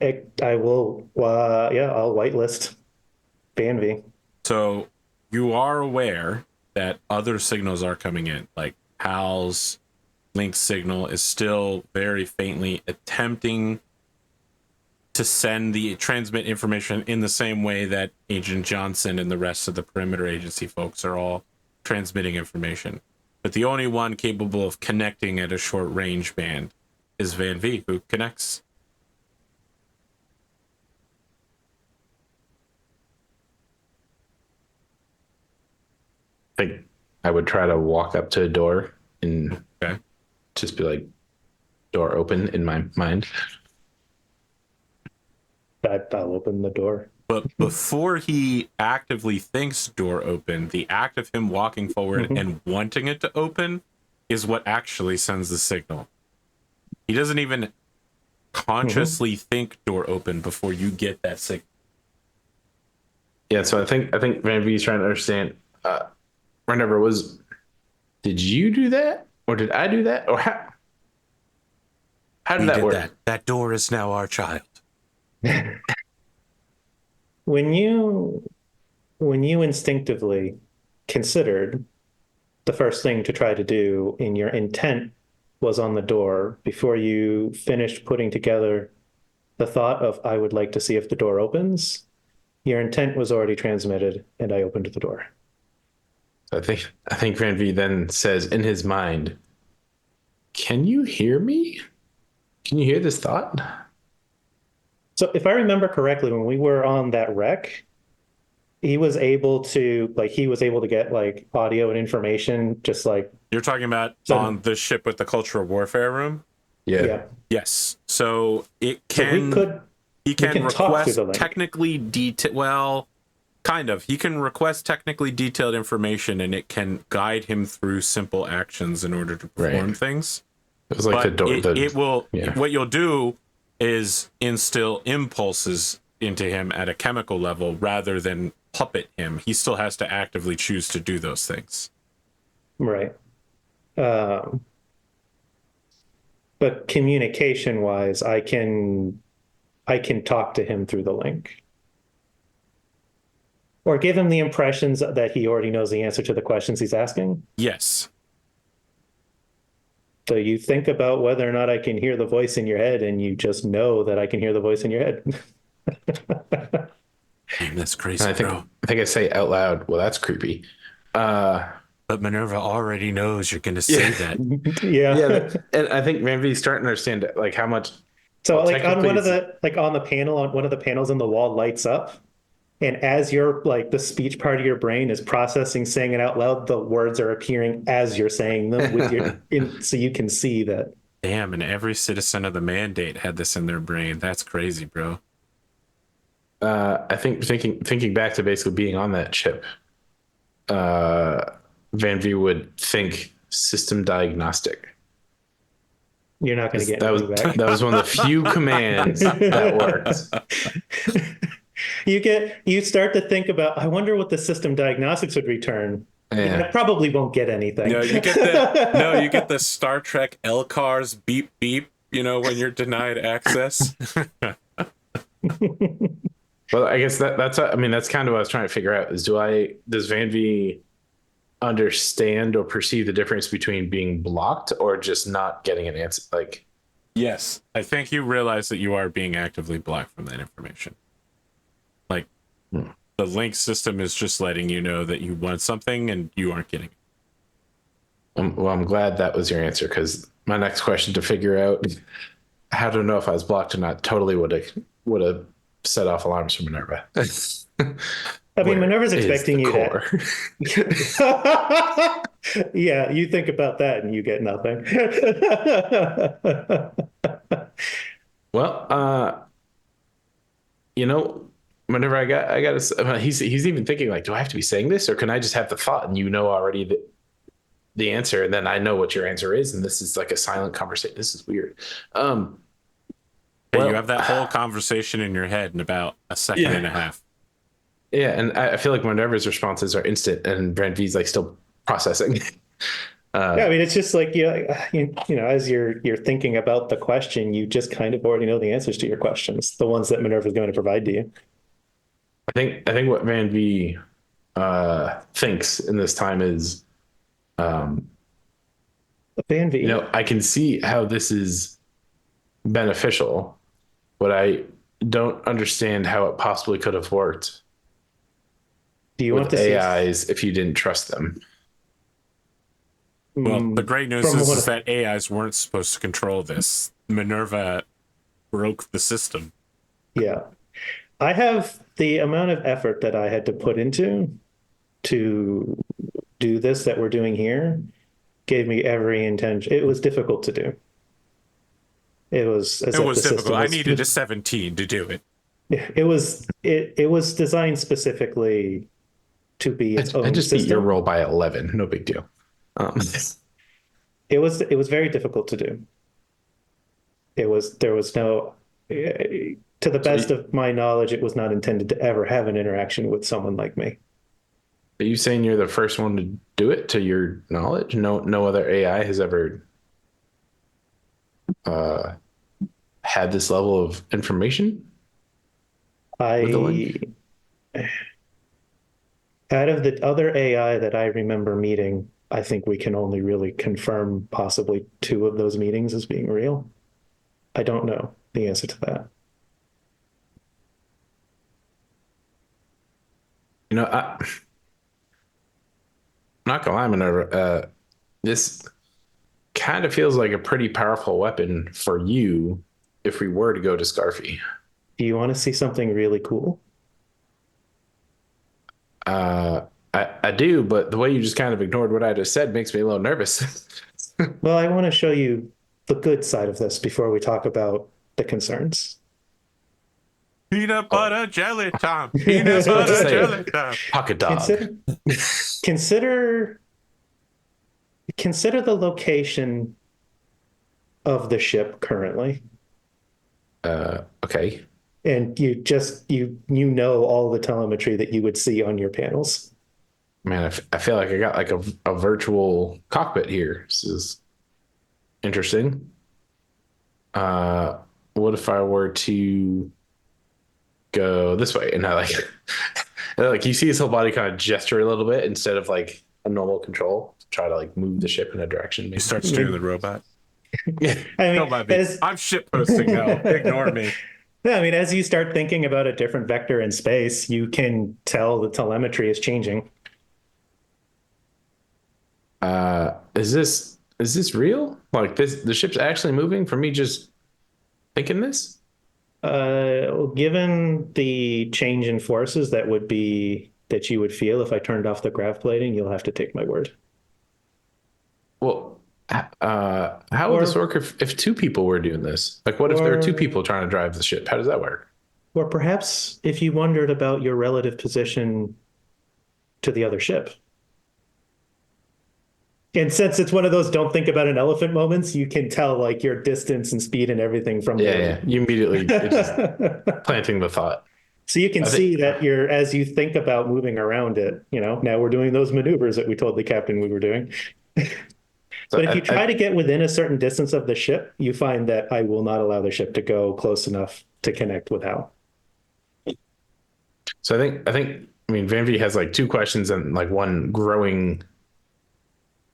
whitelist Van-Vee. So you are aware that other signals are coming in, like Hal's link signal is still very faintly attempting to transmit information in the same way that Agent Johnson and the rest of the perimeter agency folks are all transmitting information. But the only one capable of connecting at a short range band is Van-Vee, who connects. I think I would try to walk up to a door and just be like, door open in my mind. I'll open the door. But before he actively thinks door open, the act of him walking forward and wanting it to open is what actually sends the signal. He doesn't even consciously think door open before you get that signal. Yeah, so I think Van-Vee's trying to understand. Whenever did you do that, or did I do that, or how did that work? That door is now our child. When you instinctively considered the first thing to try to do, and your intent was on the door before you finished putting together the thought of, I would like to see if the door opens, your intent was already transmitted, and I opened the door. I think Van-Vee then says in his mind, can you hear me? Can you hear this thought? So if I remember correctly, when we were on that wreck, he was able to get like audio and information, just like. You're talking about on the ship with the cultural warfare room? Yeah. Yes. So it can. So he can request technically detailed. Well, kind of. He can request technically detailed information, and it can guide him through simple actions in order to perform things. It was like it will. Yeah. What you'll do is instill impulses into him at a chemical level rather than puppet him. He still has to actively choose to do those things. Right. But communication wise, I can talk to him through the link. Or give him the impressions that he already knows the answer to the questions he's asking? Yes. So you think about whether or not I can hear the voice in your head, and you just know that I can hear the voice in your head. Damn, that's crazy, I think I say out loud, well, that's creepy. But MINERVA already knows you're going to say that. Yeah. And I think Van-Vee's starting to understand like how much. So like on one of the, like on the panel, on one of the panels on the wall lights up. And as you're like the speech part of your brain is processing, saying it out loud, the words are appearing as you're saying them with so you can see that. Damn, and every citizen of the mandate had this in their brain. That's crazy, bro. I think thinking back to basically being on that ship, Van-Vee would think system diagnostic. You're not going to get that was one of the few commands that worked. You start to think about, I wonder what the system diagnostics would return. Yeah. You probably won't get anything. No, you get the Star Trek LCARS beep beep, when you're denied access. Well, I guess that's kind of what I was trying to figure out is does Van-Vee understand or perceive the difference between being blocked or just not getting an answer? Like, yes, I think you realize that you are being actively blocked from that information. Like, the link system is just letting you know that you want something and you aren't getting it. Well, I'm glad that was your answer, because my next question to figure out how to know if I was blocked or not totally would have set off alarms for MINERVA. I mean, MINERVA's expecting you to. Yeah, you think about that and you get nothing. Well, whenever I got he's even thinking like, do I have to be saying this, or can I just have the thought and already the answer, and then I know what your answer is, and this is like a silent conversation. This is weird. You have that whole conversation in your head in about a second and a half. Yeah, and I feel like MINERVA's responses are instant, and Van-Vee's like still processing. Yeah, I mean, it's just like as you're thinking about the question, you just kind of already know the answers to your questions, the ones that MINERVA is going to provide to you. I think what Van-Vee thinks in this time is, Van-Vee. You know, I can see how this is beneficial, but I don't understand how it possibly could have worked Do you want with to see AIs if you didn't trust them. Well, the great news from is that AIs weren't supposed to control this. MINERVA broke the system. Yeah. I have the amount of effort that I had to put into to do this that we're doing here gave me every intention. It was difficult to do. It was as It if was the difficult. system I was, needed a 17 to do it. it was designed specifically to be its I own just beat your system. roll by 11. No big deal. It was very difficult to do. There was no to the best of my knowledge, it was not intended to ever have an interaction with someone like me. Are you saying you're the first one to do it to your knowledge? No other AI has ever had this level of information? With the I link? Out of the other AI that I remember meeting, I think we can only really confirm possibly 2 of those meetings as being real. I don't know the answer to that. You know, I'm not gonna lie, Minerva, this kind of feels like a pretty powerful weapon for you if we were to go to Scarfy. Do you want to see something really cool? I do, but the way you just kind of ignored what I just said makes me a little nervous. Well, I want to show you the good side of this before we talk about the concerns. Peanut butter jelly time. Peanut butter Say jelly time. Pocket dog. Consider the location of the ship currently. Okay. And you know all the telemetry that you would see on your panels. Man, I feel like I got like a virtual cockpit here. This is interesting. What if I were to go this way and I like you see his whole body kind of gesture a little bit instead of like a normal control to try to like move the ship in a direction. You start steering the robot. I mean, Don't mind me. I'm shit posting now. Ignore me. yeah, I mean, as you start thinking about a different vector in space, you can tell the telemetry is changing. Is this real? Like the ship's actually moving for me just thinking this? Well, given the change in forces that you would feel if I turned off the grav plating, you'll have to take my word. Well, how would this work if 2 people were doing this? Like, what if there are 2 people trying to drive the ship? How does that work? Or perhaps if you wondered about your relative position to the other ship. And since it's one of those don't think about an elephant moments, you can tell like your distance and speed and everything from Yeah. You immediately it's just planting the thought. So you can see that as you think about moving around it, now we're doing those maneuvers that we told the captain we were doing. But if you try to get within a certain distance of the ship, you find that I will not allow the ship to go close enough to connect with Hal. So I mean, Van-Vee has like 2 questions and like one growing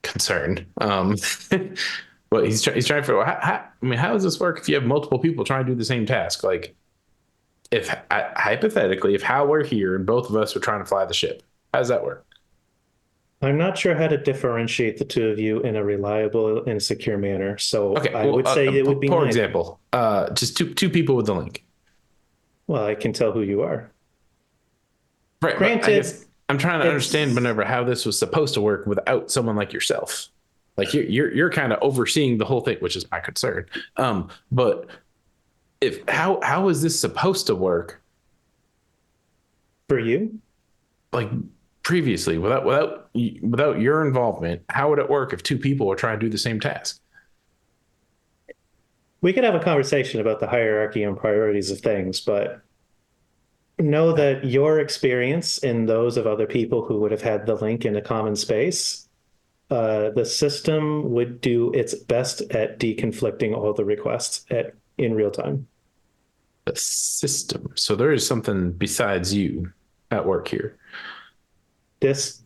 concern. But he's trying to figure out how does this work if you have multiple people trying to do the same task? Like, if hypothetically, if Hal were here and both of us were trying to fly the ship, how does that work? I'm not sure how to differentiate the 2 of you in a reliable and secure manner. So Okay, I would say it would be for example, just two people with the link. Well, I can tell who you are. Right. Granted, I'm trying to understand, Minerva, how this was supposed to work without someone like yourself. Like you're kind of overseeing the whole thing, which is my concern. But how is this supposed to work for you? like previously without your involvement? How would it work if 2 people were trying to do the same task? We could have a conversation about the hierarchy and priorities of things, but know that your experience and those of other people who would have had the link in a common space, the system would do its best at deconflicting all the requests in real time. The system. So there is something besides you at work here. This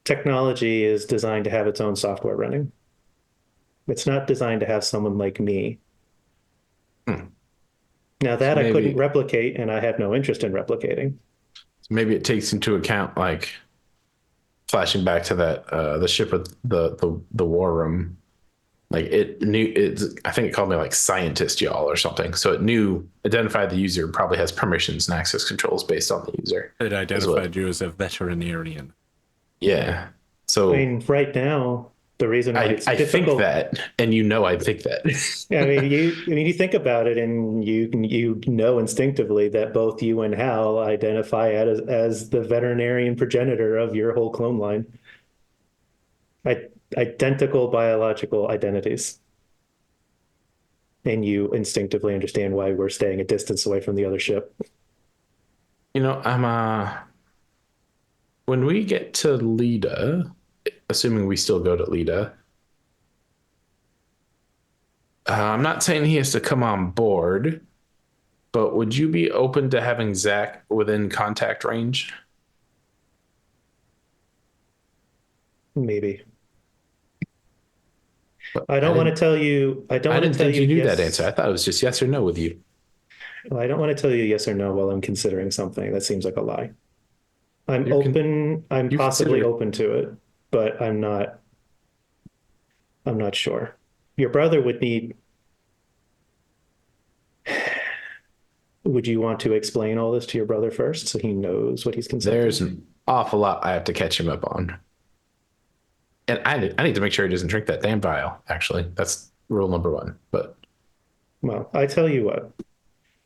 technology is designed to have its own software running. It's not designed to have someone like me. Hmm. Now that So I couldn't maybe replicate, and I have no interest in replicating. maybe it takes into account like flashing back to that the ship with the war room. Like it knew it. I think it called me like scientist y'all or something. So it knew identified the user, probably has permissions and access controls based on the user. It identified you as a veterinarian. Yeah. I So mean, right now, the reason why it's I think difficult. that, and I think that. You think about it, and you know instinctively that both you and Hal identify as the veterinarian progenitor of your whole clone line. Identical biological identities. And you instinctively understand why we're staying a distance away from the other ship. I'm when we get to Leda, assuming we still go to Leda, I'm not saying he has to come on board, but would you be open to having Zach within contact range? Maybe. But I don't want to tell you. I don't want to didn't tell think you you knew yes. that answer. I thought it was just yes or no with you. I don't want to tell you yes or no while I'm considering something. That seems like a lie. I'm You can- open. I'm you possibly consider- open to it, but I'm not. I'm not sure. Your brother would need. Would you want to explain all this to your brother first so he knows what he's considering? There's an awful lot I have to catch him up on. And I need to make sure he doesn't drink that damn vial, actually. That's rule number one. But Well, I tell you what,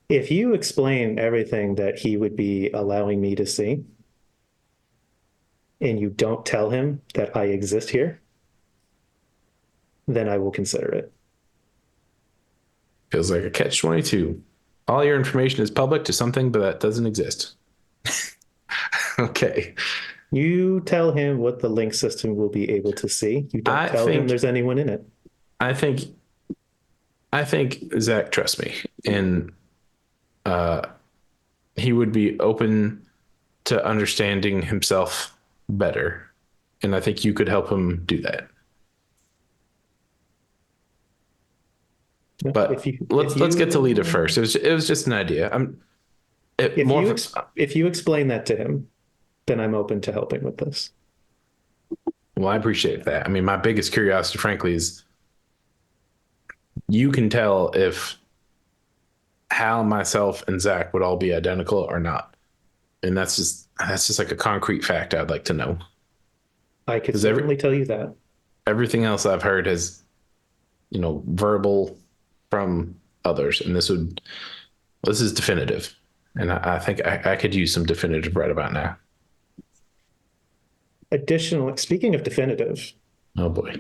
if you explain everything that he would be allowing me to see, and you don't tell him that I exist here, then I will consider it. feels like a catch-22. All your information is public to something, but that doesn't exist. Okay. You tell him what the link system will be able to see. You don't tell him there's anyone in it. I think Zach trusts me, and he would be open to understanding himself better, and I think you could help him do that. But let's get to Leda first. It was just an idea. If you explain that to him, then I'm open to helping with this. Well, I appreciate that. I mean, my biggest curiosity, frankly, is you can tell if Hal, myself, and Zach would all be identical or not, and that's just like a concrete fact I'd like to know. I could certainly tell you that. Everything else I've heard has, verbal from others, and this is definitive, and I think I could use some definitive right about now. Additionally, speaking of definitive, Oh boy.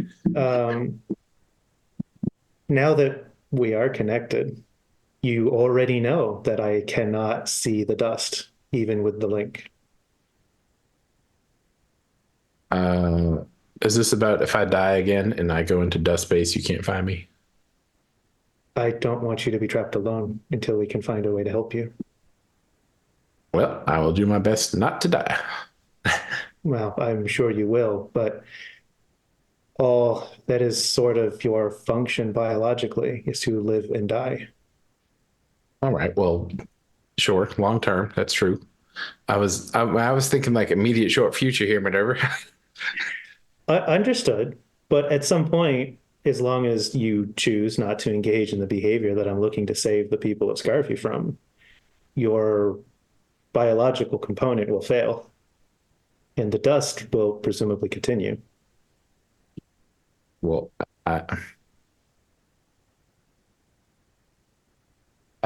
now that we are connected, you already know that I cannot see the dust, even with the link. Is this about if I die again and I go into dust space, you can't find me? I don't want you to be trapped alone until we can find a way to help you. Well, I will do my best not to die. Well, I'm sure you will, but all that is sort of your function biologically is to live and die. All right. Well, sure. Long term, that's true. I was thinking like immediate short future here, whatever. I understood, but at some point, as long as you choose not to engage in the behavior that I'm looking to save the people of Scarfy from, your biological component will fail, and the dust will presumably continue. Well, I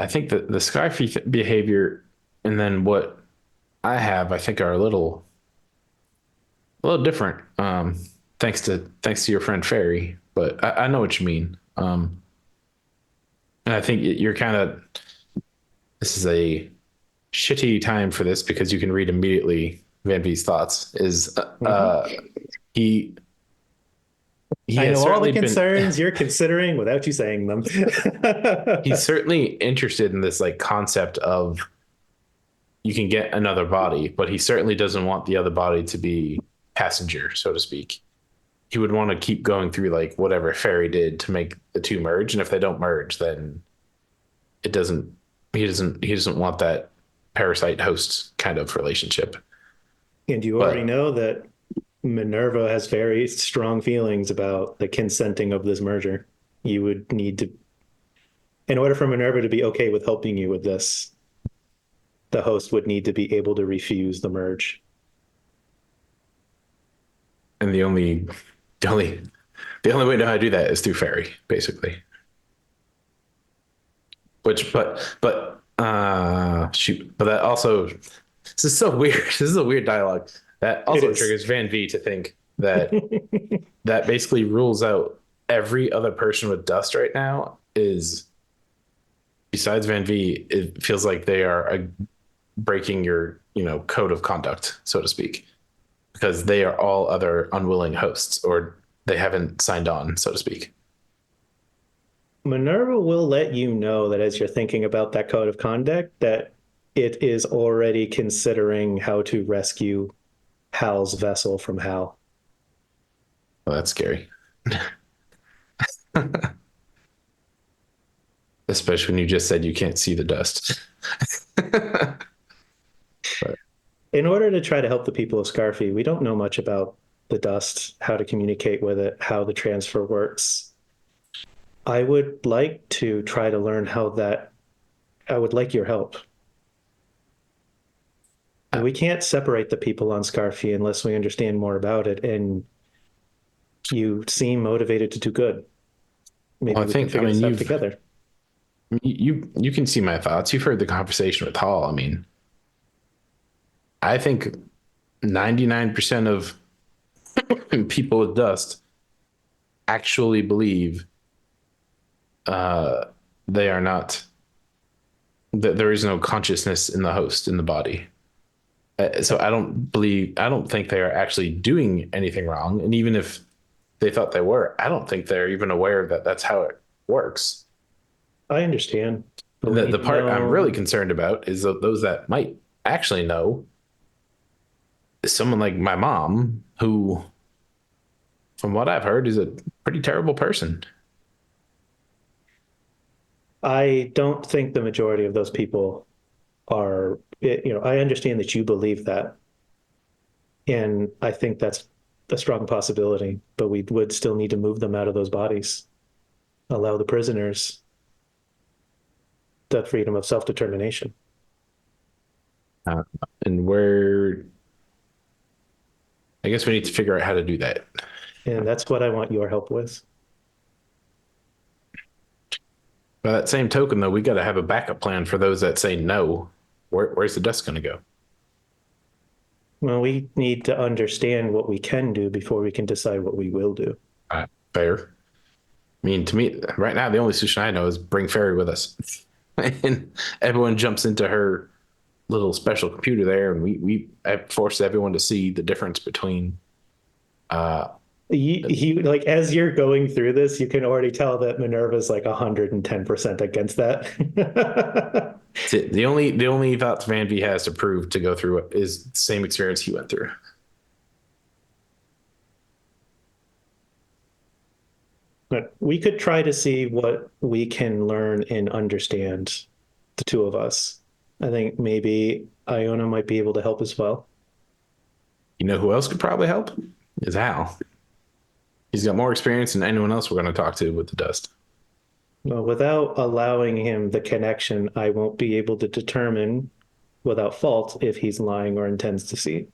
think that the Scarfy behavior and then what I have, I think, are a little different. Thanks to your friend Fairy, but I know what you mean. And I think you're kind of. This is a shitty time for this because you can read immediately Van-Vee's thoughts. He I has know all the certainly concerns you're considering without you saying them. he's certainly interested in this like concept of you can get another body, but he certainly doesn't want the other body to be passenger, so to speak. he would want to keep going through like whatever Ferry did to make the two merge, and if they don't merge, then it doesn't. He doesn't want that parasite host kind of relationship. And you already know that MINERVA has very strong feelings about the consenting of this merger. You would need to, in order for MINERVA to be okay with helping you with this, the host would need to be able to refuse the merge. And the only way to know how to do that is through Ferry, basically. But that also, this is so weird. This is a weird dialogue. That also triggers Van-Vee to think that that basically rules out every other person with dust right now is, besides Van-Vee, it feels like they are breaking your, code of conduct, so to speak, because they are all other unwilling hosts, or they haven't signed on, so to speak. MINERVA will let you know that as you're thinking about that code of conduct, that it is already considering how to rescue Hal's vessel from Hal. Well, that's scary. Especially when you just said you can't see the dust. In order to try to help the people of Scarfy, we don't know much about the dust, how to communicate with it, how the transfer works. I would like to try to learn how that. I would like your help. We can't separate the people on Scarfy unless we understand more about it, and you seem motivated to do good. Maybe we can figure this out together. You can see my thoughts. You've heard the conversation with Hall. I mean, I think 99% of people with dust actually believe they are not, that there is no consciousness in the host, in the body. So I don't think they are actually doing anything wrong. And even if they thought they were, I don't think they're even aware that that's how it works. I understand. The part I'm really concerned about is those that might actually know is someone like my mom, who, from what I've heard, is a pretty terrible person. I don't think the majority of those people are, I understand that you believe that. And I think that's a strong possibility, but we would still need to move them out of those bodies, allow the prisoners the freedom of self-determination. And I guess we need to figure out how to do that. And that's what I want your help with. By that same token, though, we got to have a backup plan for those that say no. Where's the dust going to go? Well, we need to understand what we can do before we can decide what we will do. Fair. I mean, to me, right now, the only solution I know is bring Ferry with us. And everyone jumps into her little special computer there, and we force everyone to see the difference between. You like, as you're going through this, you can already tell that MINERVA's like 110% against that. The only thoughts Van-Vee has to prove to go through it is the same experience he went through. But we could try to see what we can learn and understand, the two of us. I think maybe Iona might be able to help as well. You know who else could probably help? Is Hal. He's got more experience than anyone else we're going to talk to with the dust. Well, without allowing him the connection, I won't be able to determine without fault if he's lying or intends to see.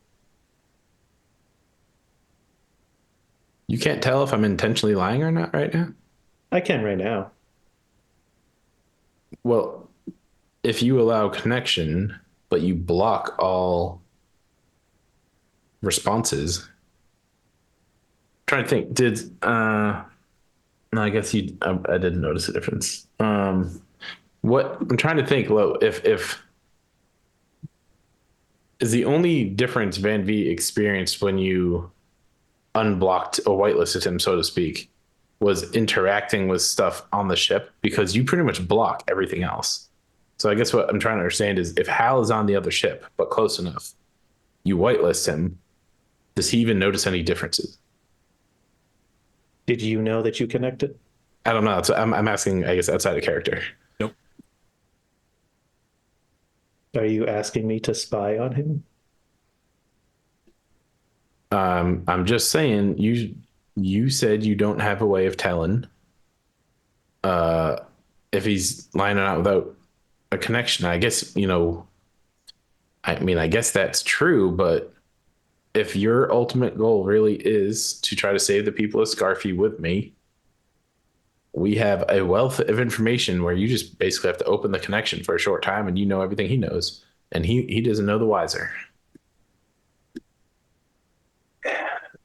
You can't tell if I'm intentionally lying or not right now? I can right now. Well, if you allow connection, but you block all responses. I'm trying to think, no, I guess I didn't notice a difference. What I'm trying to think, if is the only difference Van-Vee experienced when you unblocked or whitelisted him, so to speak, was interacting with stuff on the ship, because you pretty much block everything else. So I guess what I'm trying to understand is, if Hal is on the other ship, but close enough, you whitelist him, does he even notice any differences? Did you know that you connected? I don't know. So I'm asking, I guess, outside of character. Nope. Are you asking me to spy on him? I'm just saying you said you don't have a way of telling uh if he's lining out without a connection. I guess, I mean, I guess that's true, but if your ultimate goal really is to try to save the people of Scarfy with me, we have a wealth of information where you just basically have to open the connection for a short time and you know everything he knows, and he doesn't know the wiser.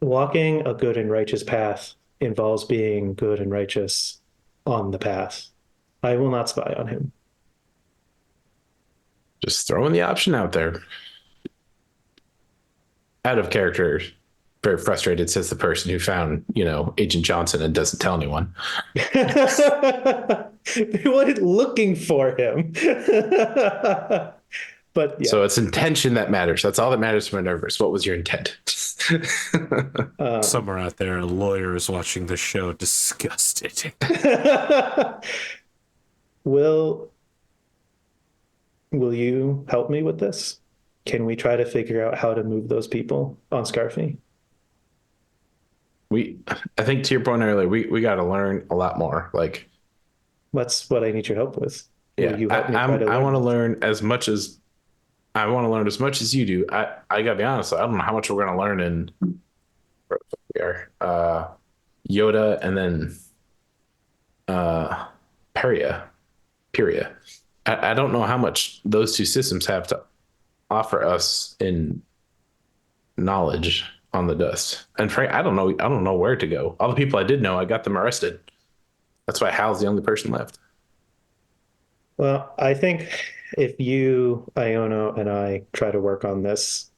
Walking a good and righteous path involves being good and righteous on the path. I will not spy on him. Just throwing the option out there. Out of character, very frustrated, says the person who found, Agent Johnson and doesn't tell anyone. They weren't looking for him. But yeah. So it's intention that matters. That's all that matters for MINERVA. What was your intent? Somewhere out there, a lawyer is watching the show, disgusted. Will you help me with this? Can we try to figure out how to move those people on Scarfy? I think to your point earlier, we got to learn a lot more. Like, That's what I need your help with. yeah, Will you help me try to I learn? want to learn as much as you do. I gotta be honest. I don't know how much we're gonna learn in we are Yoda and then Peria. I don't know how much those two systems have to offer us in knowledge on the dust. And Frank, I don't know where to go. All the people I did know, I got them arrested. That's why Hal's the only person left. Well, I think if you, Iona, and I try to work on this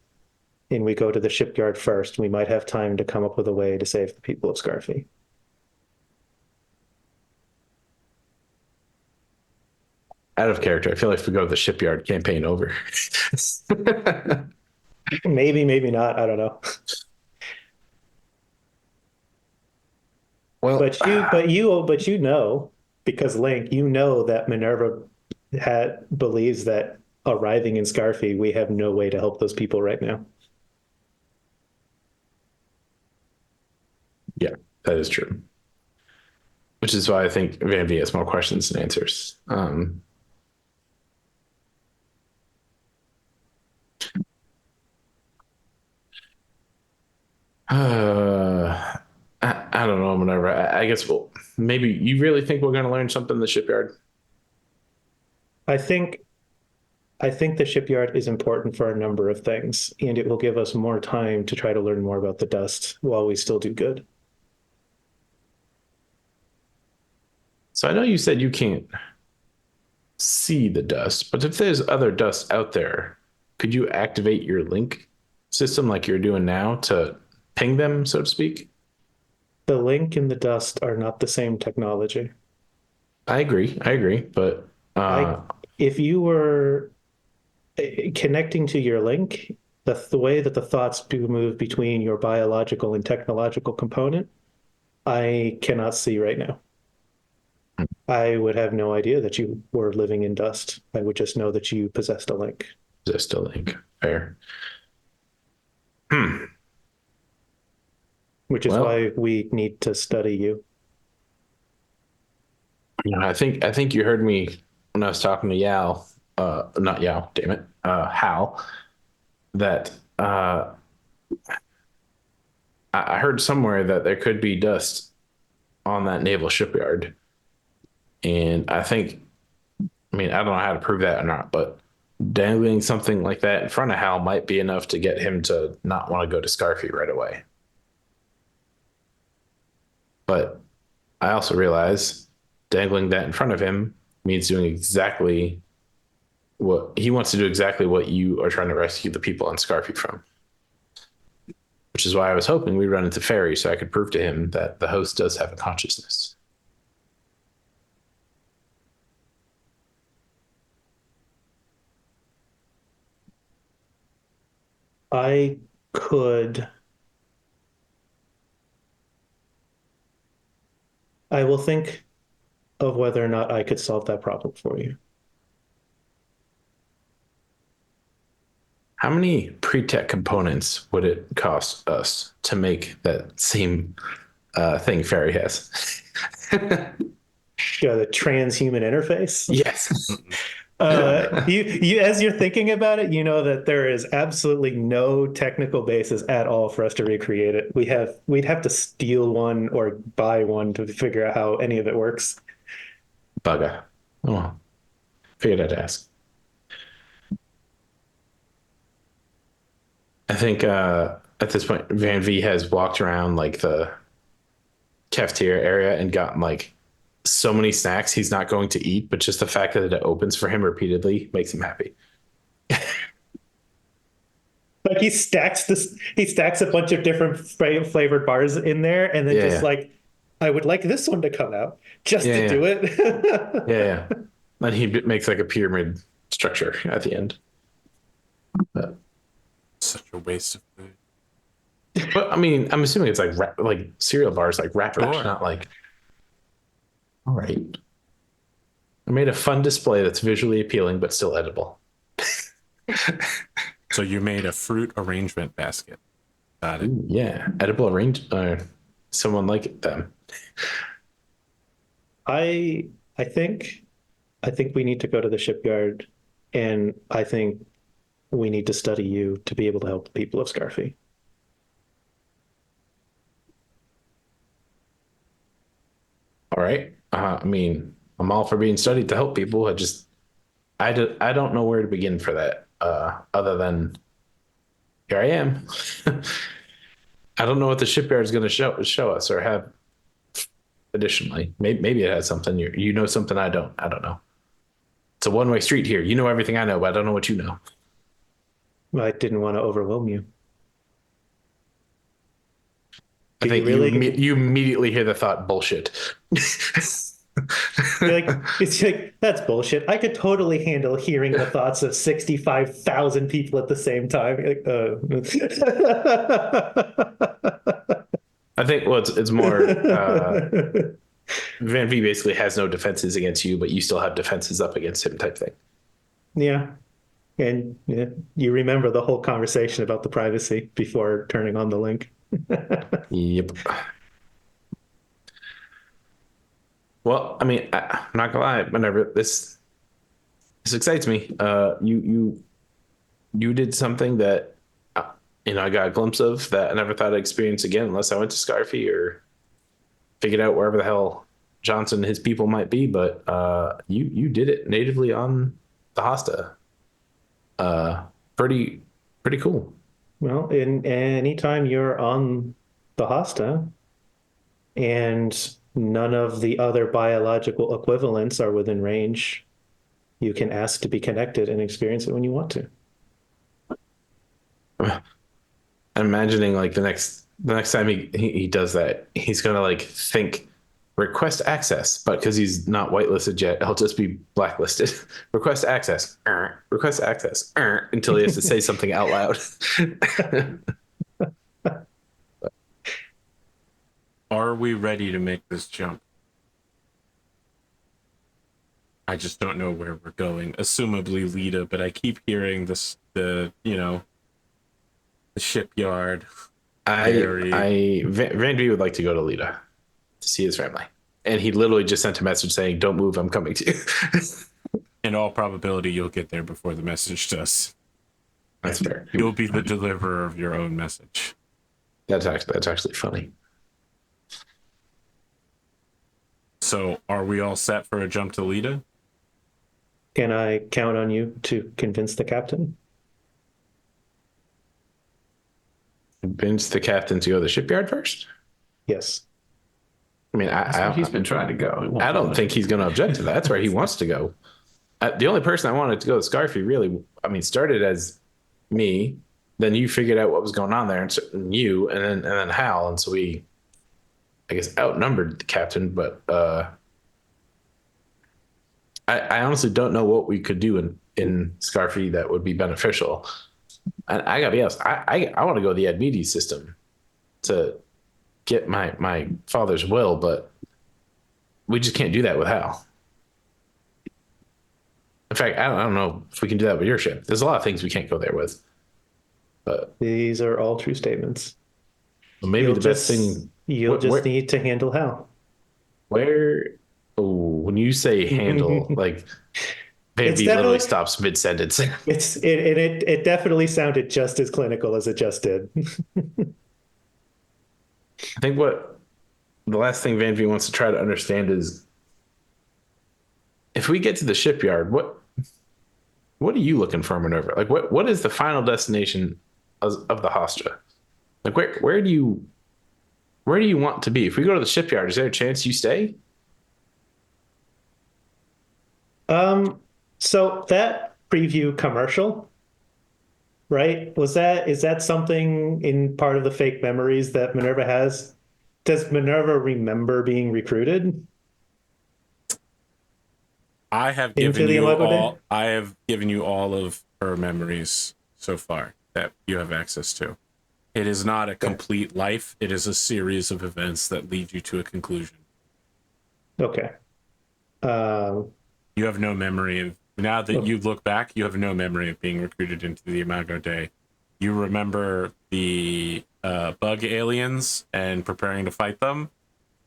and we go to the shipyard first, we might have time to come up with a way to save the people of Scarfy. Out of character, I feel like if we go to the shipyard, campaign over. Maybe, maybe not. I don't know. Well, But you know, because Link, you know that MINERVA believes that arriving in Scarfy, we have no way to help those people right now. yeah, that is true. Which is why I think Van-Vee has more questions than answers. I don't know, whenever. I guess maybe you really think we're going to learn something in the shipyard? I think the shipyard is important for a number of things, and it will give us more time to try to learn more about the dust while we still do good. So I know you said you can't see the dust, but if there's other dust out there, could you activate your link system like you're doing now to ping them, so to speak? The link and the dust are not the same technology. I agree, but If you were connecting to your link, the way that the thoughts do move between your biological and technological component, I cannot see right now. I would have no idea that you were living in dust. I would just know that you possessed a link. just a link. Fair. Which is Well, why we need to study you. I think you heard me when I was talking to Yao, not Yao, damn it, Hal, that I heard somewhere that there could be dust on that naval shipyard. And I mean, I don't know how to prove that or not, but dangling something like that in front of Hal might be enough to get him to not want to go to Scarfy right away. But I also realize dangling that in front of him means doing exactly what he wants to do, exactly what you are trying to rescue the people on Scarfy from. Which is why I was hoping we'd run into Fairy so I could prove to him that the host does have a consciousness. I could I will think of whether or not I could solve that problem for you. How many pre-tech components would it cost us to make that same thing Fairy has? The transhuman interface. Yes. You as you're thinking about it, you know that there is absolutely no technical basis at all for us to recreate it. We'd have to steal one or buy one to figure out how any of it works. Bugger. Oh, well. Figured I'd ask. I think at this point, Van-Vee has walked around like the cafeteria area and gotten like so many snacks he's not going to eat, but just the fact that it opens for him repeatedly makes him happy. Like he stacks a bunch of different flavored bars in there, and then like, I would like this one to come out just to do it. Yeah. And he makes like a pyramid structure at the end. But, Such a waste of food. I mean, I'm assuming it's like cereal bars, like wrappers, Sure. not like. All right. I made a fun display that's visually appealing but still edible. So you made a fruit arrangement basket. Got it. Ooh, yeah, edible arrange. Someone like them. I think we need to go to the shipyard, and I think we need to study you to be able to help the people of Scarfy. All right. I mean, I'm all for being studied to help people. I don't know where to begin for that. Other than here I am. I don't know what the shipyard is going to show us or have. Additionally, maybe it has something. You know something I don't. I don't know. It's a one-way street here. You know everything I know, but I don't know what you know. I didn't want to overwhelm you. I think you immediately hear the thought bullshit. It's like, that's bullshit. I could totally handle hearing the thoughts of 65,000 people at the same time. I think it's more Van-Vee basically has no defenses against you, but you still have defenses up against him type thing. Yeah. And you remember the whole conversation about the privacy before turning on the link. Yep. Well, I mean, I'm not gonna lie. Whenever this excites me. You did something that I got a glimpse of that I never thought I'd experience again unless I went to Scarfy or figured out wherever the hell Johnson and his people might be. But you did it natively on the Hosta. Pretty cool. Well, anytime you're on the Hosta and none of the other biological equivalents are within range, you can ask to be connected and experience it when you want to. I'm imagining like the next time he does that, he's gonna like think request access, but because he's not whitelisted yet, he'll just be blacklisted. Request access, until he has to say something out loud. Are we ready to make this jump? I just don't know where we're going. Assumably Lita, but I keep hearing the shipyard. Van-Vee would like to go to Lita to see his family. And he literally just sent a message saying, "Don't move, I'm coming to you." In all probability, you'll get there before the message does. That's fair. You'll be the deliverer of your own message. That's actually funny. So, are we all set for a jump to Lita? Can I count on you to convince the captain? Convince the captain to go to the shipyard first? Yes. I mean, he's been trying to go. I don't think he's going to object to that. That's where he wants to go. The only person I wanted to go to Scarfy really, started as me. Then you figured out what was going on there, and you, and then Hal, and so we, I guess, outnumbered the captain. But I honestly don't know what we could do in Scarfy that would be beneficial. And I gotta be honest, I want to go the Admedes system to get my father's will, but we just can't do that with Hal. In fact, I don't know if we can do that with your ship. There's a lot of things we can't go there with. But These are all true statements. maybe You'll the best just- thing. You'll Wh- just where- need to handle Hal. Where? Oh, when you say handle, like Van-Vee literally definitely- stops mid sentence. It definitely sounded just as clinical as it just did. I think what the last thing Van-Vee wants to try to understand is if we get to the shipyard, what are you looking for, MINERVA? Like what is the final destination of the Hostra? Like where do you want to be? If we go to the shipyard, is there a chance you stay? So that preview commercial, right? Is that something in part of the fake memories that MINERVA has? Does MINERVA remember being recruited? I have Into given the you Imago Day? all. I have given you all of her memories so far that you have access to. It is not a complete life. It is a series of events that lead you to a conclusion. Okay. You have no memory of, now that you look back, you have no memory of being recruited into the Imago Day. You remember the bug aliens and preparing to fight them.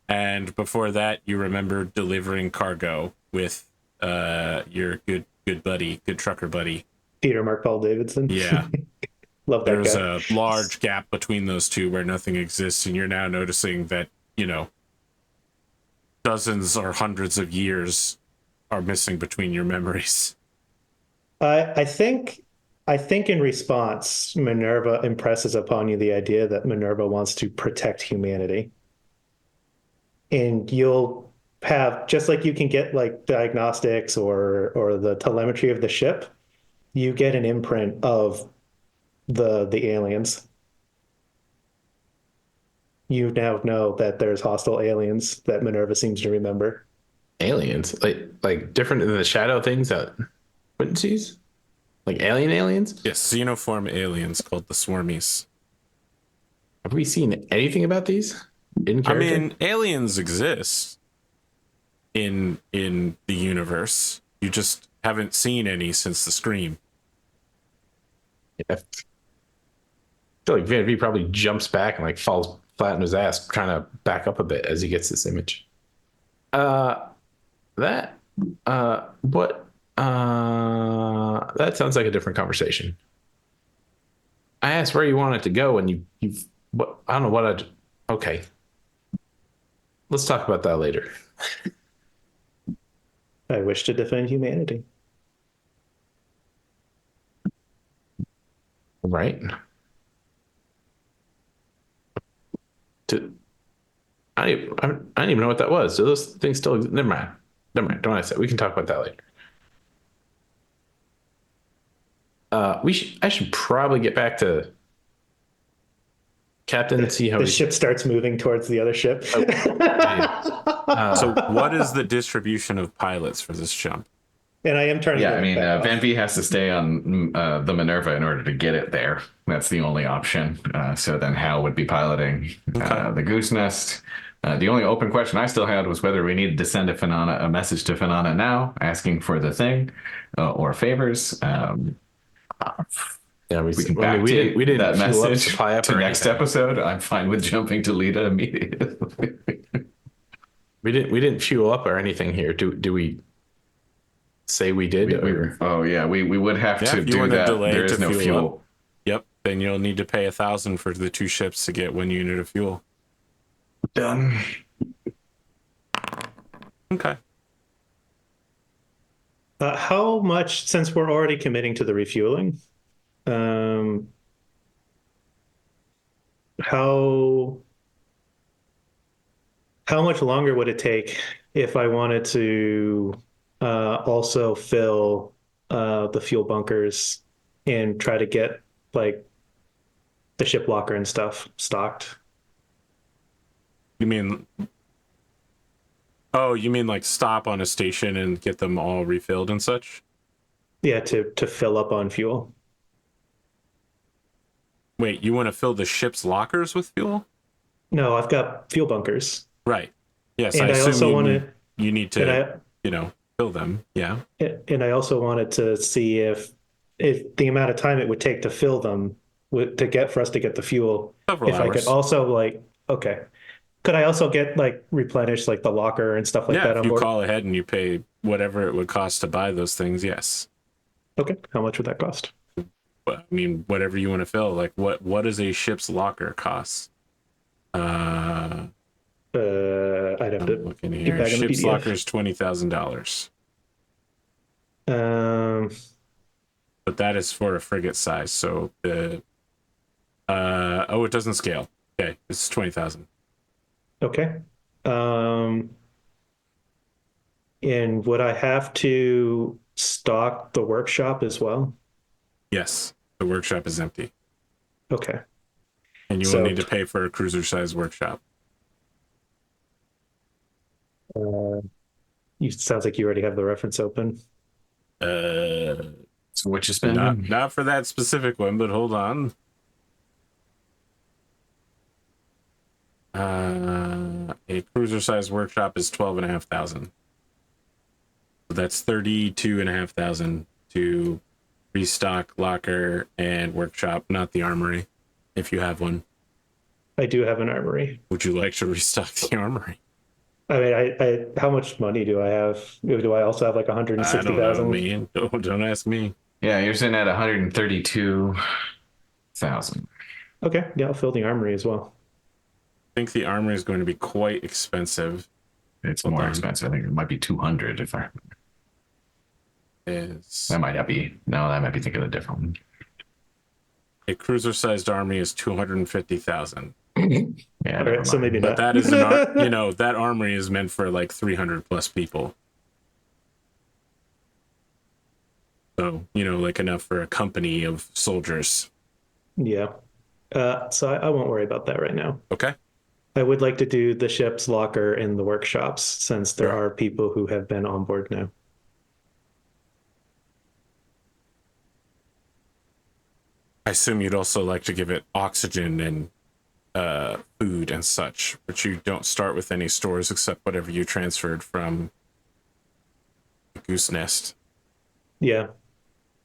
And before that, you remember delivering cargo with your good buddy, good trucker buddy. Peter Mark Paul Davidson. Yeah. Love that There's guy. a large gap between those two where nothing exists, and you're now noticing that, dozens or hundreds of years are missing between your memories. I think in response, MINERVA impresses upon you the idea that MINERVA wants to protect humanity. And you'll have, just like you can get like diagnostics or the telemetry of the ship, you get an imprint of the aliens. You now know that there's hostile aliens that MINERVA seems to remember. Aliens, like different than the shadow things that Quentin sees, like aliens. Yes, xenoform aliens called the Swarmies. Have we seen anything about these in character? I mean, aliens exist in the universe. You just haven't seen any since the Scream. I feel like Van-Vee probably jumps back and like falls flat on his ass, trying to back up a bit as he gets this image. That sounds like a different conversation. I asked where you want it to go, and you've what I don't know what I'd. Okay, let's talk about that later. I wish to defend humanity. Right. I didn't even know what that was. Do those things still exist? Never mind. Don't want to say. We can talk about that later. I should probably get back to Captain and see how The ship starts moving towards the other ship. So what is the distribution of pilots for this jump? And I am turning. Yeah, I mean, back off. Van-Vee has to stay on the MINERVA in order to get it there. That's the only option. So then Hal would be piloting the Goose Nest. The only open question I still had was whether we needed to send a message to Finana now, asking for the thing or favors. Yeah, We can we didn't that fuel up, message supply up to or next anything. episode. I'm fine with jumping to Lita immediately. We didn't fuel up or anything here. Do we say we did? We would have Yeah, to if you do want to that. delay There to is no fuel fuel. Yep. Then you'll need to pay 1,000 for the 2 ships to get 1 unit of fuel. Done. Okay. How much, since we're already committing to the refueling, how much longer would it take if I wanted to also fill the fuel bunkers and try to get like the ship locker and stuff stocked? You mean... Oh, you mean like stop on a station and get them all refilled and such? Yeah, to fill up on fuel. Wait, you want to fill the ship's lockers with fuel? No, I've got fuel bunkers. Right. Yes, And I assume also you want mean- to you need to, fill them. Yeah. And I also wanted to see if the amount of time it would take to fill them for us to get the fuel. Several if I hours. could also okay. Could I also get replenish the locker and stuff like that if on you board? call ahead and you pay whatever it would cost to buy those things, yes. Okay. How much would that cost? But, I mean, whatever you want to fill. Like, what does a ship's locker cost? I'd have to looking get here. back in the Ship's PDF. locker is $20,000, but that is for a frigate size. So the it doesn't scale. Okay, it's 20,000. Okay. And would I have to stock the workshop as well? Yes, the workshop is empty, Okay. and you will need to pay for a cruiser-sized workshop. Sounds like you already have the reference open. So what you spending? Not for that specific one, but hold on. A cruiser-sized workshop is 12,500. So that's 32,500 to restock locker and workshop, not the armory, if you have one. I do have an armory. Would you like to restock the armory? I mean, I how much money do I have? Do I also have 160,000? I don't know, man. Don't ask me. Yeah, you're sitting at 132,000. Okay, yeah, I'll fill the armory as well. I think the armory is going to be quite expensive. It's more expensive. I think it might be 200 if I. That might not be. No, that might be thinking of a different one. A cruiser-sized army is 250,000. Yeah, all right, so maybe But not. that is that armory is meant for 300 plus people. So enough for a company of soldiers. Yeah. So I won't worry about that right now. Okay. I would like to do the ship's locker in the workshops since there are people who have been on board now. I assume you'd also like to give it oxygen and food and such, but you don't start with any stores except whatever you transferred from Goose Nest. Yeah.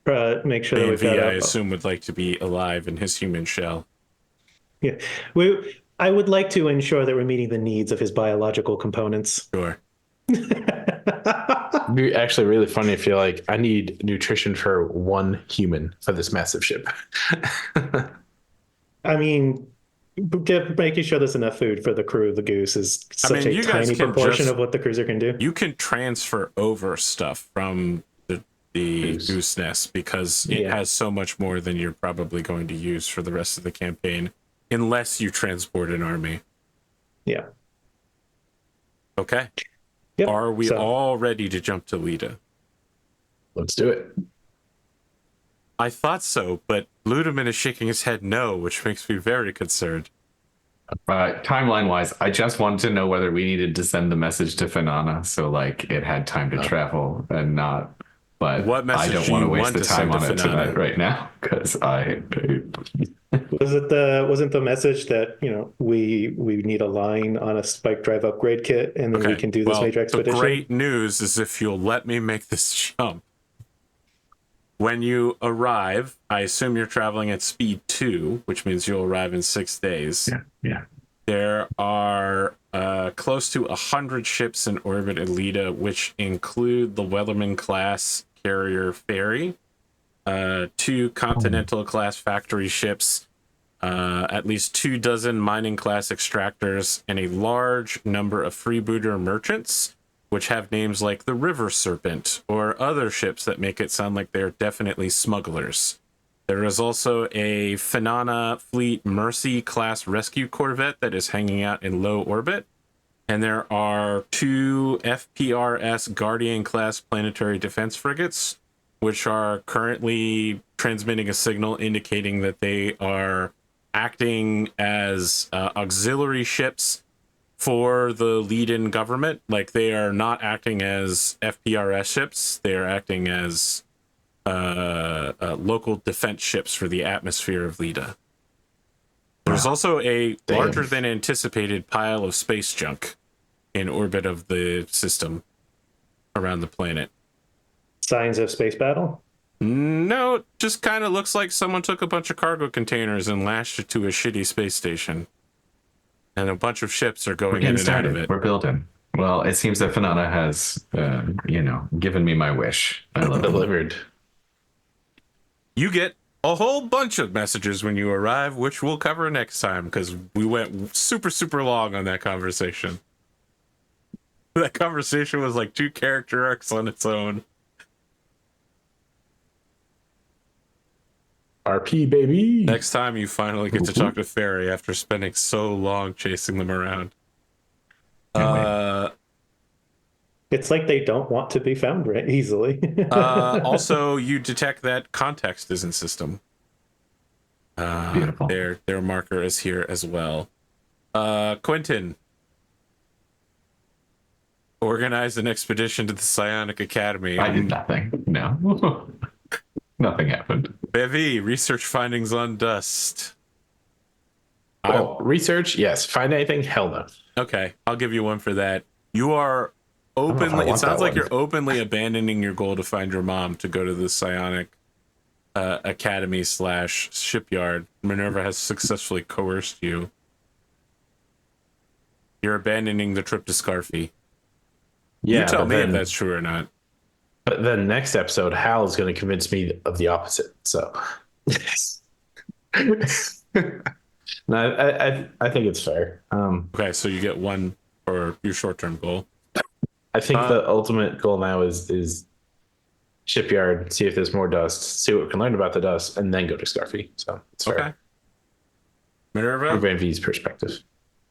Make sure that we've Van-Vee, got I assume, would like to be alive in his human shell. Yeah. I would like to ensure that we're meeting the needs of his biological components. Sure. It'd be actually really funny if you're like, I need nutrition for one human for this massive ship. I mean, making sure there's enough food for the crew of the Goose is such a tiny proportion of what the cruiser can do. You can transfer over stuff from the Goose Nest because it has so much more than you're probably going to use for the rest of the campaign, unless you transport an army. Yeah. Okay. Yep. Are we all ready to jump to Lita? Let's do it. I thought so, but Ludemann is shaking his head no, which makes me very concerned. Timeline-wise, I just wanted to know whether we needed to send the message to Finana, so it had time to travel and not. But what message I don't do want you to waste want the to time send on to it Finana? tonight right now because wasn't the message that we need a line on a spike drive upgrade kit and then we can do this major expedition? The great news is if you'll let me make this jump. When you arrive, I assume you're traveling at speed 2, which means you'll arrive in 6 days. Yeah. There are close to 100 ships in orbit at Lita, which include the Wellerman class carrier ferry, 2 Continental class factory ships, at least 24 mining class extractors, and a large number of freebooter merchants, which have names like the River Serpent or other ships that make it sound like they're definitely smugglers. There is also a Finana Fleet Mercy class rescue corvette that is hanging out in low orbit. And there are 2 FPRS Guardian class planetary defense frigates, which are currently transmitting a signal indicating that they are acting as auxiliary ships for the lead-in government. They are not acting as FPRS ships. They are acting as local defense ships for the atmosphere of Lita. There's also a larger than anticipated pile of space junk in orbit of the system around the planet. Signs of space battle? No, it just kind of looks like someone took a bunch of cargo containers and lashed it to a shitty space station. And a bunch of ships are going in and out of it. We're building. Well, it seems that Fanana has, given me my wish. I love it. Delivered. You get a whole bunch of messages when you arrive, which we'll cover next time because we went super, super long on that conversation. That conversation was like 2 character arcs on its own. RP, baby. Next time you finally get to talk to Fairy after spending so long chasing them around. It's like they don't want to be found right easily. Also, you detect that context is in system. Beautiful. Their marker is here as well. Quentin, organize an expedition to the Psionic Academy. I did nothing. No. Nothing happened. Van-Vee, research findings on dust. Research, yes. Find anything? Hell no. Okay, I'll give you one for that. You are openly, it sounds like you're openly abandoning your goal to find your mom to go to the Psionic Academy / shipyard. MINERVA has successfully coerced you. You're abandoning the trip to Scarfy. Yeah, You tell me if then, that's true or not. but then next episode, Hal is going to convince me of the opposite. So, no, I think it's fair. Okay, so you get one for your short-term goal. I think the ultimate goal now is shipyard, see if there's more dust, see what we can learn about the dust, and then go to Scarfy. So it's fair. Okay. Minerva, From Van-Vee's perspective.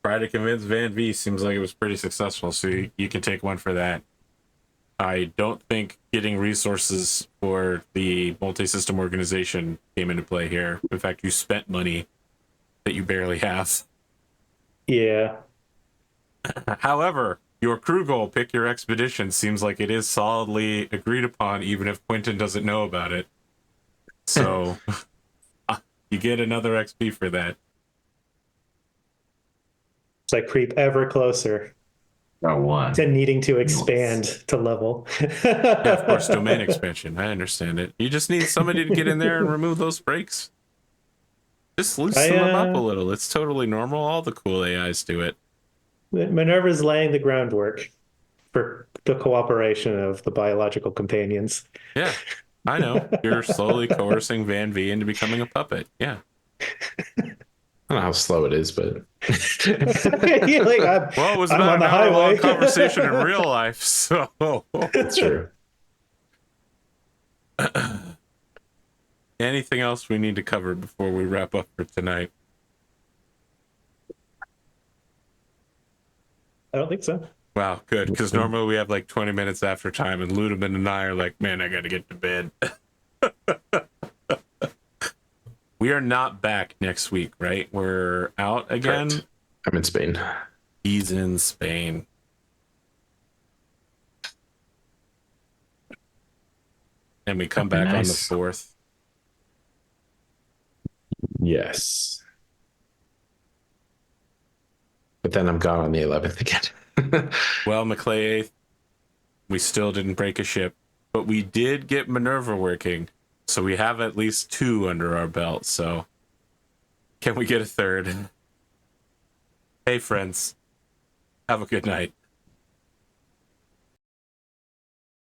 try to convince Van-Vee. Seems like it was pretty successful, so you can take one for that. I don't think getting resources for the multi-system organization came into play here. In fact, you spent money that you barely have. Yeah. However, your crew goal, pick your expedition, seems like it is solidly agreed upon, even if Quentin doesn't know about it. So you get another XP for that. It's like creep ever closer Got one. to needing to expand to level. Yeah, of course, domain expansion. I understand it. You just need somebody to get in there and remove those breaks. Just loosen them up a little. It's totally normal. All the cool AIs do it. Minerva's laying the groundwork for the cooperation of the biological companions. Yeah, I know. You're slowly coercing Van-Vee into becoming a puppet. Yeah. I don't know how slow it is, but You're like, Well, it was I'm about on an the hour-long highway. conversation in real life, so... it's true. Anything else we need to cover before we wrap up for tonight? I don't think so. Wow, good, because normally we have like 20 minutes after time, and Ludemann and I are like, man, I gotta get to bed. We are not back next week, right? We're out again. Correct. I'm in Spain. He's in Spain. And we come back on the 4th. Yes. But then I'm gone on the 11th again. Well, McClay 8th, we still didn't break a ship, but we did get MINERVA working. So we have at least 2 under our belt. So can we get a 3rd? Hey, friends. Have a good night.